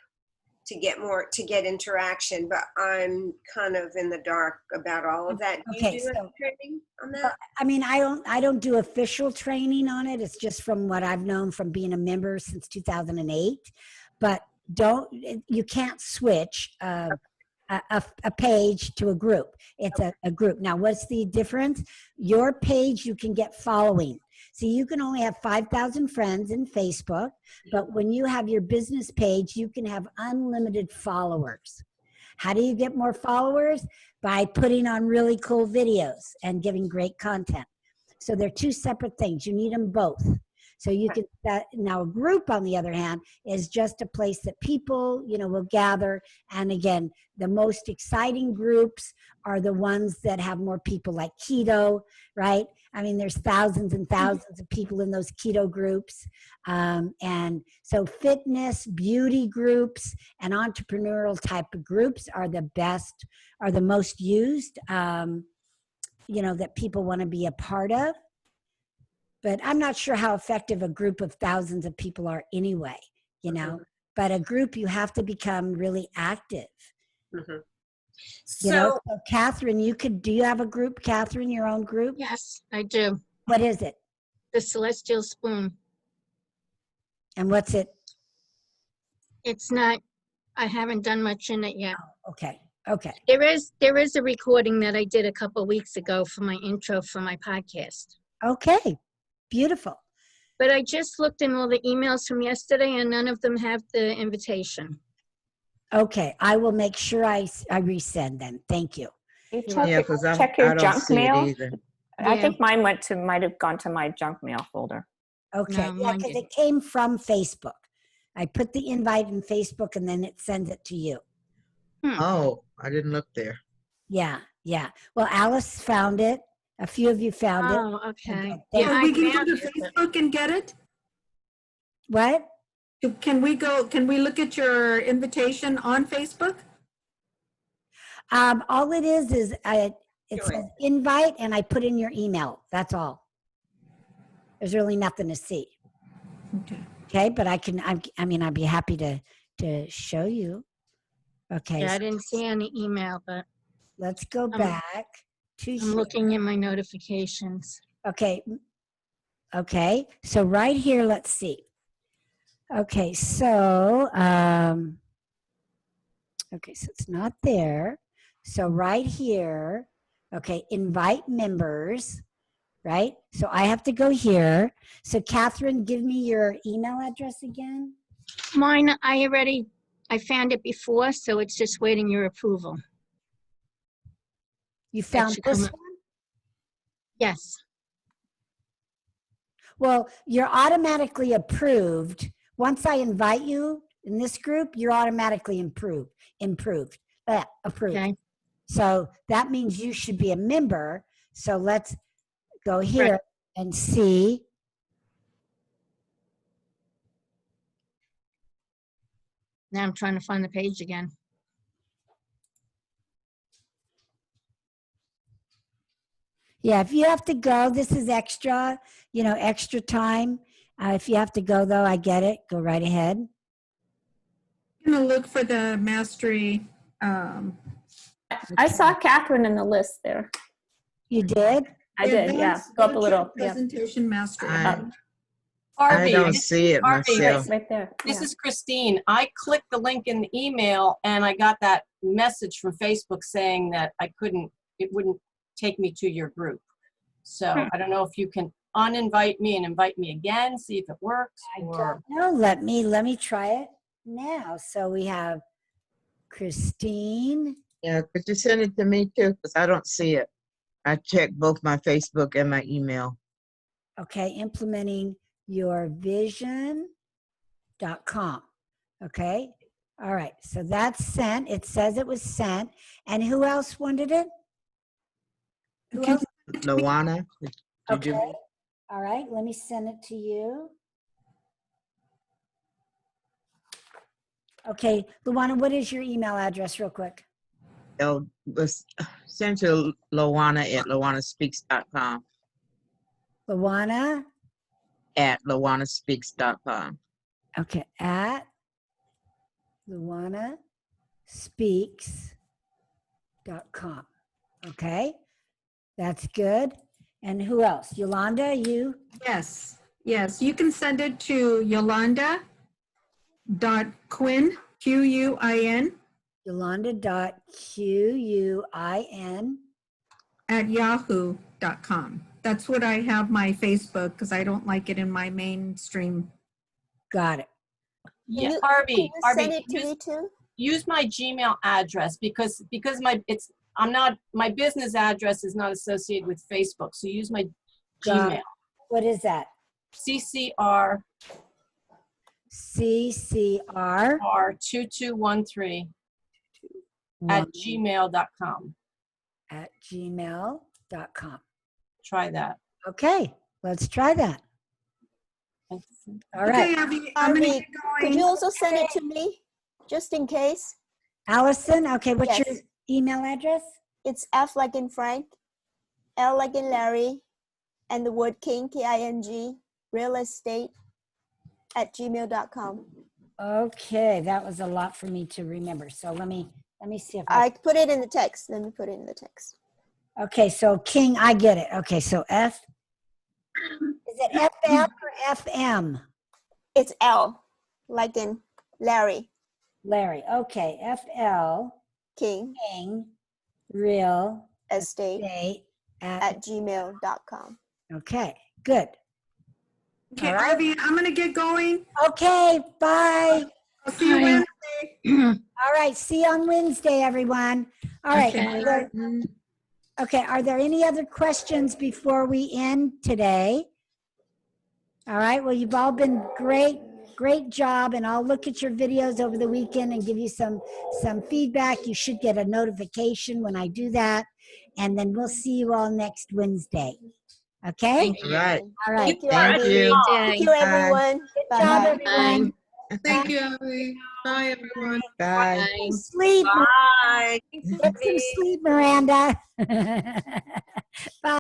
to get interaction, but I'm kind of in the dark about all of that. Do you do any training on that? I mean, I don't do official training on it. It's just from what I've known from being a member since 2008. But you can't switch a page to a group. It's a group. Now, what's the difference? Your page, you can get following. So you can only have 5,000 friends in Facebook, but when you have your business page, you can have unlimited followers. How do you get more followers? By putting on really cool videos and giving great content. So they're two separate things. You need them both. So you can, now a group on the other hand is just a place that people, you know, will gather. And again, the most exciting groups are the ones that have more people, like keto, right? I mean, there's thousands and thousands of people in those keto groups. And so fitness, beauty groups, and entrepreneurial type of groups are the best, are the most used, you know, that people want to be a part of. But I'm not sure how effective a group of thousands of people are anyway, you know. But a group, you have to become really active. You know, so Catherine, do you have a group, Catherine, your own group? Yes, I do. What is it? The Celestial Spoon. And what's it? It's not, I haven't done much in it yet. Oh, okay. Okay. There is a recording that I did a couple of weeks ago for my intro for my podcast. Okay. Beautiful. But I just looked in all the emails from yesterday and none of them have the invitation. Okay. I will make sure I resend them. Thank you. Check your junk mail. I Yeah. think mine might have gone to my junk mail folder. Okay. Yeah, because it came from Facebook. I put the invite in Facebook and then it sends it to you. Oh, I didn't look there. Yeah. Yeah. Well, Alice found it. A few of you found it. Oh, okay. Yeah, we can go to Facebook and get it? What? Can we look at your invitation on Facebook? All it is it says invite and I put in your email. That's all. There's really nothing to see. Okay, but I mean, I'd be happy to show you. Okay. Yeah, I didn't see any email, but let's go back to I'm looking in my notifications. Okay. Okay. So right here, let's see. Okay. So, okay. So it's not there. So right here, okay. Invite members, right? So I have to go here. So Catherine, give me your email address again. Mine, I found it before, so it's just waiting your approval. You found this one? Yes. Well, you're automatically approved. Once I invite you in this group, you're automatically approved. Okay. So that means you should be a member. So let's go here and see. Now I'm trying to find the page again. Yeah, if you have to go, this is extra, you know, extra time. If you have to go, though, I get it. Go right ahead. I'm going to look for the mastery. I saw Catherine in the list there. You did? I did, yeah. Go up a little. Presentation mastery. I don't see it myself. Right there. This is Christine. I clicked the link in the email and I got that message from Facebook saying that it wouldn't take me to your group. So I don't know if you can uninvite me and invite me again, see if it works. Or... No, let me try it now. So we have Christine. Yeah, could you send it to me too? Because I don't see it. I checked both my Facebook and my email. Okay, implementing your vision.com. Okay. All right. So that's sent. It says it was sent. And who else wanted it? Who else? Lawana, did you do Okay. it? All right. Let me send it to you. Okay. Luana, what is your email address real quick? Oh, was sent to Lawana at lawanaspeaks.com. Luana. At lawanaspeaks.com. Okay. At luanaspeaks.com. Okay. That's good. And who else? Yolanda, you? Yes, yes. You can send it to Yolanda.Quinn, Quin, Yolanda.Quin at yahoo.com. That's what I have my Facebook because I don't like it in my mainstream. Got it. Yeah, you- Arvee, can you send Arvee, it to me too? use my Gmail address because my business address is not associated with Facebook. So use my Got Gmail. it. What is that? CCR CCR R2213 at gmail.com. At gmail.com. Try that. Okay, let's try that. All Okay, right. Arvee, I'm gonna Arvee, get could going. you also send it to me, just in case? Allison, okay, what's your Yes. email address? It's F like in Frank, L like in Larry, and the word King, King, real estate at gmail.com. Okay, that was a lot for me to remember. So let me see if I put it in the text. Let me put it in the text. Okay, so King, I get it. Okay, so F. Is it FM or FM? It's L, like in Larry. Larry. Okay, FL King real estate at gmail.com. Okay, good. Okay, All right. Arvee, I'm gonna get going. Okay, bye. I'll see you Bye. Wednesday. All right, see you on Wednesday, everyone. All right. Okay. Okay, are there any other questions before we end today? All right, well, you've all been great job, and I'll look at your videos over the weekend and give you some feedback. You should get a notification when I do that, and then we'll see you all next Wednesday. Okay? Thank you. Right. All right. Thank you, Thank Arvee. you. Thank you, everyone. Good Bye job, bye. everyone. Thank you, Arvee. Bye, everyone. Bye. Get some sleep. Bye. Get some sleep, Miranda. Bye.